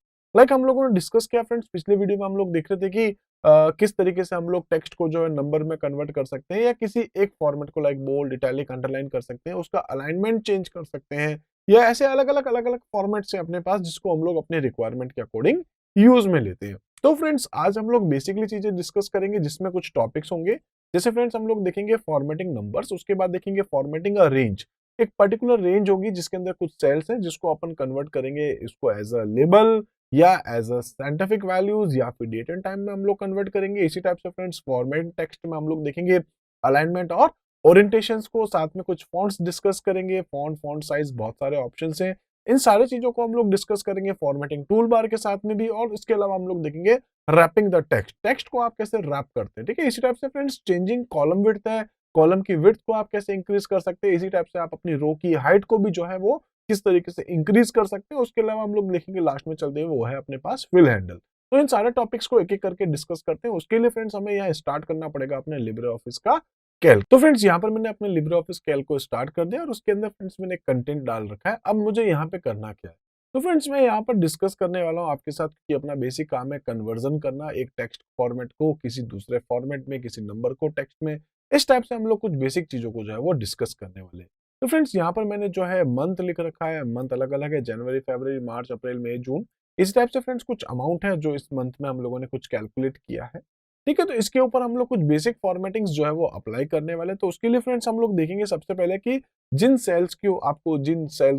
हम लोगों ने डिस्कस किया फ्रेंड्स, पिछले वीडियो में हम लोग देख रहे थे कि किस तरीके से हम लोग टेक्स्ट को जो है नंबर में कन्वर्ट कर सकते हैं, या किसी एक फॉर्मेट को बोल्ड, इटैलिक, अंडरलाइन कर सकते हैं, उसका अलाइनमेंट चेंज कर सकते हैं, या ऐसे अलग अलग फॉर्मेट्स हैं अपने पास जिसको हम लोग अपने रिक्वायरमेंट के अकॉर्डिंग यूज में लेते हैं। तो फ्रेंड्स आज हम लोग बेसिकली चीजें डिस्कस करेंगे जिसमें कुछ टॉपिक्स होंगे। जैसे फ्रेंड्स हम लोग देखेंगे फॉर्मेटिंग नंबर्स, उसके बाद देखेंगे फॉर्मेटिंग अ रेंज। एक पर्टिकुलर रेंज होगी जिसके अंदर कुछ सेल्स हैं जिसको अपन कन्वर्ट करेंगे इसको एज अ लेबल, या एज अ साइंटिफिक वैल्यूज, या फिर डेट एंड टाइम में हम लोग कन्वर्ट करेंगे। इसी टाइप से फ्रेंड्स फॉर्मेट टेक्स्ट में हम लोग देखेंगे अलाइनमेंट और ओरिएंटेशंस को, साथ में कुछ फॉन्ट्स डिस्कस करेंगे, फॉन्ट साइज, बहुत सारे ऑप्शंस हैं। इन सारी चीजों को हम लोग डिस्कस करेंगे फॉर्मेटिंग टूल बार के साथ में भी, और इसके अलावा हम लोग देखेंगे रैपिंग द टेक्स्ट, टेक्स्ट को आप कैसे रैप करते हैं, ठीक है। इसी टाइप से फ्रेंड्स चेंजिंग कॉलम विड्थ है, कॉलम की विड्थ को आप कैसे इंक्रीज कर सकते हैं। इसी टाइप से आप अपनी रो की हाइट को भी जो है वो किस तरीके से इंक्रीज कर सकते हैं। उसके अलावा हम लोग लिखेंगे लास्ट में चलते हैं, वो है अपने पास फिल हैंडल। तो इन सारे टॉपिक्स को एक एक करके डिस्कस करते हैं। उसके लिए फ्रेंड्स हमें यहाँ स्टार्ट करना पड़ेगा अपने लिब्रे ऑफिस का कैल्क। तो फ्रेंड्स यहाँ पर मैंने अपने लिब्रे ऑफिस कैल्क को स्टार्ट कर दिया, और उसके अंदर फ्रेंड्स मैंने कंटेंट डाल रखा है। अब मुझे यहाँ पे करना क्या है, तो फ्रेंड्स मैं यहाँ पर डिस्कस करने वाला हूँ आपके साथ कि अपना बेसिक काम है कन्वर्जन करना, एक टेक्स्ट फॉर्मेट को किसी दूसरे फॉर्मेट में, किसी नंबर को टेक्स्ट में। इस टाइप से हम लोग कुछ बेसिक चीजों को जो है वो डिस्कस करने वाले हैं। तो फ्रेंड्स यहाँ पर मैंने जो है मंथ लिख रखा है, मंथ अलग अलग है, जनवरी, फरवरी, मार्च, अप्रैल, मई, जून। इस टाइप से फ्रेंड्स कुछ अमाउंट है जो इस मंथ में हम लोगों ने कुछ कैलकुलेट किया है, ठीक है। तो इसके ऊपर हम लोग कुछ बेसिक फॉर्मेटिंग्स जो है वो अप्लाई करने वाले। तो उसके लिए फ्रेंड्स हम लोग देखेंगे सबसे पहले कि जिन सेल्स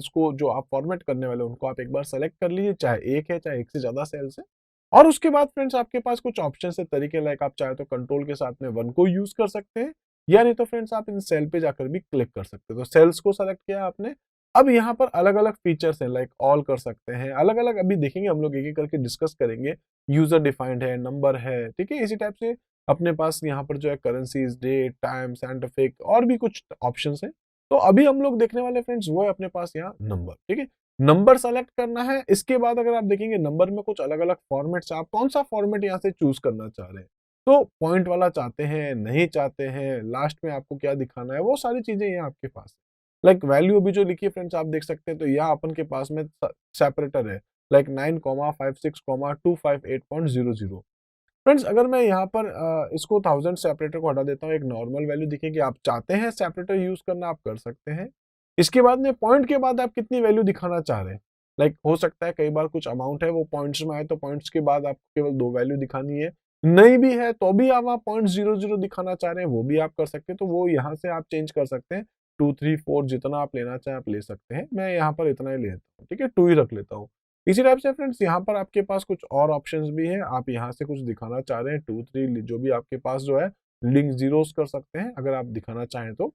को जो आप फॉर्मेट करने वाले उनको आप एक बार सेलेक्ट कर लीजिए, चाहे एक है चाहे एक से ज्यादा सेल्स है। और उसके बाद फ्रेंड्स आपके पास कुछ ऑप्शन है, तरीके, आप चाहे तो कंट्रोल के साथ में वन को यूज कर सकते हैं, या नहीं तो फ्रेंड्स आप इन सेल पे जाकर भी क्लिक कर सकते हो। तो सेल्स को सेलेक्ट किया आपने। अब यहाँ पर अलग अलग फीचर्स हैं, ऑल कर सकते हैं, अलग अलग अभी देखेंगे हम लोग, एक एक करके डिस्कस करेंगे। यूजर डिफाइंड है, नंबर है, ठीक है। इसी टाइप से अपने पास यहाँ पर जो है करेंसीज, डेट, टाइम, साइंटिफिक, और भी कुछ ऑप्शंस हैं। तो अभी हम लोग देखने वाले फ्रेंड्स वो है अपने पास यहाँ नंबर, ठीक है। नंबर सेलेक्ट करना है। इसके बाद अगर आप देखेंगे नंबर में कुछ अलग अलग फॉर्मेट्स, आप कौन सा फॉर्मेट यहाँ से चूज करना चाह रहे हैं। तो पॉइंट वाला चाहते हैं, नहीं चाहते हैं, लास्ट में आपको क्या दिखाना है, वो सारी चीजें यहाँ आपके पास है। वैल्यू अभी जो लिखी है फ्रेंड्स आप देख सकते हैं, तो यहाँ अपन के पास में सेपरेटर है, 9,56,258.00। फ्रेंड्स अगर मैं यहाँ पर इसको 1000 सेपरेटर को हटा देता हूँ, एक नॉर्मल वैल्यू दिखेगी। आप चाहते हैं सेपरेटर यूज करना, आप कर सकते हैं। इसके बाद में पॉइंट के बाद आप कितनी वैल्यू दिखाना चाह रहे हैं। हो सकता है कई बार कुछ अमाउंट है वो पॉइंट्स में आए, तो पॉइंट्स के बाद आपको केवल 2 वैल्यू दिखानी है। नहीं भी है तो भी आप वहाँ 0.00 दिखाना चाह रहे हैं, वो भी आप कर सकते हैं। तो वो यहाँ से आप चेंज कर सकते हैं, 2, 3, 4 जितना आप लेना चाहें आप ले सकते हैं। मैं यहाँ पर इतना ही लेता हूँ, ठीक है, 2 ही रख लेता हूँ। इसी टाइप से फ्रेंड्स यहाँ पर आपके पास कुछ और ऑप्शंस भी हैं। आप यहाँ से कुछ दिखाना चाह रहे हैं, 2, 3 जो भी आपके पास जो है लिंक जीरोस कर सकते हैं अगर आप दिखाना चाहें तो।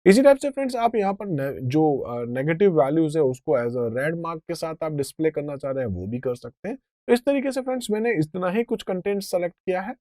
इसी टाइप से फ्रेंड्स आप यहाँ पर जो नेगेटिव वैल्यूज है उसको एज अ रेड मार्क के साथ आप डिस्प्ले करना चाह रहे हैं वो भी कर सकते हैं। तो इस तरीके से फ्रेंड्स मैंने इतना ही कुछ कंटेंट सेलेक्ट किया है।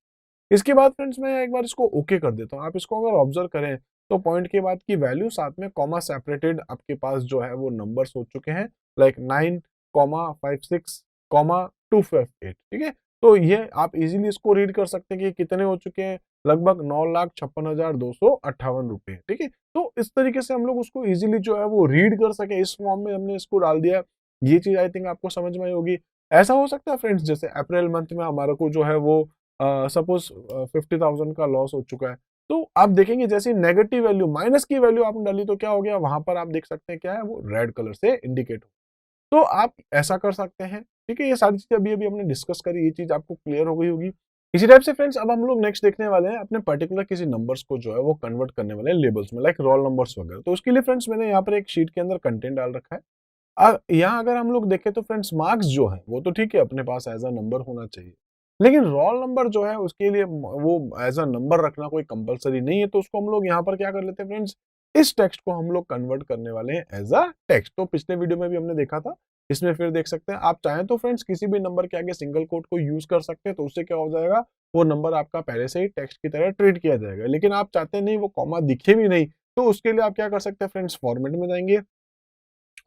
इसके बाद फ्रेंड्स मैं एक बार इसको ओके कर देता हूँ। आप इसको अगर ऑब्जर्व करें तो पॉइंट के बाद की वैल्यू साथ में कॉमा सेपरेटेड आपके पास जो है वो नंबर्स हो चुके हैं, लाइक 9,56,258। ठीक है, तो ये आप इजीली इसको रीड कर सकते हैं कि कितने हो चुके हैं, लगभग 9,56,258 रुपए। ठीक है, तो इस तरीके से हम लोग उसको इजीली जो है वो रीड कर सके, इस फॉर्म में हमने इसको डाल दिया। ये चीज आई थिंक आपको समझ में आई होगी। ऐसा हो सकता है फ्रेंड्स जैसे अप्रैल मंथ में हमारे को जो है वो सपोज 50,000 का लॉस हो चुका है, तो आप देखेंगे जैसे नेगेटिव वैल्यू माइनस की वैल्यू आपने डाली तो क्या हो गया, वहां पर आप देख सकते हैं क्या है, वो रेड कलर से इंडिकेट हो। तो आप ऐसा कर सकते हैं। ठीक है, ये सारी चीजें अभी अभी हमने डिस्कस करी, ये चीज आपको क्लियर हो गई होगी। इसी टाइप से फ्रेंड्स अब हम लोग नेक्स्ट देखने वाले हैं अपने पर्टिकुलर किसी नंबर्स को जो है वो कन्वर्ट करने वाले हैं लेबल्स में, लाइक रोल नंबर्स वगैरह। तो उसके लिए फ्रेंड्स मैंने यहाँ पर एक शीट के अंदर कंटेंट डाल रखा है। यहाँ अगर हम लोग देखें तो फ्रेंड्स मार्क्स जो है वो तो ठीक है अपने पास एज अ नंबर होना चाहिए, लेकिन रोल नंबर जो है उसके लिए वो एज अ नंबर रखना कोई कंपलसरी नहीं है। तो उसको हम लोग यहाँ पर क्या कर लेते हैं फ्रेंड्स, इस टेक्स्ट को हम लोग कन्वर्ट करने वाले हैं एज अ टेक्स्ट। तो पिछले वीडियो में भी हमने देखा था, इसमें फिर देख सकते हैं। आप चाहें तो फ्रेंड्स किसी भी नंबर के आगे सिंगल कोट को यूज कर सकते हैं, तो उससे क्या हो जाएगा, वो नंबर आपका पहले से ही टेक्स्ट की तरह ट्रीट किया जाएगा। लेकिन आप चाहते नहीं वो कॉमा दिखे भी नहीं, तो उसके लिए आप क्या कर सकते हैं फ्रेंड्स, फॉर्मेट में जाएंगे।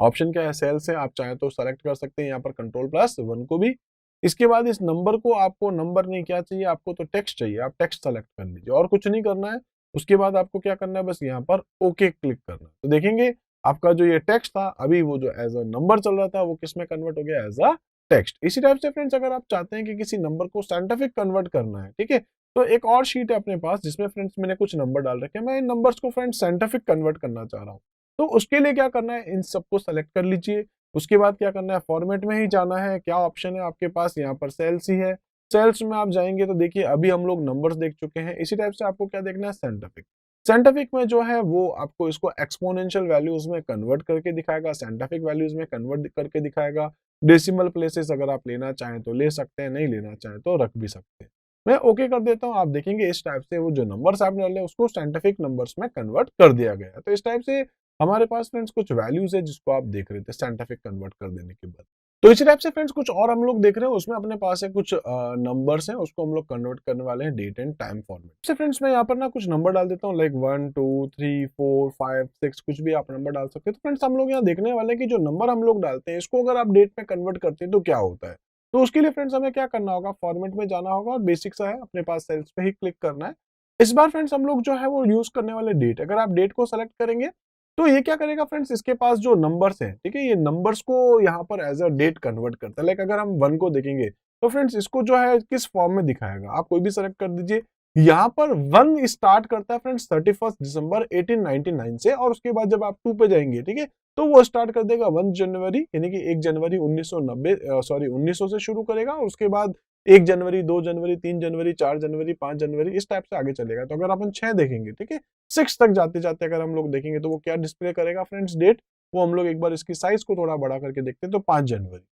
ऑप्शन क्या है, सेल से आप चाहें तो सेलेक्ट कर सकते हैं यहाँ पर कंट्रोल+1 को भी। इसके बाद इस नंबर को, आपको नंबर नहीं क्या चाहिए, आपको तो टेक्स्ट चाहिए, आप टेक्स्ट सेलेक्ट कर लीजिए और कुछ नहीं करना है। उसके बाद आपको क्या करना है, बस यहाँ पर ओके क्लिक करना है। तो देखेंगे आपका जो ये टेक्स्ट था अभी वो जो एज अ नंबर चल रहा था वो किस में कन्वर्ट हो गया, एज अ टेक्स्ट। इसी टाइप से फ्रेंड्स अगर आप चाहते हैं कि किसी नंबर को साइंटिफिक कन्वर्ट करना है, ठीक है, तो एक और शीट है अपने पास जिसमें फ्रेंड्स मैंने कुछ नंबर डाल रखे हैं। मैं इन नंबर्स को फ्रेंड्स साइंटिफिक कन्वर्ट करना चाह रहा हूँ। तो उसके लिए क्या करना है, इन सबको सेलेक्ट कर लीजिए। उसके बाद क्या करना है, फॉर्मेट में ही जाना है। क्या ऑप्शन है आपके पास, यहाँ पर सेल्स ही है। सेल्स में आप जाएंगे तो देखिए अभी हम लोग नंबर्स देख चुके हैं। इसी टाइप से आपको क्या देखना है, साइंटिफिक। साइंटिफिक में जो है वो आपको इसको एक्सपोनेंशियल वैल्यूज में कन्वर्ट करके दिखाएगा, साइंटिफिक वैल्यूज में कन्वर्ट करके दिखाएगा। डेसिमल प्लेसेस अगर आप लेना चाहें तो ले सकते हैं, नहीं लेना चाहें तो रख भी सकते हैं। मैं ओके कर देता हूँ। आप देखेंगे इस टाइप से वो जो नंबर्स आपने डाले उसको साइंटिफिक नंबर्स में कन्वर्ट कर दिया गया है। तो इस टाइप से हमारे पास फ्रेंड्स कुछ वैल्यूज है जिसको आप देख रहे थे साइंटिफिक कन्वर्ट कर देने के बाद। तो इसी टाइप से फ्रेंड्स कुछ और हम लोग देख रहे हैं, उसमें अपने पास है कुछ नंबर्स हैं, उसको हम लोग कन्वर्ट करने वाले हैं डेट एंड टाइम फॉर्मेट से। फ्रेंड्स मैं यहाँ पर ना कुछ नंबर डाल देता हूँ, लाइक 1 2 3 4 5 6, कुछ भी आप नंबर डाल सकते हैं। तो फ्रेंड्स हम लोग यहाँ देखने वाले हैं कि जो नंबर हम लोग डालते हैं इसको अगर आप डेट में कन्वर्ट करते हैं तो क्या होता है। तो उसके लिए फ्रेंड्स हमें क्या करना होगा, फॉर्मेट में जाना होगा और बेसिक सा है अपने पास सेल्स पे ही क्लिक करना है। इस बार फ्रेंड्स हम लोग जो है वो यूज करने वाले डेट। अगर आप डेट को सेलेक्ट करेंगे तो ये क्या करेगा फ्रेंड्स, इसके पास जो नंबर्स हैं, ठीक है, ये नंबर्स को यहाँ पर एज अ डेट कन्वर्ट करता है। लाइक अगर हम 1 को देखेंगे तो फ्रेंड्स इसको जो है किस फॉर्म में दिखाएगा, आप कोई भी सेलेक्ट कर दीजिए। यहाँ पर 1 स्टार्ट करता है फ्रेंड्स 31 दिसंबर 1899 से, और उसके बाद जब आप 2 पे जाएंगे, ठीक है, तो वो स्टार्ट कर देगा 1 जनवरी, यानी कि 1 जनवरी 1990, सॉरी 1900 से शुरू करेगा, और उसके बाद 1 जनवरी 2 जनवरी 3 जनवरी 4 जनवरी 5 जनवरी इस टाइप से आगे चलेगा। तो अगर अपन 6 देखेंगे, ठीक है, 6 तक जाते जाते अगर हम लोग देखेंगे तो वो क्या डिस्प्ले करेगा फ्रेंड्स, डेट। वो हम लोग एक बार इसकी साइज को थोड़ा बड़ा करके देखते हैं, तो 5 जनवरी।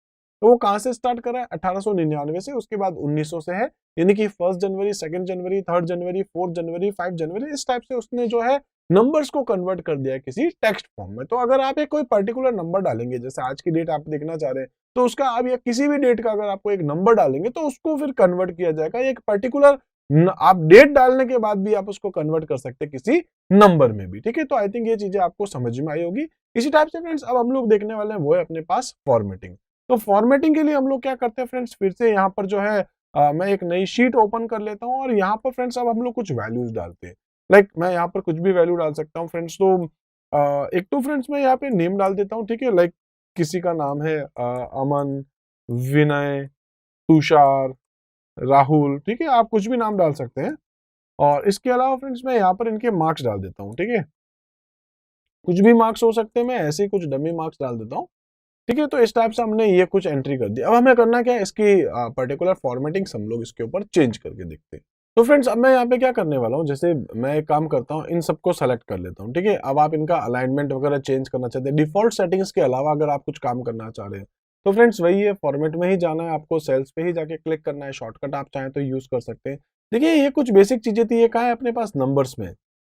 तो वो कहां से स्टार्ट कर रहा है, 1899 से, उसके बाद 1900 से है, यानी कि 1 जनवरी 2 जनवरी 3 जनवरी 4 जनवरी 5 जनवरी इस टाइप से उसने जो है नंबर्स को कन्वर्ट कर दिया है किसी टेक्स्ट फॉर्म में। तो अगर आप एक कोई पर्टिकुलर नंबर डालेंगे, जैसे आज की डेट आप देखना चाह रहे हैं, तो उसका आप या किसी भी डेट का अगर आपको एक नंबर डालेंगे तो उसको फिर कन्वर्ट किया जाएगा एक पर्टिकुलर, आप डेट डालने के बाद भी आप उसको कन्वर्ट कर सकते हैं किसी नंबर में भी। ठीक है, तो आई थिंक ये चीजें आपको समझ में आई होगी। इसी टाइप से फ्रेंड्स अब हम लोग देखने वाले हैं वो है अपने पास फॉर्मेटिंग। तो फॉर्मेटिंग के लिए हम लोग क्या करते हैं फ्रेंड्स, फिर से यहाँ पर जो है मैं एक नई शीट ओपन कर लेता हूँ और यहाँ पर फ्रेंड्स अब हम लोग कुछ वैल्यूज डालते हैं। लाइक मैं यहाँ पर कुछ भी वैल्यू डाल सकता हूँ फ्रेंड्स। तो एक तो फ्रेंड्स मैं यहाँ पे नेम डाल देता हूँ, ठीक है, लाइक किसी का नाम है अमन, विनय, तुषार, राहुल, ठीक है, आप कुछ भी नाम डाल सकते हैं। और इसके अलावा फ्रेंड्स मैं यहाँ पर इनके मार्क्स डाल देता हूँ, ठीक है, कुछ भी मार्क्स हो सकते हैं, मैं ऐसे ही कुछ डमी मार्क्स डाल देता हूँ। ठीक है, तो इस टाइप से हमने ये कुछ एंट्री कर दी। अब हमें करना क्या है, इसकी पर्टिकुलर फॉर्मेटिंग हम लोग इसके ऊपर चेंज करके देखते हैं। तो फ्रेंड्स अब मैं यहाँ पे क्या करने वाला हूँ, जैसे मैं एक काम करता हूँ, इन सबको सेलेक्ट कर लेता हूँ, ठीक है। अब आप इनका अलाइनमेंट वगैरह चेंज करना चाहते हैं, डिफॉल्ट सेटिंग्स के अलावा अगर आप कुछ काम करना चाह रहे हैं तो फ्रेंड्स वही है, फॉर्मेट में ही जाना है आपको, सेल्स पे ही जाके क्लिक करना है। शॉर्टकट आप चाहें तो यूज कर सकते हैं। देखिए ये कुछ बेसिक चीजें थी, ये कहाँ है अपने पास नंबर्स में।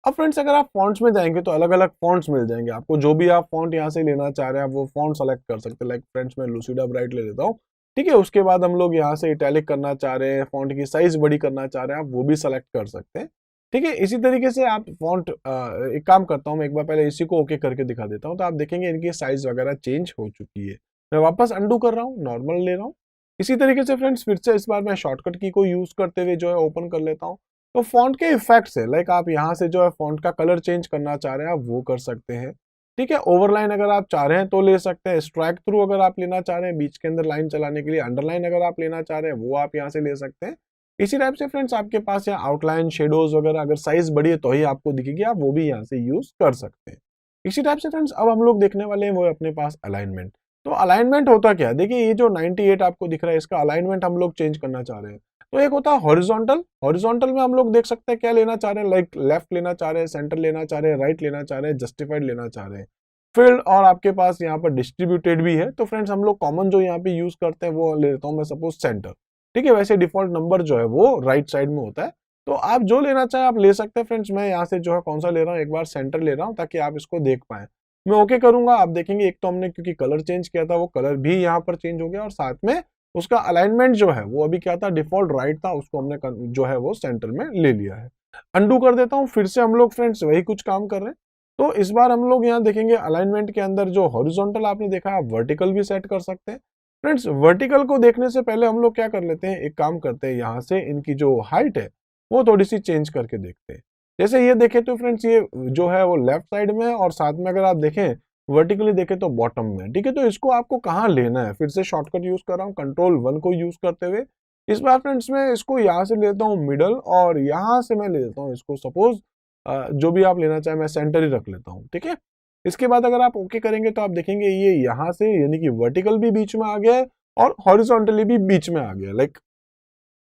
अब फ्रेंड्स अगर आप फॉन्ट्स में जाएंगे तो अलग अलग फॉन्ट्स मिल जाएंगे आपको, जो भी आप फॉन्ट यहाँ से लेना चाह रहे हैं आप वो फॉन्ट सेलेक्ट कर सकते हैं। लाइक फ्रेंड्स मैं लूसिडा ब्राइट ले लेता हूँ, ठीक है। उसके बाद हम लोग यहाँ से इटैलिक करना चाह रहे हैं, फॉन्ट की साइज बड़ी करना चाह रहे हैं, आप वो भी सेलेक्ट कर सकते हैं, ठीक है। इसी तरीके से आप फॉन्ट, एक काम करता हूँ मैं एक बार पहले इसी को ओके करके दिखा देता हूँ, तो आप देखेंगे इनकी साइज वगैरह चेंज हो चुकी है। मैं वापस अंडू कर रहा हूँ, नॉर्मल ले रहा हूँ। इसी तरीके से फ्रेंड्स फिर से इस बार मैं शॉर्टकट की को यूज करते हुए जो है ओपन कर लेता हूँ। तो फॉन्ट के इफेक्ट्स है, लाइक आप यहाँ से जो है फॉन्ट का कलर चेंज करना चाह रहे हैं आप वो कर सकते हैं, ठीक है। ओवरलाइन अगर आप चाह रहे हैं तो ले सकते हैं, स्ट्राइक थ्रू अगर आप लेना चाह रहे हैं बीच के अंदर लाइन चलाने के लिए, अंडरलाइन अगर आप लेना चाह रहे हैं वो आप यहाँ से ले सकते हैं। इसी टाइप से फ्रेंड्स आपके पास यहाँ आउटलाइन शेडोज वगैरह अगर साइज बड़ी है तो ही आपको दिखेगी, आप वो भी यहाँ से यूज कर सकते हैं। इसी टाइप से फ्रेंड्स अब हम लोग देखने वाले हैं वो है अपने पास अलाइनमेंट। तो अलाइनमेंट होता क्या है, देखिए ये जो 98 आपको दिख रहा है इसका अलाइनमेंट हम लोग चेंज करना चाह रहे हैं। तो एक होता है हॉरिजॉन्टल, हॉरिजॉन्टल में हम लोग देख सकते हैं क्या लेना चाह रहे हैं, लाइक लेफ्ट लेना चाह रहे हैं, सेंटर लेना चाह रहे हैं, राइट लेना चाह रहे हैं, जस्टिफाइड लेना चाह रहे हैं, फील्ड, और आपके पास यहाँ पर डिस्ट्रीब्यूटेड भी है। तो फ्रेंड्स हम लोग कॉमन जो यहाँ पे यूज करते हैं वो ले लेता हूँ मैं सपोज सेंटर, ठीक है। वैसे डिफॉल्ट नंबर जो है वो राइट साइड में होता है, तो आप जो लेना चाहें आप ले सकते हैं। फ्रेंड्स मैं यहाँ से जो है कौन सा ले रहा हूँ, एक बार सेंटर ले रहा हूँ ताकि आप इसको देख पाए। मैं ओके करूंगा, आप देखेंगे एक तो हमने क्योंकि कलर चेंज किया था वो कलर भी यहाँ पर चेंज हो गया, और साथ में उसका अलाइनमेंट जो है वो अभी क्या था, डिफॉल्ट राइट था, उसको हमने जो है वो सेंटर में ले लिया है। अंडू कर देता हूँ, फिर से हम लोग फ्रेंड्स वही कुछ काम कर रहे हैं। तो इस बार हम लोग यहाँ देखेंगे अलाइनमेंट के अंदर जो हॉरिजॉन्टल आपने देखा, आप वर्टिकल भी सेट कर सकते हैं। फ्रेंड्स वर्टिकल को देखने से पहले हम लोग क्या कर लेते हैं, एक काम करते हैं, यहाँ से इनकी जो हाइट है वो थोड़ी सी चेंज करके देखते हैं। जैसे ये देखें तो फ्रेंड्स ये जो है वो लेफ्ट साइड में है, और साथ में अगर आप देखें वर्टिकली देखें तो बॉटम में, ठीक है। तो इसको आपको कहाँ लेना है, फिर से शॉर्टकट यूज कर रहा हूँ कंट्रोल 1 को यूज करते हुए। इस बार फ्रेंड्स मैं इसको यहाँ से लेता हूँ मिडल, और यहाँ से मैं ले लेता हूँ इसको सपोज जो भी आप लेना चाहे मैं सेंटर ही रख लेता हूँ, ठीक है। इसके बाद अगर आप ओके करेंगे तो आप देखेंगे ये यहाँ से यानी कि वर्टिकल भी बीच में आ गया है और हॉरिजॉन्टली भी बीच में आ गया, लाइक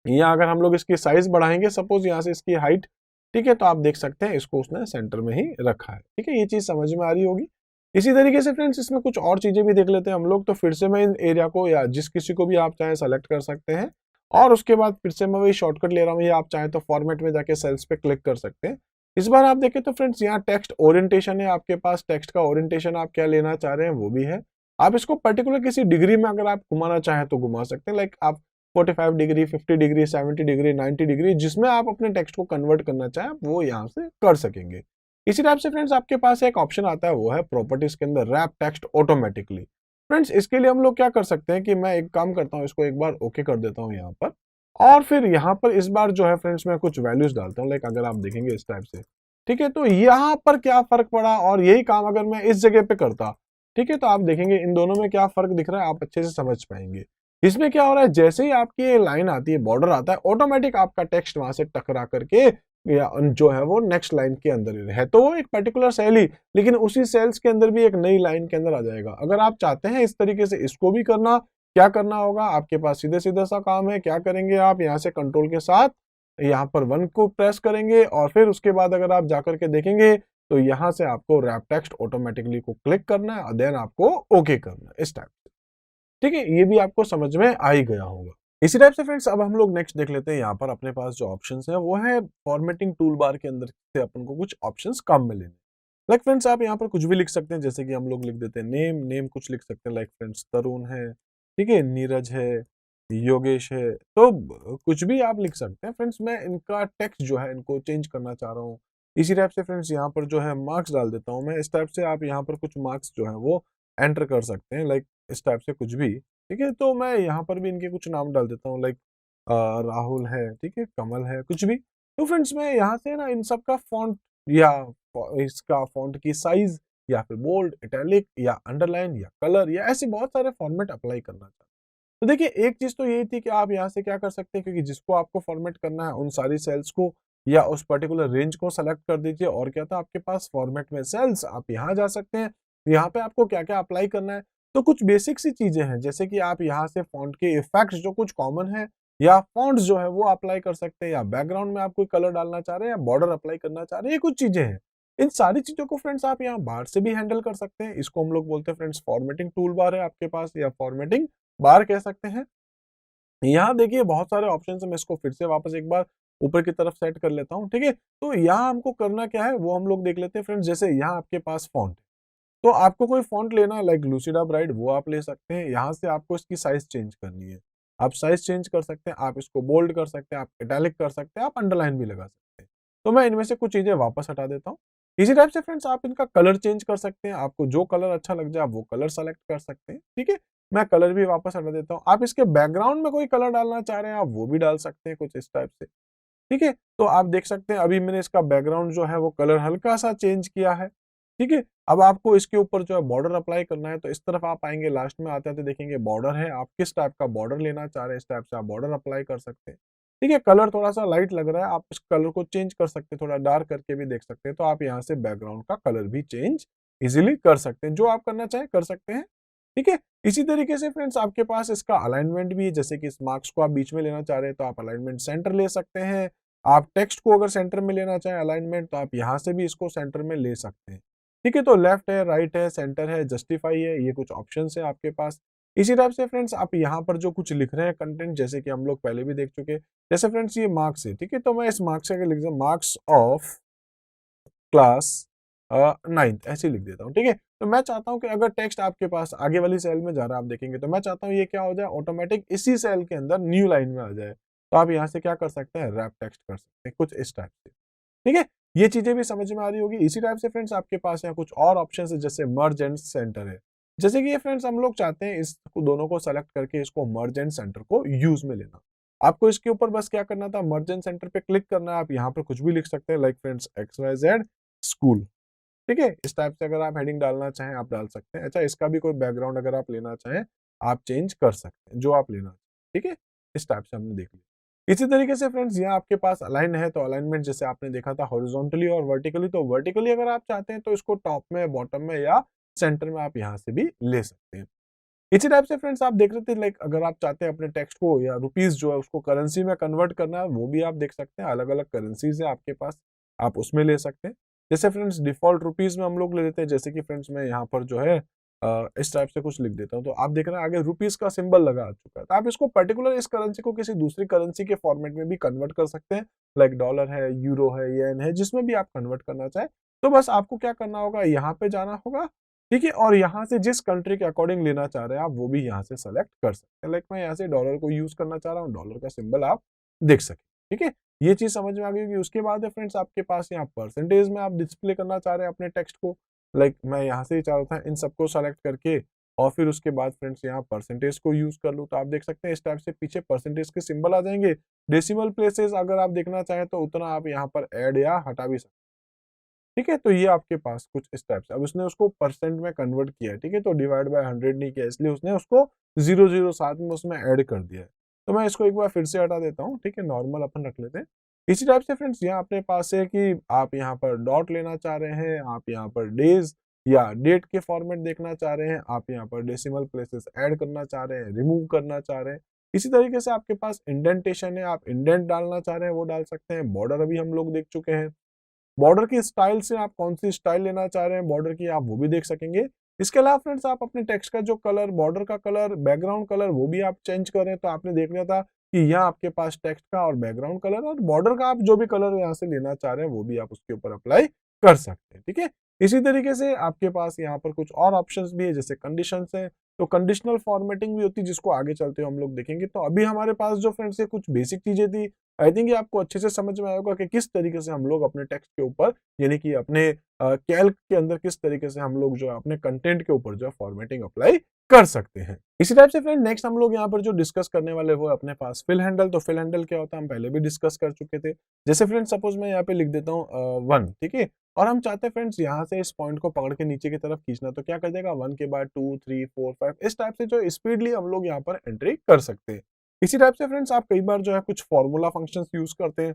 यहाँ अगर हम लोग इसकी साइज बढ़ाएंगे सपोज यहाँ से इसकी हाइट, ठीक है, तो आप देख सकते हैं इसको उसने सेंटर में ही रखा है, ठीक है। ये चीज समझ में आ रही होगी। इसी तरीके से फ्रेंड्स इसमें कुछ और चीजें भी देख लेते हैं हम लोग। तो फिर से मैं इन एरिया को या जिस किसी को भी आप चाहें सेलेक्ट कर सकते हैं, और उसके बाद फिर से मैं वही शॉर्टकट ले रहा हूँ, या आप चाहें तो फॉर्मेट में जाके सेल्स पे क्लिक कर सकते हैं। इस बार आप देखें तो फ्रेंड्स यहाँ टेक्स्ट ओरिएंटेशन है आपके पास, टेक्स्ट का ओरिएंटेशन आप क्या लेना चाह रहे हैं वो भी है। आप इसको पर्टिकुलर किसी डिग्री में अगर आप घुमाना चाहें तो घुमा सकते हैं, लाइक आप 45 डिग्री, 50 डिग्री, 70 डिग्री, 90 डिग्री, जिसमें आप अपने टेक्स्ट को कन्वर्ट करना चाहें वो यहाँ से कर सकेंगे। इसी टाइप से फ्रेंड्स आपके पास एक ऑप्शन आता है वो है प्रॉपर्टीज के अंदर रैप टेक्स्ट ऑटोमेटिकली। फ्रेंड्स इसके लिए हम लोग क्या कर सकते हैं कि मैं एक काम करता हूँ, इसको एक बार ओके कर देता हूँ यहाँ पर, और फिर यहाँ पर इस बार जो है फ्रेंड्स मैं कुछ वैल्यूज डालता हूँ, लाइक अगर आप देखेंगे इस टाइप से, ठीक है। तो यहाँ पर क्या फर्क पड़ा, और यही काम अगर मैं इस जगह पे करता, ठीक है, तो आप देखेंगे इन दोनों में क्या फर्क दिख रहा है, आप अच्छे से समझ पाएंगे। इसमें क्या हो रहा है, जैसे ही आपकी ये लाइन आती है, बॉर्डर आता है, ऑटोमेटिक आपका टेक्स्ट वहां से टकरा करके या जो है वो नेक्स्ट लाइन के अंदर ही है, तो वो एक पर्टिकुलर सेल ही, लेकिन उसी सेल्स के अंदर भी एक नई लाइन के अंदर आ जाएगा। अगर आप चाहते हैं इस तरीके से इसको भी करना, क्या करना होगा आपके पास, सीधे सीधा सा काम है। क्या करेंगे आप यहाँ से कंट्रोल के साथ यहाँ पर 1 को प्रेस करेंगे, और फिर उसके बाद अगर आप जाकर के देखेंगे तो यहाँ से आपको रैप टेक्स्ट ऑटोमेटिकली को क्लिक करना है, और देन आपको ओके करना है इस टाइप से, ठीक है। ये भी आपको समझ में आ ही गया होगा। इसी टाइप से फ्रेंड्स अब हम लोग नेक्स्ट देख लेते हैं, यहाँ पर अपने पास जो ऑप्शंस है वो है फॉर्मेटिंग टूल बार के अंदर से अपन को कुछ ऑप्शंस काम में लेने। लाइक फ्रेंड्स आप यहाँ पर कुछ भी लिख सकते हैं, जैसे कि हम लोग लिख देते हैं नेम, नेम कुछ लिख सकते हैं, लाइक फ्रेंड्स तरुण है, ठीक है, नीरज है, योगेश है, तो कुछ भी आप लिख सकते हैं। फ्रेंड्स मैं इनका टेक्स्ट जो है इनको चेंज करना चाह रहा हूँ। इसी टाइप से फ्रेंड्स यहाँ पर जो है मार्क्स डाल देता हूँ मैं, इस टाइप से आप यहाँ पर कुछ मार्क्स जो है वो एंटर कर सकते हैं, लाइक इस टाइप से कुछ भी, ठीक है। तो मैं यहाँ पर भी इनके कुछ नाम डाल देता हूँ, लाइक राहुल है, ठीक है, कमल है, कुछ भी। तो फ्रेंड्स मैं यहाँ से ना इन सब का फॉन्ट या इसका फॉन्ट की साइज या फिर बोल्ड, इटैलिक या अंडरलाइन या कलर या ऐसे बहुत सारे फॉर्मेट अप्लाई करना चाहते हैं। तो देखिए एक चीज तो यही थी कि आप यहाँ से क्या कर सकते हैं, क्योंकि जिसको आपको फॉर्मेट करना है उन सारी सेल्स को या उस पर्टिकुलर रेंज को सेलेक्ट कर दीजिए, और क्या था आपके पास फॉर्मेट में सेल्स, आप यहाँ जा सकते हैं। यहाँ पे आपको क्या क्या अप्लाई करना है, तो कुछ बेसिक सी चीजें हैं, जैसे कि आप यहाँ से फॉन्ट के इफेक्ट्स जो कुछ कॉमन है या फॉन्ट्स जो है वो अप्लाई कर सकते हैं, या बैकग्राउंड में आप कोई कलर डालना चाह रहे हैं या बॉर्डर अप्लाई करना चाह रहे हैं, ये कुछ चीजें हैं। इन सारी चीजों को फ्रेंड्स आप यहाँ बाहर से भी हैंडल कर सकते हैं। इसको हम लोग बोलते हैं फ्रेंड्स फॉर्मेटिंग टूल बार है आपके पास, या फॉर्मेटिंग बार कह सकते हैं। यहाँ देखिए बहुत सारे ऑप्शन है, मैं इसको फिर से वापस एक बार ऊपर की तरफ सेट कर लेता हूँ, ठीक है। तो यहाँ हमको करना क्या है वो हम लोग देख लेते हैं फ्रेंड्स। जैसे यहाँ आपके पास फॉन्ट, तो आपको कोई फॉन्ट लेना है लाइक लूसिडा ब्राइट, वो आप ले सकते हैं। यहाँ से आपको इसकी साइज चेंज करनी है, आप साइज चेंज कर सकते हैं, आप इसको बोल्ड कर सकते हैं, आप इटैलिक कर सकते हैं, आप अंडरलाइन भी लगा सकते हैं। तो मैं इनमें से कुछ चीजें वापस हटा देता हूँ। इसी टाइप से फ्रेंड्स आप इनका कलर चेंज कर सकते हैं, आपको जो कलर अच्छा लग जाए आप वो कलर सेलेक्ट कर सकते हैं, ठीक है। मैं कलर भी वापस हटा देता हूँ। आप इसके बैकग्राउंड में कोई कलर डालना चाह रहे हैं आप वो भी डाल सकते हैं कुछ इस टाइप से, ठीक है। तो आप देख सकते हैं अभी मैंने इसका बैकग्राउंड जो है वो कलर हल्का सा चेंज किया है, ठीक है। अब आपको इसके ऊपर जो है बॉर्डर अप्लाई करना है, तो इस तरफ आप आएंगे, लास्ट में आते आते देखेंगे बॉर्डर है, आप किस टाइप का बॉर्डर लेना चाह रहे हैं इस टाइप से आप बॉर्डर अप्लाई कर सकते हैं, ठीक है। कलर थोड़ा सा लाइट लग रहा है, आप इस कलर को चेंज कर सकते हैं, थोड़ा डार्क करके भी देख सकते हैं। तो आप यहाँ से बैकग्राउंड का कलर भी चेंज इजिली कर सकते हैं, जो आप करना चाहें कर सकते हैं, ठीक है। इसी तरीके से फ्रेंड्स आपके पास इसका अलाइनमेंट भी है। जैसे कि इस मार्क्स को आप बीच में लेना चाह रहे हैं तो आप अलाइनमेंट सेंटर ले सकते हैं। आप टेक्स्ट को अगर सेंटर में लेना चाहें अलाइनमेंट, तो आप यहाँ से भी इसको सेंटर में ले सकते हैं, ठीक है। तो लेफ्ट है, राइट है, सेंटर है, जस्टिफाई है, ये कुछ ऑप्शन है आपके पास। इसी टाइप से फ्रेंड्स आप यहाँ पर जो कुछ लिख रहे हैं कंटेंट, जैसे कि हम लोग पहले भी देख चुके हैं, जैसे फ्रेंड्स ये मार्क्स है, ठीक है। तो मैं इस मार्क्स का लिख दूं मार्क्स ऑफ क्लास 9th, ऐसे ही लिख देता हूँ, ठीक है। तो मैं चाहता हूँ कि अगर टेक्स्ट आपके पास आगे वाली सेल में जा रहा है आप देखेंगे, तो मैं चाहता हूँ ये क्या हो जाए ऑटोमेटिक इसी सेल के अंदर न्यू लाइन में आ जाए। तो आप यहाँ से क्या कर सकते हैं, रैप टेक्स्ट कर सकते हैं कुछ इस टाइप से, ठीक है। ये चीजें भी समझ में आ रही होगी। इसी टाइप से फ्रेंड्स आपके पास यहाँ कुछ और ऑप्शन है, जैसे मर्ज एंड सेंटर है। जैसे कि ये फ्रेंड्स हम लोग चाहते हैं इस दोनों को सेलेक्ट करके इसको मर्ज एंड सेंटर को यूज में लेना। आपको इसके ऊपर बस क्या करना था, मर्ज एंड सेंटर पे क्लिक करना है। आप यहाँ पर कुछ भी लिख सकते हैं लाइक फ्रेंड्स XYZ स्कूल, ठीक है। इस टाइप से अगर आप हेडिंग डालना चाहें आप डाल सकते हैं। अच्छा, इसका भी कोई बैकग्राउंड अगर आप लेना चाहें आप चेंज कर सकते हैं, जो आप लेना चाहें, ठीक है। इस टाइप से हमने देख लिया। इसी तरीके से फ्रेंड्स यहाँ आपके पास अलाइन है, तो अलाइनमेंट जैसे आपने देखा था हॉरिजॉन्टली और वर्टिकली, तो वर्टिकली अगर आप चाहते हैं तो इसको टॉप में, बॉटम में या सेंटर में आप यहाँ से भी ले सकते हैं। इसी टाइप से फ्रेंड्स आप देख रहे थे लाइक अगर आप चाहते हैं अपने टेक्स्ट को या रुपीज जो है उसको करेंसी में कन्वर्ट करना है, वो भी आप देख सकते हैं। अलग अलग करेंसीज है आपके पास, आप उसमें ले सकते हैं। जैसे फ्रेंड्स डिफॉल्ट रुपीज में हम लोग ले लेते हैं, जैसे कि फ्रेंड्स मैं यहाँ पर जो है इस टाइप से कुछ लिख देता हूँ, तो आप देख रहे हैं आगे रुपीज का सिंबल लगा आ चुका है। तो आप इसको पर्टिकुलर इस करेंसी को किसी दूसरी करेंसी के फॉर्मेट में भी कन्वर्ट कर सकते हैं, लाइक डॉलर है, यूरो है, येन है, जिसमें भी आप कन्वर्ट करना चाहें। तो बस आपको क्या करना होगा, यहाँ पे जाना होगा, ठीक है। और यहाँ से जिस कंट्री के अकॉर्डिंग लेना चाह रहे हैं आप वो भी यहाँ से सेलेक्ट कर सकते हैं। लाइक मैं यहाँ से डॉलर को यूज करना चाह रहा हूँ, डॉलर का सिंबल आप देख सकें, ठीक है। ये चीज समझ में आ गई होगी। उसके बाद है फ्रेंड्स आपके पास यहाँ परसेंटेज में आप डिस्प्ले करना चाह रहे हैं अपने टेक्स्ट को, लाइक मैं यहाँ से ही चाह रहा था इन सबको सेलेक्ट करके और फिर उसके बाद फ्रेंड्स यहाँ परसेंटेज को यूज कर लूँ, तो आप देख सकते हैं इस टाइप से पीछे परसेंटेज के सिंबल आ जाएंगे। डेसिमल प्लेसेस अगर आप देखना चाहें तो उतना आप यहाँ पर ऐड या हटा भी सकते हैं, ठीक है। तो ये आपके पास कुछ इस टाइप से, अब उसने उसको परसेंट में कन्वर्ट किया है, ठीक है। तो डिवाइड बाय 100 नहीं किया, इसलिए उसने उसको 0 साथ में उसमें ऐड कर दिया है। तो मैं इसको एक बार फिर से हटा देता हूँ, ठीक है, नॉर्मल अपन रख लेते हैं। इसी टाइप से फ्रेंड्स यहाँ अपने पास है कि आप यहाँ पर डॉट लेना चाह रहे हैं, आप यहाँ पर डेज या डेट के फॉर्मेट देखना चाह रहे हैं, आप यहाँ पर डेसिमल प्लेसेस ऐड करना चाह रहे हैं, रिमूव करना चाह रहे हैं। इसी तरीके से आपके पास इंडेंटेशन है, आप इंडेंट डालना चाह रहे हैं वो डाल सकते हैं। बॉर्डर अभी हम लोग देख चुके हैं। बॉर्डर की स्टाइल से आप कौन सी स्टाइल लेना चाह रहे हैं बॉर्डर की, आप वो भी देख सकेंगे। इसके अलावा फ्रेंड्स आप अपने टेक्स्ट का जो कलर, बॉर्डर का कलर, बैकग्राउंड कलर वो भी आप चेंज करें, तो आपने देख लिया था कि यहाँ आपके पास टेक्स्ट का और बैकग्राउंड कलर और बॉर्डर का आप जो भी कलर यहाँ से लेना चाह रहे हैं वो भी आप उसके ऊपर अप्लाई कर सकते हैं, ठीक है। इसी तरीके से आपके पास यहाँ पर कुछ और ऑप्शंस भी है, जैसे कंडीशंस है, तो कंडीशनल फॉर्मेटिंग भी होती है जिसको आगे चलते हुए हम लोग देखेंगे। तो अभी हमारे पास जो फ्रेंड्स ये कुछ बेसिक चीजें थी, आई थिंक ये आपको अच्छे से समझ में आएगा कि किस तरीके से हम लोग अपने टेक्स्ट के ऊपर, यानी कि अपने कैल्क के अंदर किस तरीके से हम लोग जो है अपने कंटेंट के ऊपर जो है फॉर्मेटिंग अप्लाई कर सकते हैं। इसी टाइप से फ्रेंड नेक्स्ट हम लोग यहाँ पर जो डिस्कस करने वाले वो अपने पास फिल हैंडल। तो फिल हैंडल क्या होता है हम पहले भी डिस्कस कर चुके थे। जैसे फ्रेंड सपोज मैं यहाँ पे लिख देता हूँ 1, ठीक है, और हम चाहते हैं फ्रेंड्स यहाँ से इस पॉइंट को पकड़ के नीचे की तरफ खींचना, तो क्या कर देगा 1 के बाद 2, 3, 4, 5 इस टाइप से जो स्पीडली हम लोग यहाँ पर एंट्री कर सकते हैं। इसी टाइप से फ्रेंड्स आप कई बार जो है कुछ फॉर्मूला फंक्शंस यूज करते हैं।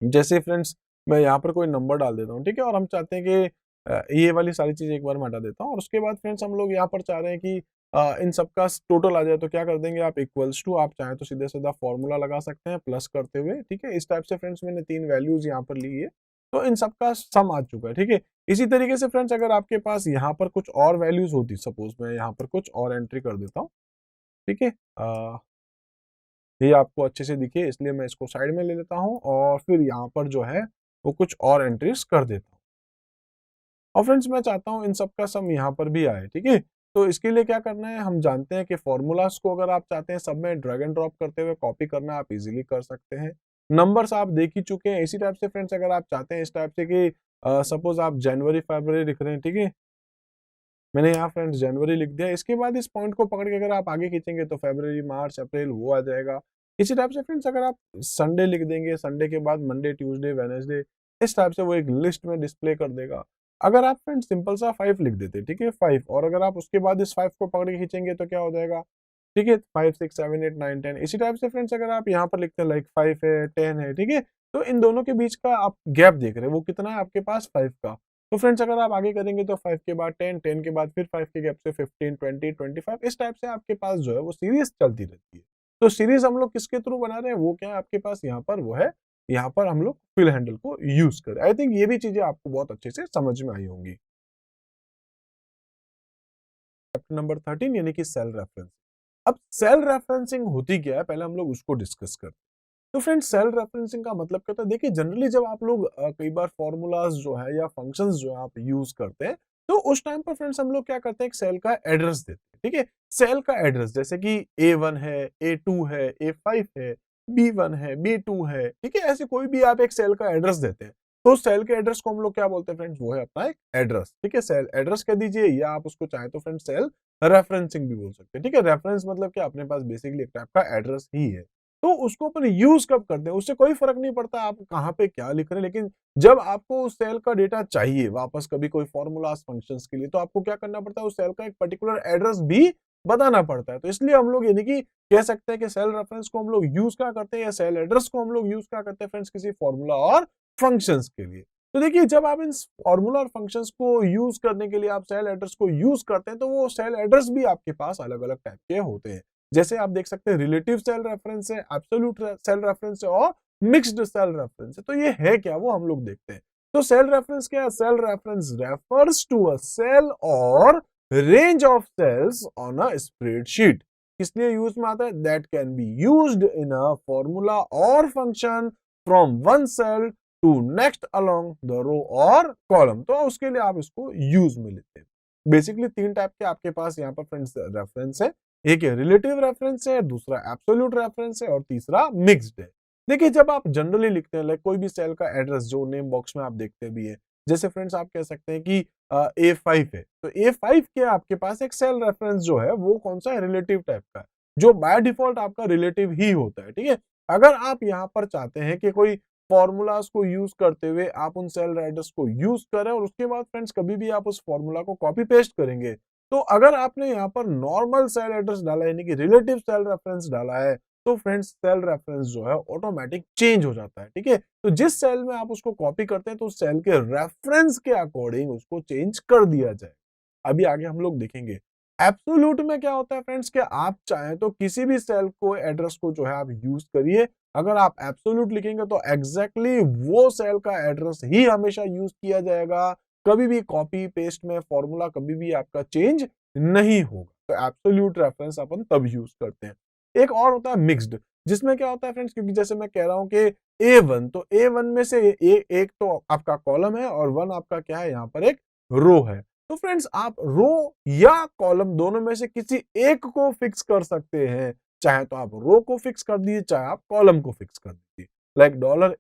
जैसे फ्रेंड्स मैं यहाँ पर कोई नंबर डाल देता हूँ, ठीक है, और हम चाहते हैं कि ये वाली सारी चीजें एक बार मैं हटा देता हूँ, और उसके बाद फ्रेंड्स हम लोग यहाँ पर चाह रहे हैं कि इन सबका टोटल आ जाए, तो क्या कर देंगे आप इक्वल्स टू, आप चाहें तो सीधे सीधा फॉर्मूला लगा सकते हैं प्लस करते हुए, ठीक है। इस टाइप से फ्रेंड्स मैंने 3 वैल्यूज यहाँ पर ली है, तो इन सबका सम आ चुका है, ठीक है। इसी तरीके से फ्रेंड्स अगर आपके पास यहाँ पर कुछ और वैल्यूज होती, सपोज मैं यहाँ पर कुछ और एंट्री कर देता हूँ, ठीक है, ये आपको अच्छे से दिखे, इसलिए मैं इसको साइड में ले लेता हूँ और फिर यहाँ पर जो है वो कुछ और एंट्रीज कर देता हूँ। और फ्रेंड्स मैं चाहता हूँ इन सब का सम यहाँ पर भी आए, ठीक है। तो इसके लिए क्या करना है, हम जानते हैं कि फॉर्मूलाज को अगर आप चाहते हैं सब में ड्रैग एंड ड्रॉप करते हुए कॉपी करना, आप इजीली कर सकते हैं। नंबर्स आप देख ही चुके हैं। इसी टाइप से फ्रेंड्स अगर आप चाहते हैं इस टाइप से कि सपोज आप जनवरी फरवरी लिख रहे हैं, ठीक है, मैंने यहाँ फ्रेंड्स जनवरी लिख दिया। इसके बाद इस पॉइंट को पकड़ के अगर आप आगे खींचेंगे तो फरवरी मार्च अप्रैल वो आ जाएगा। इसी टाइप से फ्रेंड्स अगर आप संडे लिख देंगे, संडे के बाद मंडे ट्यूसडे वेडनेसडे, इस टाइप से वो एक लिस्ट में डिस्प्ले कर देगा। अगर आप फ्रेंड्स सिंपल सा 5 लिख देते, ठीक है, 5, और अगर आप उसके बाद इस 5 को पकड़ के खींचेंगे तो क्या हो जाएगा, ठीक है, 5 6 7 8 9 10। इसी टाइप से फ्रेंड्स अगर आप यहाँ पर लिखते हैं लाइक 5 है 10 है, ठीक है, तो इन दोनों के बीच का आप गैप देख रहे हैं वो कितना है आपके पास 5 का। तो फ्रेंड्स अगर आप आगे करेंगे तो 5 के बाद 10, 10 के बाद फिर 5 के गैप से 15, 20, 25, इस टाइप से आपके पास जो है वो सीरीज चलती रहती है। तो सीरीज हम लोग किसके थ्रू बना रहे हैं, वो क्या है आपके पास यहाँ पर, वो है यहाँ पर हम लोग फिल हैंडल को यूज करें। आई थिंक ये भी चीजें आपको बहुत अच्छे से समझ में आई होंगी। चैप्टर नंबर 13 यानी कि सेल रेफरेंस। अब सेल रेफरेंसिंग होती क्या है, पहले हम लोग उसको डिस्कस करते हैं। तो फ्रेंड्स सेल रेफरेंसिंग का मतलब क्या होता है, देखिए जनरली जब आप लोग कई बार फॉर्मूलाज जो है या फंक्शंस जो है आप यूज करते हैं, तो उस टाइम पर फ्रेंड्स हम लोग क्या करते हैं, एक सेल का एड्रेस देते हैं, ठीक है। सेल का एड्रेस जैसे कि A1 है, A2 है, A5 है, B1 है, B2 है, ठीक है, ऐसे कोई भी आप एक सेल का एड्रेस देते हैं। तो सेल के एड्रेस को हम लोग क्या बोलते हैं फ्रेंड्स, वो है अपना एक एड्रेस, ठीक है, सेल एड्रेस कह दीजिए, या आप उसको चाहे तो फ्रेंड्स सेल रेफरेंसिंग भी बोल सकते हैं, ठीक है। रेफरेंस मतलब क्या, अपने पास बेसिकली एक टाइप का एड्रेस ही है। तो उसको अपन यूज कब करते हैं, उससे कोई फर्क नहीं पड़ता आप कहाँ पे क्या लिख रहे हैं, लेकिन जब आपको उस सेल का डेटा चाहिए वापस कभी कोई फॉर्मूला फंक्शंस के लिए, तो आपको क्या करना पड़ता है, उस सेल का एक पर्टिकुलर एड्रेस भी बताना पड़ता है। तो इसलिए हम लोग यानी कि कह सकते हैं कि सेल रेफरेंस को हम लोग यूज क्या करते हैं, या सेल एड्रेस को हम लोग यूज क्या करते हैं फ्रेंड्स, किसी फॉर्मूला और फंक्शंस के लिए। तो देखिए जब आप इन फॉर्मूला और फंक्शंस को यूज करने के लिए आप सेल एड्रेस को यूज करते हैं, तो वो सेल एड्रेस भी आपके पास अलग अलग टाइप के होते हैं। जैसे आप देख सकते हैं रिलेटिव सेल रेफरेंस है, एब्सोल्यूट सेल रेफरेंस है और मिक्स्ड सेल रेफरेंस है। तो ये है क्या, वो हम लोग देखते हैं। तो सेल रेफरेंस क्या है, cell reference refers to a cell और range of cells on a spreadsheet. किस लिए यूज में आता है, that can be used in a formula और function from one cell to next along the row और कॉलम। तो उसके लिए आप इसको यूज में लेते हैं। बेसिकली तीन टाइप के आपके पास यहाँ पर फ्रेंड्स रेफरेंस है, एक रिलेटिव रेफरेंस है, दूसरा एब्सोल्यूट रेफरेंस है और तीसरा मिक्स्ड है। देखिए जब आप जनरली लिखते हैं लाइक कोई भी सेल का एड्रेस जो नेम बॉक्स में आप देखते भी है, जैसे फ्रेंड्स आप कह सकते हैं कि A5 है, तो A5 के आपके पास एक सेल रेफरेंस जो है वो कौन सा है, रिलेटिव टाइप का है, जो बाय डिफॉल्ट आपका रिलेटिव ही होता है, ठीक है। अगर आप यहाँ पर चाहते हैं कि कोई फॉर्मूलाज को यूज करते हुए आप उन सेल एड्रेस को यूज करें और उसके बाद फ्रेंड्स कभी भी आप उस फॉर्मूला को कॉपी पेस्ट करेंगे, तो अगर आपने यहाँ पर नॉर्मल सेल एड्रेस डाला है यानी कि रिलेटिव सेल रेफरेंस डाला है, तो फ्रेंड्स सेल रेफरेंस जो है ऑटोमेटिक चेंज हो जाता है, ठीक है। तो जिस सेल में आप उसको कॉपी करते हैं तो उस सेल के रेफरेंस के अकॉर्डिंग उसको चेंज कर दिया जाए। अभी आगे हम लोग देखेंगे एब्सोल्यूट में क्या होता है फ्रेंड्स, कि आप चाहें तो किसी भी सेल को एड्रेस को जो है आप यूज करिए। अगर आप एब्सोल्यूट लिखेंगे तो एग्जैक्टली वो सेल का एड्रेस ही हमेशा यूज किया जाएगा, कभी भी कॉपी पेस्ट में फॉर्मूला कभी भी आपका चेंज नहीं होगा। तो एब्सोल्यूट रेफरेंस अपन तब यूज करते हैं। एक और होता है मिक्स्ड, जिसमें क्या होता है फ्रेंड्स, क्योंकि जैसे मैं कह रहा हूं कि A1, तो A1 में से एक तो आपका कॉलम है और 1 आपका क्या है, यहाँ पर एक रो है। तो फ्रेंड्स आप रो या कॉलम दोनों में से किसी एक को फिक्स कर सकते हैं, चाहे तो आप रो को फिक्स कर दीजिए, चाहे आप कॉलम को फिक्स कर दीजिए। लाइक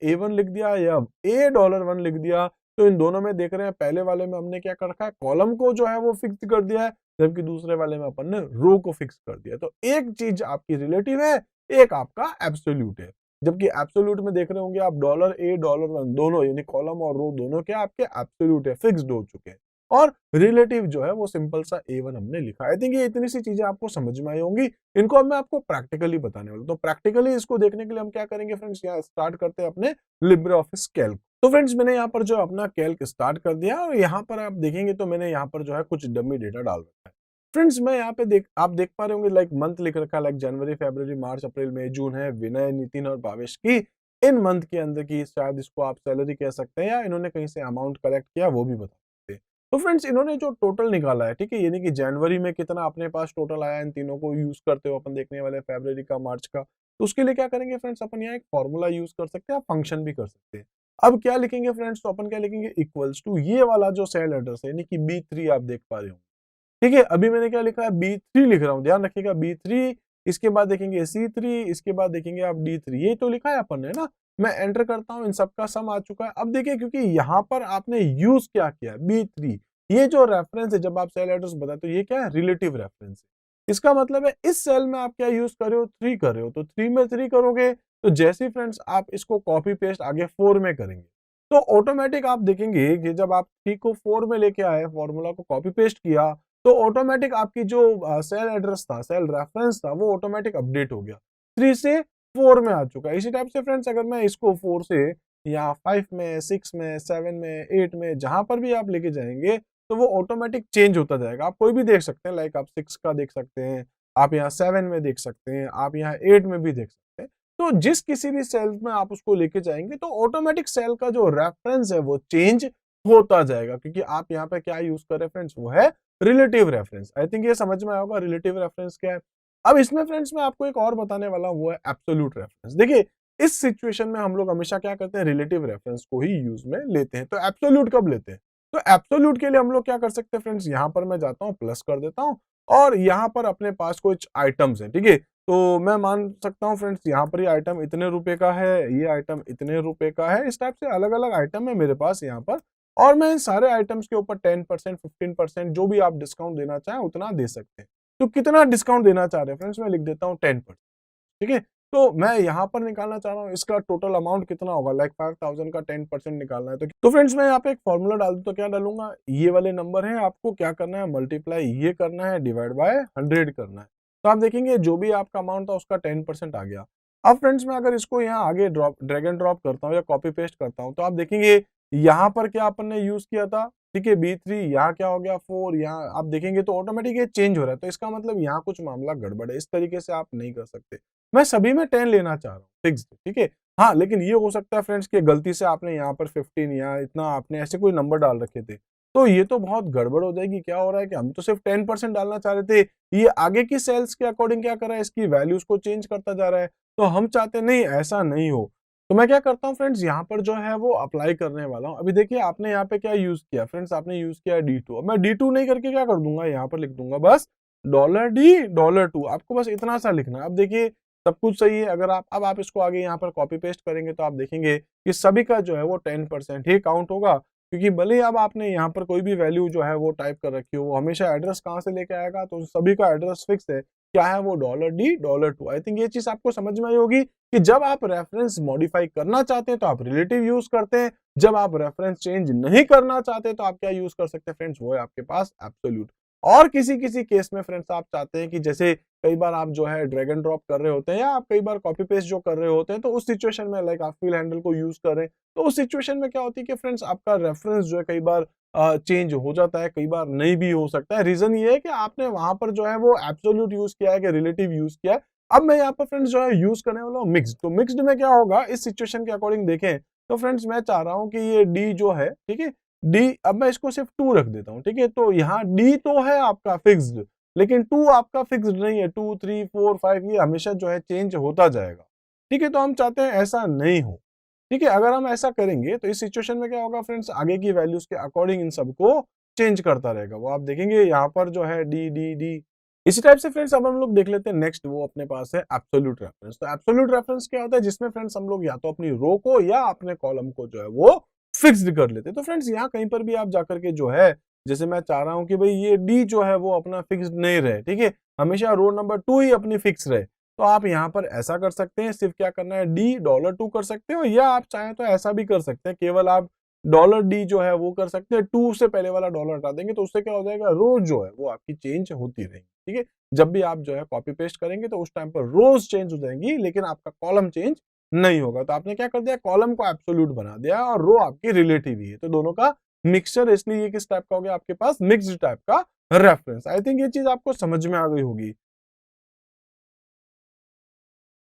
$A1 लिख दिया या $1 लिख दिया, तो इन दोनों में देख रहे हैं पहले वाले में हमने क्या कर रखा है, कॉलम को जो है वो फिक्स कर दिया है, जबकि दूसरे वाले में अपन ने रो को फिक्स कर दिया। तो एक चीज आपकी रिलेटिव है, एक आपका एब्सोल्यूट है। जबकि एब्सोल्यूट में देख रहे होंगे आप $A $1 दोनों यानी कॉलम और रो दोनों क्या आपके एब्सोल्यूट है, फिक्स्ड हो चुके हैं। और रिलेटिव जो है वो सिंपल सा A1 हमने लिखा है। आई थिंक ये इतनी सी चीजें आपको समझ में आई होंगी। इनको अब मैं आपको प्रैक्टिकली बताने वाला हूं। तो प्रैक्टिकली इसको देखने के लिए हम क्या करेंगे फ्रेंड्स, यहाँ स्टार्ट करते हैं अपने लिब्रे ऑफिस कैल्क। तो फ्रेंड्स मैंने यहाँ पर जो अपना कैल्क स्टार्ट कर दिया और यहाँ पर आप देखेंगे तो मैंने यहाँ पर जो है कुछ डमी डेटा डाल रखा है। फ्रेंड्स मैं यहाँ पे आप देख पा रहे होंगे लाइक मंथ लिख रखा है, लाइक जनवरी फरवरी मार्च अप्रैल मई जून है, विनय नितिन और भावेश की इन मंथ के अंदर की शायद इसको आप सैलरी कह सकते हैं, या इन्होंने कहीं से अमाउंट कलेक्ट किया वो भी बता सकते हैं। तो फ्रेंड्स इन्होंने जो टोटल निकाला है, ठीक है, यानी कि जनवरी में कितना अपने पास टोटल आया, इन तीनों को यूज करते हो अपन देखने वाले फरवरी का मार्च का, तो उसके लिए क्या करेंगे फ्रेंड्स, अपन यहाँ एक फॉर्मूला यूज कर सकते हैं, आप फंक्शन भी कर सकते हैं। अब क्या लिखेंगे फ्रेंड्स, तो अपन क्या लिखेंगे, इक्वल्स टू ये वाला जो सेल एड्रेस है यानी कि B3 आप देख पा रहे हो, ठीक है। अभी मैंने क्या लिखा है, B3 लिख रहा हूं, ध्यान रखिएगा B3, इसके बाद देखेंगे C3, इसके बाद देखेंगे आप D3, ये तो लिखा है अपन ने ना। मैं एंटर करता हूं, इन सबका सम आ चुका है। अब देखिए क्योंकि यहाँ पर आपने यूज क्या किया, B3, ये जो रेफरेंस है जब आप सेल एड्रेस बताते हो, ये क्या है, रिलेटिव रेफरेंस है। इसका मतलब है इस सेल में आप क्या यूज कर रहे हो, 3 कर रहे हो, तो 3 में 3 करोगे, तो जैसे फ्रेंड्स आप इसको कॉपी पेस्ट आगे 4 में करेंगे, तो ऑटोमेटिक आप देखेंगे कि जब आप 3 को 4 में लेके आए, फॉर्मूला को कॉपी पेस्ट किया, तो ऑटोमेटिक आपकी जो सेल एड्रेस था, सेल रेफरेंस था, वो ऑटोमेटिक अपडेट हो गया, 3 से 4 में आ चुका है। इसी टाइप से फ्रेंड्स अगर मैं इसको 4 से या 5 में, 6 में, 7 में, 8 में, जहां पर भी आप लेके जाएंगे, तो वो ऑटोमेटिक चेंज होता जाएगा। आप कोई भी देख सकते हैं, लाइक आप 6 का देख सकते हैं, आप यहाँ 7 में देख सकते हैं, आप यहाँ 8 में भी देख सकते हैं। तो जिस किसी भी सेल में आप उसको लेके जाएंगे, तो ऑटोमेटिक सेल का जो रेफरेंस है वो चेंज होता जाएगा, क्योंकि आप यहाँ पे क्या यूज कर रहे हैं फ्रेंड्स, वो है रिलेटिव रेफरेंस। आई थिंक ये समझ में आया होगा रिलेटिव रेफरेंस क्या है। अब इसमें फ्रेंड्स मैं आपको एक और बताने वाला हूं, वो है एब्सोल्यूट रेफरेंस। देखिए इस सिचुएशन में हम लोग हमेशा क्या करते हैं, रिलेटिव रेफरेंस को ही यूज में लेते हैं। तो एब्सोल्यूट कब लेते हैं, तो एब्सोल्यूट के लिए हम लोग क्या कर सकते हैं फ्रेंड्स, यहाँ पर मैं जाता हूँ, प्लस कर देता हूँ, और यहाँ पर अपने पास कुछ आइटम्स हैं, ठीक है। तो मैं मान सकता हूँ फ्रेंड्स, यहाँ पर ये आइटम इतने रुपए का है, ये आइटम इतने रुपए का है, इस टाइप से अलग अलग आइटम है मेरे पास यहाँ पर, और मैं इन सारे आइटम्स के ऊपर 10%, 15% जो भी आप डिस्काउंट देना चाहें उतना दे सकते हैं। तो कितना डिस्काउंट देना चाह रहे हैं फ्रेंड्स, मैं लिख देता हूँ 10%, ठीक है। तो मैं यहाँ पर निकालना चाह रहा हूँ इसका टोटल अमाउंट कितना होगा, लाइक 5000 का 10% निकालना है। तो फ्रेंड्स मैं यहाँ पे एक फॉर्मूला डाल दूं, तो क्या डालूंगा, ये वाले नंबर है, आपको क्या करना है, मल्टीप्लाई ये करना है, डिवाइड बाय 100 करना है। तो आप देखेंगे जो भी आपका अमाउंट था उसका 10% आ गया। अब फ्रेंड्स मैं अगर इसको यहाँ आगे ड्रैग एंड ड्रॉप करता हूँ या कॉपी पेस्ट करता हूँ, तो आप देखेंगे यहाँ पर क्या अपन ने यूज किया था, ठीक है, B3, यहाँ क्या हो गया 4, यहाँ आप देखेंगे तो ऑटोमेटिक ये चेंज हो रहा है। तो इसका मतलब यहाँ कुछ मामला गड़बड़ है, इस तरीके से आप नहीं कर सकते। मैं सभी में 10 लेना चाह रहा हूँ फिक्स्ड, ठीक है। हाँ, लेकिन ये हो सकता है फ्रेंड्स कि गलती से आपने यहाँ पर 15 या इतना आपने ऐसे कोई नंबर डाल रखे थे, तो ये तो बहुत गड़बड़ हो जाएगी। क्या हो रहा है कि हम तो सिर्फ 10% डालना चाह रहे थे, ये आगे की सेल्स के अकॉर्डिंग क्या कर रहा है, इसकी वैल्यूज को चेंज करता जा रहा है। तो हम चाहते नहीं ऐसा नहीं हो, तो मैं क्या करता हूँ फ्रेंड्स, यहाँ पर जो है वो अप्लाई करने वाला हूँ। अभी देखिए आपने यहाँ पे क्या यूज किया फ्रेंड्स, आपने यूज किया D2। अब मैं D2 नहीं करके क्या कर दूंगा, यहाँ पर लिख दूंगा बस $D$2, आपको बस इतना सा लिखना है। अब देखिए सब कुछ सही है। अगर आप अब आप इसको आगे यहाँ पर कॉपी पेस्ट करेंगे, तो आप देखेंगे कि सभी का जो है वो 10% ही काउंट होगा, क्योंकि भले ही अब आपने यहाँ पर कोई भी वैल्यू जो है वो टाइप कर रखी हो, वो हमेशा एड्रेस कहाँ से लेके आएगा, तो सभी का एड्रेस फिक्स है, क्या है वो $D$2। आई थिंक ये चीज आपको समझ में आई होगी कि जब आप रेफरेंस मॉडिफाई करना चाहते हैं तो आप रिलेटिव यूज करते हैं, जब आप रेफरेंस चेंज नहीं करना चाहते तो आप क्या यूज कर सकते हैं फ्रेंड्स, वो है आपके पास एब्सोल्यूट। और किसी किसी केस में फ्रेंड्स आप चाहते हैं कि जैसे कई बार आप जो है ड्रैग एंड ड्रॉप कर रहे होते हैं, या आप कई बार कॉपी पेस्ट जो कर रहे होते हैं, तो उस सिचुएशन में लाइक आप फिल हैंडल को यूज कर रहे हैं, तो उस सिचुएशन में क्या होती है कि फ्रेंड्स आपका रेफरेंस जो है कई बार चेंज हो जाता है, कई बार नहीं भी हो सकता है। रीजन ये है कि आपने वहां पर जो है वो एब्सोल्यूट यूज किया है कि रिलेटिव यूज किया है। अब मैं यहाँ पर फ्रेंड्स जो है यूज करने वाला हूँ मिक्स्ड। तो मिक्स्ड में क्या होगा, इस सिचुएशन के अकॉर्डिंग देखें तो फ्रेंड्स मैं चाह रहा हूँ कि ये डी जो है, ठीक है, डी अब मैं इसको सिर्फ 2 रख देता हूँ, ठीक है। तो यहाँ डी तो है आपका फिक्स्ड, लेकिन 2 आपका फिक्स्ड नहीं है। 2, 3, 4, 5 ये हमेशा जो है चेंज होता जाएगा, ठीक है। तो हम चाहते हैं ऐसा नहीं हो, ठीक है। अगर हम ऐसा करेंगे तो इस सिचुएशन में क्या होगा फ्रेंड्स, आगे की वैल्यूज के अकॉर्डिंग इन सबको चेंज करता रहेगा। वो आप देखेंगे यहाँ पर जो है डी डी डी। इसी टाइप से फ्रेंड्स अब हम लोग देख लेते हैं नेक्स्ट, वो अपने पास है एब्सोल्यूट रेफरेंस। तो एब्सोल्यूट रेफरेंस क्या होता है, जिसमें फ्रेंड्स हम लोग या तो अपनी रो को या अपने कॉलम को जो है वो फिक्स्ड कर लेते हैं। तो फ्रेंड्स यहाँ कहीं पर भी आप जाकर के जो है, जैसे मैं चाह रहा हूं कि भाई ये डी जो है वो अपना फिक्स्ड नहीं रहे, ठीक है, हमेशा रो नंबर 2 ही अपनी फिक्स रहे, तो आप यहाँ पर ऐसा कर सकते हैं, सिर्फ क्या करना है $2 कर सकते हो, या आप चाहें तो ऐसा भी कर सकते हैं, केवल आप $D जो है वो कर सकते हैं, 2 से पहले वाला डॉलर हटा देंगे, तो उससे क्या हो जाएगा, रोज जो है वो आपकी चेंज होती रहेगी, ठीक है। जब भी आप जो है कॉपी पेस्ट करेंगे तो उस टाइम पर रोज चेंज हो जाएंगी, लेकिन आपका कॉलम चेंज नहीं होगा। तो आपने क्या कर दिया, कॉलम को एब्सोल्यूट बना दिया और रो आपकी रिलेटिव ही है, तो दोनों का मिक्सचर, इसलिए ये किस टाइप का हो गया आपके पास, मिक्स्ड टाइप का रेफरेंस। आई थिंक ये चीज आपको समझ में आ गई होगी।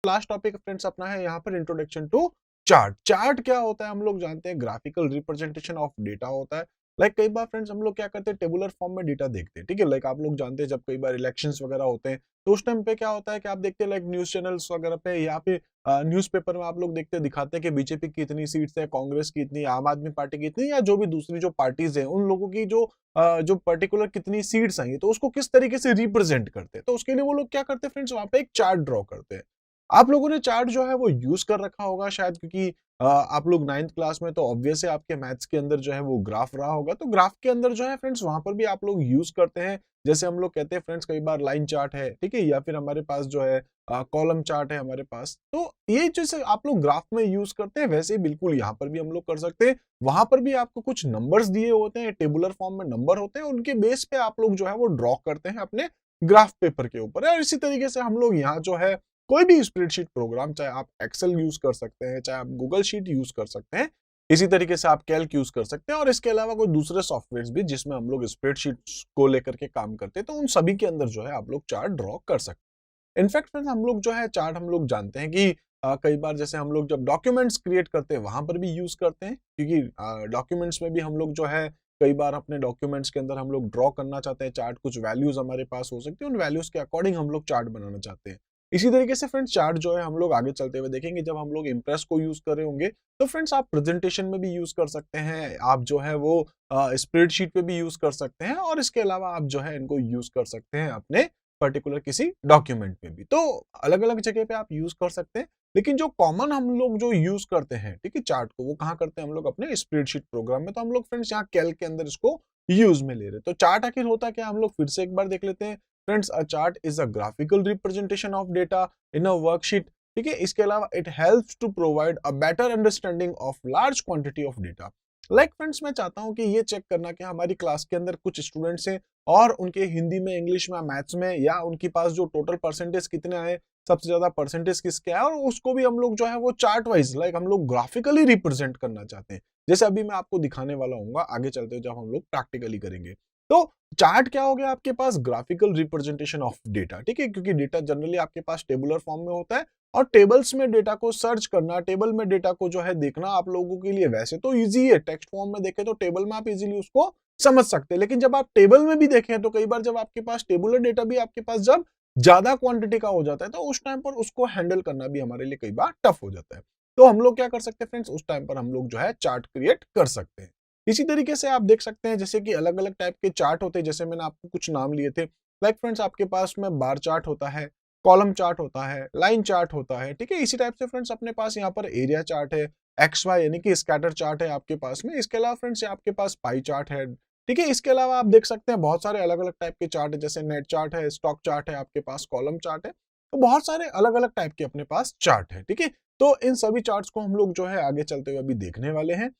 लास्ट टॉपिक फ्रेंड्स अपना है यहाँ पर इंट्रोडक्शन टू चार्ट। चार्ट क्या होता है हम लोग जानते हैं, ग्राफिकल रिप्रेजेंटेशन ऑफ डेटा होता है। लाइक कई बार फ्रेंड्स हम लोग क्या करते हैं, टेबुलर फॉर्म में डेटा देखते हैं, ठीक है। लाइक आप लोग जानते हैं जब कई बार इलेक्शंस वगैरह होते हैं तो उस टाइम पे क्या होता है कि आप देखते हैं लाइक न्यूज़ चैनल्स वगैरह पे या फिर न्यूज़पेपर में आप लोग देखते हैं, दिखाते हैं कि बीजेपी की इतनी सीट्स है, कांग्रेस की इतनी, आम आदमी पार्टी की इतनी, या जो भी दूसरी जो पार्टीज हैं उन लोगों की जो पर्टिकुलर कितनी सीट्स आई है, तो उसको किस तरीके से रिप्रेजेंट करते हैं। तो उसके लिए वो लोग क्या करते हैं फ्रेंड्स, वहां पे एक चार्ट ड्रॉ करते हैं। आप लोगों ने चार्ट जो है वो यूज कर रखा होगा शायद, क्योंकि आप लोग 9th क्लास में तो ऑब्वियस है आपके मैथ्स के अंदर जो है वो ग्राफ रहा होगा। तो ग्राफ के अंदर जो है फ्रेंड्स वहां पर भी आप लोग यूज करते हैं। जैसे हम लोग कहते हैं फ्रेंड्स कई बार लाइन चार्ट है, ठीक है, या फिर हमारे पास जो है कॉलम चार्ट है हमारे पास। तो ये जैसे आप लोग ग्राफ में यूज करते हैं वैसे ही बिल्कुल यहाँ पर भी हम लोग कर सकते हैं। वहां पर भी आपको कुछ नंबर्स दिए होते हैं, टेबुलर फॉर्म में नंबर होते हैं, उनके बेस पे आप लोग जो है वो ड्रॉ करते हैं अपने ग्राफ पेपर के ऊपर। और इसी तरीके से हम लोग यहाँ जो है कोई भी स्प्रेडशीट प्रोग्राम, चाहे आप एक्सेल यूज कर सकते हैं, चाहे आप गूगल शीट यूज कर सकते हैं, इसी तरीके से आप कैल्क यूज कर सकते हैं, और इसके अलावा कोई दूसरे सॉफ्टवेयर भी जिसमें हम लोग स्प्रेडशीट को लेकर के काम करते हैं, तो उन सभी के अंदर जो है आप लोग चार्ट ड्रॉ कर सकते हैं। इनफैक्ट फ्रेंड्स हम लोग जो है चार्ट हम लोग जानते हैं कि कई बार जैसे हम लोग जब डॉक्यूमेंट्स क्रिएट करते हैं वहां पर भी यूज करते हैं, क्योंकि डॉक्यूमेंट्स में भी हम लोग जो है कई बार अपने डॉक्यूमेंट्स के अंदर हम लोग ड्रॉ करना चाहते हैं चार्ट, कुछ वैल्यूज हमारे पास हो सकती है, उन वैल्यूज के अकॉर्डिंग हम लोग चार्ट बनाना चाहते हैं। इसी तरीके से फ्रेंड्स चार्ट जो है हम लोग आगे चलते हुए देखेंगे, जब हम लोग इम्प्रेस को यूज कर रहे होंगे तो फ्रेंड्स आप प्रेजेंटेशन में भी यूज कर सकते हैं, आप जो है वो स्प्रेडशीट पे भी यूज कर सकते हैं, और इसके अलावा आप जो है इनको यूज कर सकते हैं अपने पर्टिकुलर किसी डॉक्यूमेंट में भी। तो अलग अलग जगह पे आप यूज कर सकते हैं, लेकिन जो कॉमन हम लोग जो यूज करते हैं, ठीक है, चार्ट को, वो कहाँ करते हैं हम लोग अपने स्प्रेडशीट प्रोग्राम में। तो हम लोग फ्रेंड्स यहाँ कैल्क के अंदर इसको यूज में ले रहे हैं। तो चार्ट आखिर होता क्या, हम लोग फिर से एक बार देख लेते हैं। Friends a chart is a graphical representation of data in a worksheet, ठीक है। इसके अलावा it helps to provide a better understanding of large quantity of data. Like friends मैं चाहता हूं कि ये चेक करना कि हमारी क्लास के अंदर कुछ स्टूडेंट्स हैं और उनके हिंदी में, इंग्लिश में, मैथ्स में, या उनके पास जो टोटल परसेंटेज कितने आए, सबसे ज्यादा परसेंटेज किसके आए, और उसको भी हम लोग जो है वो चार्ट वाइज लाइक हम लोग ग्राफिकली रिप्रेजेंट करना चाहते हैं। जैसे अभी मैं आपको दिखाने वाला हूँ आगे चलते हुए जब हम लोग प्रैक्टिकली करेंगे। तो चार्ट क्या हो गया, आपके पास ग्राफिकल रिप्रेजेंटेशन ऑफ डेटा, ठीक है, क्योंकि डेटा जनरली आपके पास टेबुलर फॉर्म में होता है, और टेबल्स में डेटा को सर्च करना, टेबल में डेटा को जो है देखना आप लोगों के लिए वैसे तो इजी है, टेक्स्ट फॉर्म में देखें तो टेबल में आप इजीली उसको समझ सकते हैं, लेकिन जब आप टेबल में भी देखें तो कई बार जब आपके पास टेबुलर डेटा भी आपके पास जब ज्यादा क्वांटिटी का हो जाता है, तो उस टाइम पर उसको हैंडल करना भी हमारे लिए कई बार टफ हो जाता है। तो हम लोग क्या कर सकते हैं फ्रेंड्स, उस टाइम पर हम लोग जो है चार्ट क्रिएट कर सकते हैं। इसी तरीके से आप देख सकते हैं जैसे कि अलग अलग टाइप के चार्ट होते हैं, जैसे मैंने आपको कुछ नाम लिए थे। लाइक फ्रेंड्स आपके पास में बार चार्ट होता है, कॉलम चार्ट होता है, लाइन चार्ट होता है, ठीक है। इसी टाइप से फ्रेंड्स अपने पास यहाँ पर एरिया चार्ट है, एक्स वाई यानी कि स्कैटर चार्ट है आपके पास में। इसके अलावा फ्रेंड्स आपके पास पाई चार्ट है, ठीक है। इसके अलावा आप देख सकते हैं बहुत सारे अलग अलग टाइप के चार्ट है, जैसे नेट चार्ट है, स्टॉक चार्ट है, आपके पास कॉलम चार्ट है। तो बहुत सारे अलग अलग टाइप के अपने पास चार्ट है, ठीक है। तो इन सभी चार्ट्स को हम लोग जो है आगे चलते हुए अभी देखने वाले हैं।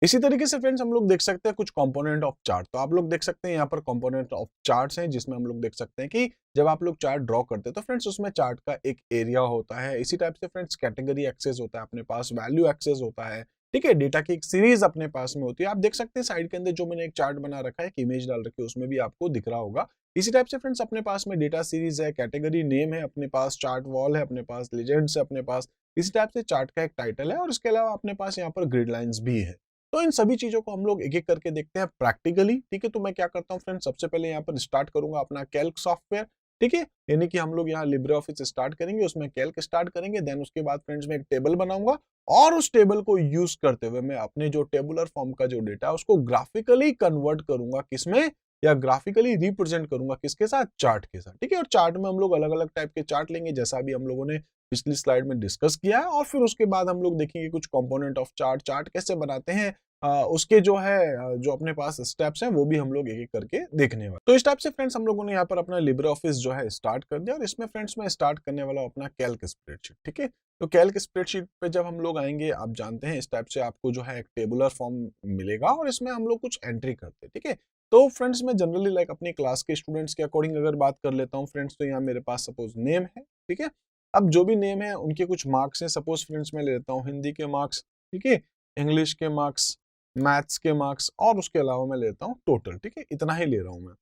इसी तरीके से फ्रेंड्स हम लोग देख सकते हैं कुछ कंपोनेंट ऑफ चार्ट। तो आप लोग देख सकते हैं यहाँ पर कंपोनेंट ऑफ चार्ट्स हैं, जिसमें हम लोग देख सकते हैं कि जब आप लोग चार्ट ड्रॉ करते हैं तो फ्रेंड्स उसमें चार्ट का एक एरिया होता है। इसी टाइप से फ्रेंड्स कैटेगरी एक्सेस होता है अपने पास, वैल्यू एक्सेस होता है, ठीक है, डेटा की एक सीरीज अपने पास में होती है। आप देख सकते हैं साइड के अंदर जो मैंने एक चार्ट बना रखा है, एक इमेज डाल रखी है, उसमें भी आपको दिख रहा होगा। इसी टाइप से फ्रेंड्स अपने पास में डेटा सीरीज है, कैटेगरी नेम है अपने पास, चार्ट वॉल है अपने पास, लेजेंड्स है अपने पास। इसी टाइप से चार्ट का एक टाइटल है, और इसके अलावा अपने पास यहाँ पर ग्रिड लाइंस भी है। तो इन सभी चीजों को हम लोग एक एक करके देखते हैं प्रैक्टिकली, ठीक है। तो मैं क्या करता हूँ फ्रेंड्स, सबसे पहले यहाँ पर स्टार्ट करूंगा अपना कैल्क सॉफ्टवेयर, ठीक है, यानी कि हम लोग यहाँ लिब्रे ऑफिस स्टार्ट करेंगे, उसमें कैल्क स्टार्ट करेंगे। देन उसके बाद फ्रेंड्स मैं एक टेबल बनाऊंगा, और उस टेबल को यूज करते हुए मैं अपने जो टेबुलर फॉर्म का जो डेटा है उसको ग्राफिकली कन्वर्ट करूंगा किसमें, या ग्राफिकली रिप्रेजेंट करूंगा किसके साथ, चार्ट के साथ, ठीक है। और चार्ट में हम लोग अलग अलग टाइप के चार्ट लेंगे, जैसा भी हम लोगों ने पिछली स्लाइड में डिस्कस किया है, और फिर उसके बाद हम लोग देखेंगे कुछ कंपोनेंट ऑफ चार्ट, चार्ट कैसे बनाते हैं, उसके जो है जो अपने पास स्टेप्स हैं वो भी हम लोग एक एक करके देखने वाले। तो इस टाइप से फ्रेंड्स हम लोगों ने यहाँ पर अपना लिब्रे ऑफिस जो है स्टार्ट कर दिया, और इसमें फ्रेंड्स मैं स्टार्ट करने वाला हूँ अपना कैल्क स्प्रेडशीट, ठीक है। तो कैल्क स्प्रेडशीट पे जब हम लोग आएंगे, आप जानते हैं इस टाइप से आपको जो है एक टेबुलर फॉर्म मिलेगा, और इसमें हम लोग कुछ एंट्री करते हैं, ठीक है। तो फ्रेंड्स मैं जनरली लाइक अपनी क्लास के स्टूडेंट्स के अकॉर्डिंग अगर बात कर लेता हूँ फ्रेंड्स, तो यहाँ मेरे पास सपोज नेम है, ठीक है। अब जो भी नेम है उनके कुछ मार्क्स हैं, सपोज फ्रेंड्स मैं ले लेता हूँ हिंदी के मार्क्स, ठीक है, इंग्लिश के मार्क्स, मैथ्स के मार्क्स, और उसके अलावा मैं लेता हूँ टोटल, ठीक है, इतना ही ले रहा हूँ मैं।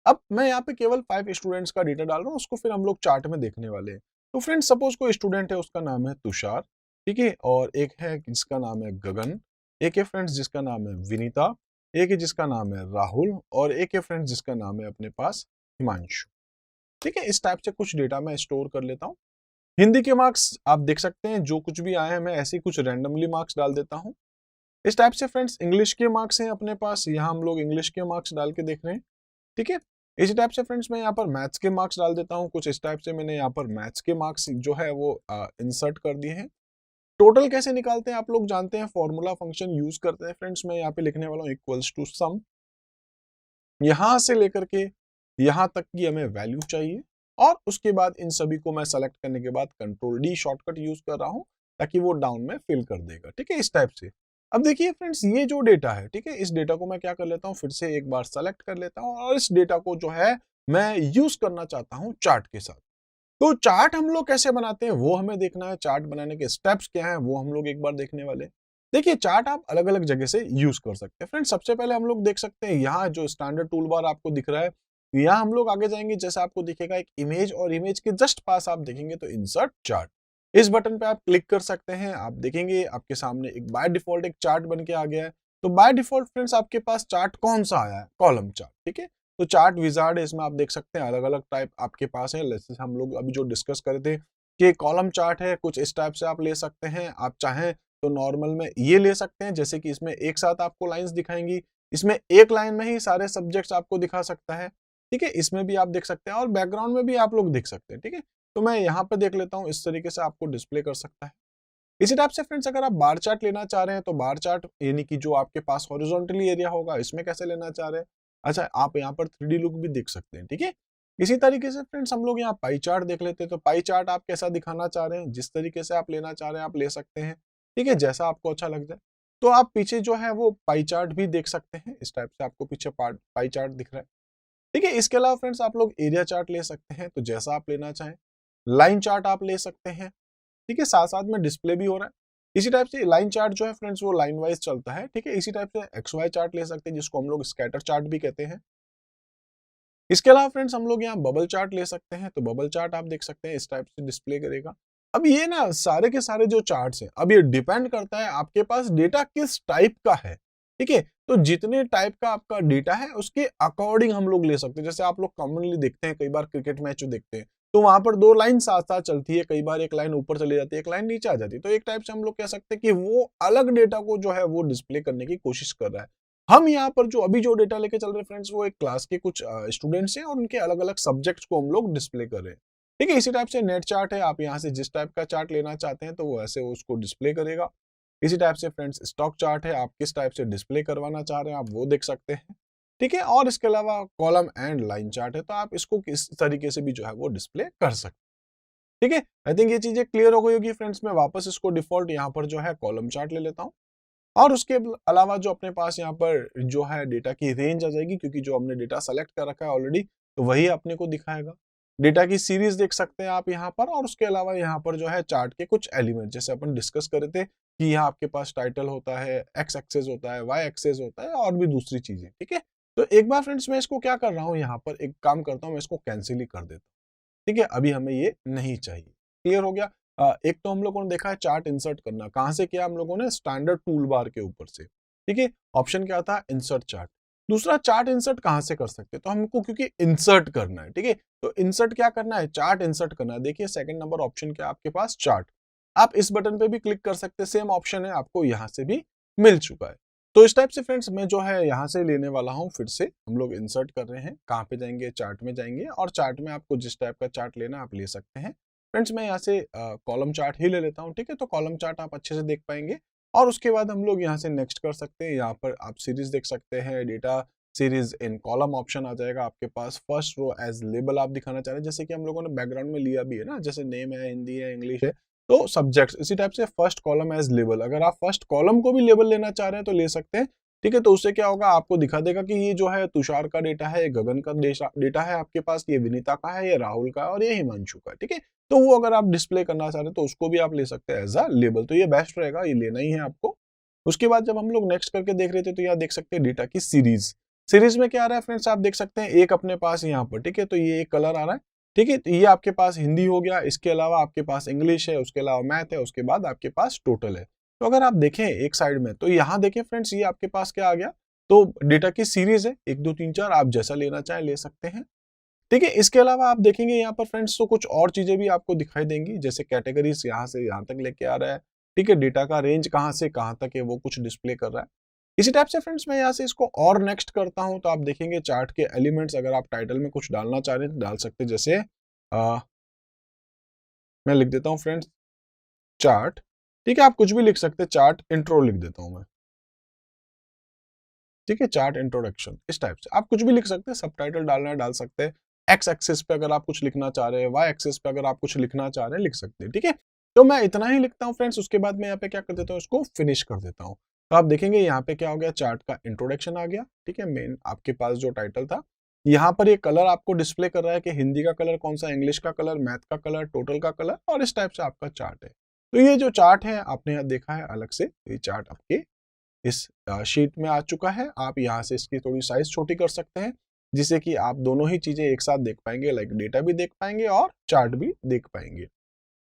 अब मैं यहाँ पे केवल 5 स्टूडेंट्स का डेटा डाल रहा हूँ, उसको फिर हम लोग चार्ट में देखने वाले हैं। तो फ्रेंड्स सपोज कोई स्टूडेंट है, उसका नाम है तुषार, ठीक है, और एक है जिसका नाम है गगन, एक है फ्रेंड्स जिसका नाम है विनीता, एक है जिसका नाम है राहुल और एक है फ्रेंड्स जिसका नाम है अपने पास हिमांशु। ठीक है, इस टाइप से कुछ डेटा मैं स्टोर कर लेता हूँ। हिंदी के मार्क्स आप देख सकते हैं, जो कुछ भी आए हैं मैं ऐसे ही कुछ रैंडमली मार्क्स डाल देता हूँ। इस टाइप से फ्रेंड्स इंग्लिश के मार्क्स हैं अपने पास, यहाँ हम लोग इंग्लिश के मार्क्स डाल के देख रहे हैं। ठीक है, इसी टाइप से फ्रेंड्स मैं यहाँ पर मैथ्स के मार्क्स डाल देता हूँ। कुछ इस टाइप से मैंने यहाँ पर मैथ्स के मार्क्स जो है वो इंसर्ट कर दिए हैं। टोटल कैसे निकालते हैं आप लोग जानते हैं, फॉर्मूला फंक्शन यूज करते हैं फ्रेंड्स। मैं यहाँ पे लिखने वाला हूँ इक्वल्स टू सम, यहां से लेकर के यहां तक की हमें वैल्यू चाहिए और उसके बाद इन सभी को मैं सेलेक्ट करने के बाद कंट्रोल डी शॉर्टकट यूज कर रहा हूं ताकि वो डाउन में फिल कर देगा। ठीक है, इस टाइप से। अब देखिए फ्रेंड्स, ये जो डेटा है, ठीक है, इस डेटा को मैं क्या कर लेता हूँ, फिर से एक बार सेलेक्ट कर लेता हूँ और इस डेटा को जो है मैं यूज करना चाहता हूँ चार्ट के साथ। तो चार्ट हम लोग कैसे बनाते हैं वो हमें देखना है, चार्ट बनाने के स्टेप्स क्या हैं वो हम लोग एक बार देखने वाले हैं। देखिए, चार्ट आप अलग अलग जगह से यूज कर सकते हैं फ्रेंड्स। सबसे पहले हम लोग देख सकते हैं यहाँ जो स्टैंडर्ड टूल बार आपको दिख रहा है, यहाँ हम लोग आगे जाएंगे, जैसे आपको दिखेगा एक इमेज और इमेज के जस्ट पास आप देखेंगे तो इंसर्ट चार्ट, इस बटन पे आप क्लिक कर सकते हैं। आप देखेंगे आपके सामने एक बाय डिफॉल्ट एक चार्ट बन के आ गया है। तो बाय डिफॉल्ट फ्रेंड्स आपके पास चार्ट कौन सा आया है, कॉलम चार्ट। ठीक है, तो चार्ट विजार्ड है, इसमें आप देख सकते हैं अलग अलग टाइप आपके पास है। जैसे हम लोग अभी जो डिस्कस करे थे कि कॉलम चार्ट है, कुछ इस टाइप से आप ले सकते हैं। आप चाहें तो नॉर्मल में ये ले सकते हैं, जैसे कि इसमें एक साथ आपको लाइंस दिखाएंगी, इसमें एक लाइन में ही सारे सब्जेक्ट्स आपको दिखा सकता है। ठीक है, इसमें भी आप देख सकते हैं और बैकग्राउंड में भी आप लोग देख सकते हैं। ठीक है, तो मैं यहाँ पे देख लेता हूँ, इस तरीके से आपको डिस्प्ले कर सकता है। इसी टाइप से फ्रेंड्स अगर आप बार चार्ट लेना चाह रहे हैं तो बार चार्ट यानी कि जो आपके पास हॉरिजॉन्टली एरिया होगा, इसमें कैसे लेना चाह रहे हैं, अच्छा आप यहाँ पर 3D लुक भी देख सकते हैं। ठीक है, इसी तरीके से फ्रेंड्स हम लोग यहाँ पाई चार्ट देख लेते हैं। तो पाई चार्ट आप कैसा दिखाना चाह रहे हैं, जिस तरीके से आप लेना चाह रहे हैं आप ले सकते हैं। ठीक है, जैसा आपको अच्छा लग जाए। तो आप पीछे जो है वो पाई चार्ट भी देख सकते हैं, इस टाइप से आपको पीछे पाई चार्ट दिख रहा है। ठीक है, इसके अलावा फ्रेंड्स आप लोग एरिया चार्ट ले सकते हैं, तो जैसा आप लेना चाहें। लाइन चार्ट आप ले सकते हैं। ठीक है, साथ साथ में डिस्प्ले भी हो रहा है। इसी टाइप से लाइन चार्ट जो है फ्रेंड्स वो लाइन वाइज चलता है। ठीक है, इसी टाइप से एक्स वाई चार्ट ले सकते हैं, जिसको हम लोग स्कैटर चार्ट भी कहते हैं। इसके अलावा फ्रेंड्स हम लोग यहाँ बबल चार्ट ले सकते हैं। तो बबल चार्ट आप देख सकते हैं इस टाइप से डिस्प्ले करेगा। अब ये ना सारे के सारे जो चार्ट्स हैं, अब ये डिपेंड करता है आपके पास डेटा किस टाइप का है। ठीक है, तो जितने टाइप का आपका डेटा है उसके अकॉर्डिंग हम लोग ले सकते हैं। जैसे आप लोग कॉमनली देखते हैं, कई बार क्रिकेट मैच देखते हैं तो वहां पर दो लाइन साथ साथ चलती है, कई बार एक लाइन ऊपर चली जाती है, एक लाइन नीचे आ जाती है। तो एक टाइप से हम लोग कह सकते हैं कि वो अलग डेटा को जो है वो डिस्प्ले करने की कोशिश कर रहा है। हम यहाँ पर जो अभी जो डेटा लेके चल रहे हैं फ्रेंड्स, वो एक क्लास के कुछ स्टूडेंट्स हैं और उनके अलग अलग सब्जेक्ट्स को हम लोग डिस्प्ले कर रहे हैं। ठीक है, इसी टाइप से नेट चार्ट है, आप यहाँ से जिस टाइप का चार्ट लेना चाहते हैं तो वो ऐसे उसको डिस्प्ले करेगा। इसी टाइप से फ्रेंड्स स्टॉक चार्ट है, आप किस टाइप से डिस्प्ले करवाना चाह रहे हैं आप वो देख सकते हैं। ठीक है, और इसके अलावा कॉलम एंड लाइन चार्ट है, तो आप इसको किस तरीके से भी जो है वो डिस्प्ले कर सकते हैं। ठीक है, आई थिंक ये चीजें क्लियर हो गई होगी फ्रेंड्स। मैं वापस इसको डिफॉल्ट यहाँ पर जो है कॉलम चार्ट ले लेता हूँ और उसके अलावा जो अपने पास यहाँ पर जो है डेटा की रेंज आ जाएगी, क्योंकि जो हमने डेटा सेलेक्ट कर रखा है ऑलरेडी, तो वही अपने को दिखाएगा। डेटा की सीरीज देख सकते हैं आप यहाँ पर, और उसके अलावा यहाँ पर जो है चार्ट के कुछ एलिमेंट, जैसे अपन डिस्कस कर रहे थे कि यहाँ आपके पास टाइटल होता है, एक्स एक्सेस होता है, वाई एक्सेस होता है और भी दूसरी चीजें। ठीक है, तो एक बार फ्रेंड्स मैं इसको क्या कर रहा हूँ, यहाँ पर एक काम करता हूँ, मैं इसको कैंसिल ही कर देता हूँ। ठीक है, अभी हमें ये नहीं चाहिए। क्लियर हो गया। एक तो हम लोगों ने देखा है चार्ट इंसर्ट करना, कहां से किया हम लोगों ने, स्टैंडर्ड टूल बार के ऊपर से। ठीक है, ऑप्शन क्या था, इंसर्ट चार्ट। दूसरा, चार्ट इंसर्ट कहां से कर सकते हैं, तो हमको क्योंकि इंसर्ट करना है। ठीक है, तो इंसर्ट क्या करना है, चार्ट इंसर्ट करना है। देखिए सेकंड नंबर ऑप्शन क्या आपके पास, चार्ट। आप इस बटन पे भी क्लिक कर सकते हैं, सेम ऑप्शन है, आपको यहां से भी मिल चुका है। तो इस टाइप से फ्रेंड्स मैं जो है यहाँ से लेने वाला हूँ, फिर से हम लोग इंसर्ट कर रहे हैं, कहाँ पे जाएंगे, चार्ट में जाएंगे और चार्ट में आपको जिस टाइप का चार्ट लेना आप ले सकते हैं। फ्रेंड्स मैं यहाँ से कॉलम चार्ट ही ले लेता हूँ। ठीक है, तो कॉलम चार्ट आप अच्छे से देख पाएंगे और उसके बाद हम लोग यहाँ से नेक्स्ट कर सकते हैं। यहाँ पर आप सीरीज देख सकते हैं, data series in column option आ जाएगा आपके पास। फर्स्ट रो एज लेबल आप दिखाना चाह रहे हैं, जैसे कि हम लोगों ने बैकग्राउंड में लिया भी है ना, जैसे नेम है, हिंदी है, इंग्लिश है, तो सब्जेक्ट्स। इसी टाइप से फर्स्ट कॉलम एज लेबल, अगर आप फर्स्ट कॉलम को भी लेबल लेना चाह रहे हैं तो ले सकते हैं। ठीक है, तो उससे क्या होगा, आपको दिखा देगा कि ये जो है तुषार का डेटा है, गगन का डेटा है आपके पास, ये विनीता का है, ये राहुल का है और ये हिमांशु का है। ठीक है, तो वो अगर आप डिस्प्ले करना चाह रहे हैं तो उसको भी आप ले सकते हैं एज अ लेबल, तो ये बेस्ट रहेगा, ये लेना ही है आपको। उसके बाद जब हम लोग नेक्स्ट करके देख रहे थे तो यहाँ देख सकते हैं डेटा की सीरीज। सीरीज में क्या आ रहा है फ्रेंड्स, आप देख सकते हैं एक अपने पास यहाँ पर। ठीक है, तो ये एक कलर आ रहा है। ठीक है, तो ये आपके पास हिंदी हो गया, इसके अलावा आपके पास इंग्लिश है, उसके अलावा मैथ है, उसके बाद आपके पास टोटल है। तो अगर आप देखें एक साइड में, तो यहाँ देखें फ्रेंड्स, ये आपके पास क्या आ गया, तो डेटा की सीरीज है 1 2 3 4, आप जैसा लेना चाहे ले सकते हैं। ठीक है, इसके अलावा आप देखेंगे यहाँ पर फ्रेंड्स तो कुछ और चीजें भी आपको दिखाई देंगी, जैसे कैटेगरीज यहाँ से यहाँ तक लेके आ रहा है। ठीक है, डेटा का रेंज कहाँ से कहाँ तक है वो कुछ डिस्प्ले कर रहा है। इसी टाइप से फ्रेंड्स मैं यहाँ से इसको और नेक्स्ट करता हूँ, तो आप देखेंगे चार्ट के एलिमेंट्स, अगर आप टाइटल में कुछ डालना चाह रहे हैं तो डाल सकते हैं। जैसे मैं लिख देता हूँ फ्रेंड्स चार्ट। ठीक है, आप कुछ भी लिख सकते हैं, चार्ट इंट्रो लिख देता हूँ मैं। ठीक है, चार्ट इंट्रोडक्शन, इस टाइप से आप कुछ भी लिख सकते हैं, सबटाइटल डालना है डाल सकते हैं। एक्स एक्सिस पे अगर आप कुछ लिखना चाह रहे हैं, वाई एक्सिस पे अगर आप कुछ लिखना चाह रहे हैं लिख सकते हैं। ठीक है, तो मैं इतना ही लिखता हूँ फ्रेंड्स, उसके बाद मैं यहाँ पे क्या कर देता हूँ, इसको फिनिश कर देता हूँ। तो आप देखेंगे यहाँ पे क्या हो गया, चार्ट का इंट्रोडक्शन आ गया। ठीक है, मेन आपके पास जो टाइटल था, यहाँ पर ये कलर आपको डिस्प्ले कर रहा है कि हिंदी का कलर कौन सा, इंग्लिश का कलर, मैथ का कलर, टोटल का कलर, और इस टाइप से आपका चार्ट है। तो ये जो चार्ट है आपने यहाँ देखा है अलग से, ये चार्ट आपके इस शीट में आ चुका है। आप यहाँ से इसकी थोड़ी साइज छोटी कर सकते हैं, जिससे कि आप दोनों ही चीजें एक साथ देख पाएंगे, लाइक डेटा भी देख पाएंगे और चार्ट भी देख पाएंगे।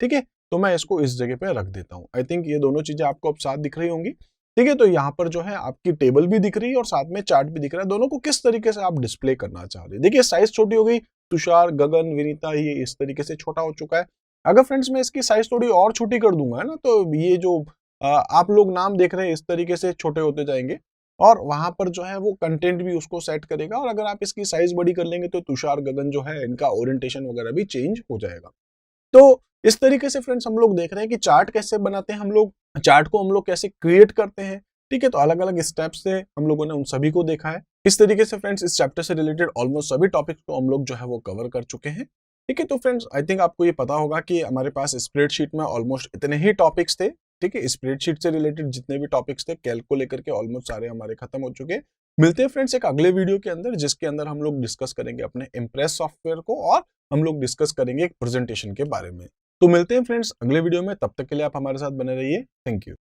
ठीक है, तो मैं इसको इस जगह पे रख देता हूँ। आई थिंक ये दोनों चीजें आपको अब साथ दिख रही होंगी। ठीक है, तो यहाँ पर जो है आपकी टेबल भी दिख रही है और साथ में चार्ट भी दिख रहा है। दोनों को किस तरीके से आप डिस्प्ले करना चाह रहे हैं। देखिए साइज छोटी हो गई, तुषार, गगन, विनीता, ये इस तरीके से छोटा हो चुका है। अगर फ्रेंड्स मैं इसकी साइज थोड़ी और छोटी कर दूंगा ना, तो ये जो आप लोग नाम देख रहे हैं इस तरीके से छोटे होते जाएंगे, और वहां पर जो है वो कंटेंट भी उसको सेट करेगा। और अगर आप इसकी साइज बड़ी कर लेंगे तो तुषार, गगन जो है इनका ओरिएंटेशन वगैरह भी चेंज हो जाएगा। तो इस तरीके से फ्रेंड्स हम लोग देख रहे हैं कि चार्ट कैसे बनाते हैं हम लोग, चार्ट को हम लोग कैसे क्रिएट करते हैं। ठीक है, तो अलग अलग स्टेप्स से हम लोगों ने उन सभी को देखा है। इस तरीके से फ्रेंड्स इस चैप्टर से रिलेटेड ऑलमोस्ट सभी टॉपिक्स को हम लोग जो है वो कवर कर चुके हैं। ठीक है, तो फ्रेंड्स आई थिंक आपको ये पता होगा कि हमारे पास स्प्रेडशीट में ऑलमोस्ट इतने ही टॉपिक्स थे। ठीक है, स्प्रेडशीट से रिलेटेड जितने भी टॉपिक्स थे, कैल्क को लेकर के ऑलमोस्ट सारे हमारे खत्म हो चुके हैं। मिलते हैं फ्रेंड्स एक अगले वीडियो के अंदर, जिसके अंदर हम लोग डिस्कस करेंगे अपने इम्प्रेस सॉफ्टवेयर को, और हम लोग डिस्कस करेंगे एक प्रेजेंटेशन के बारे में। तो मिलते हैं फ्रेंड्स अगले वीडियो में, तब तक के लिए आप हमारे साथ बने रहिए। Thank you.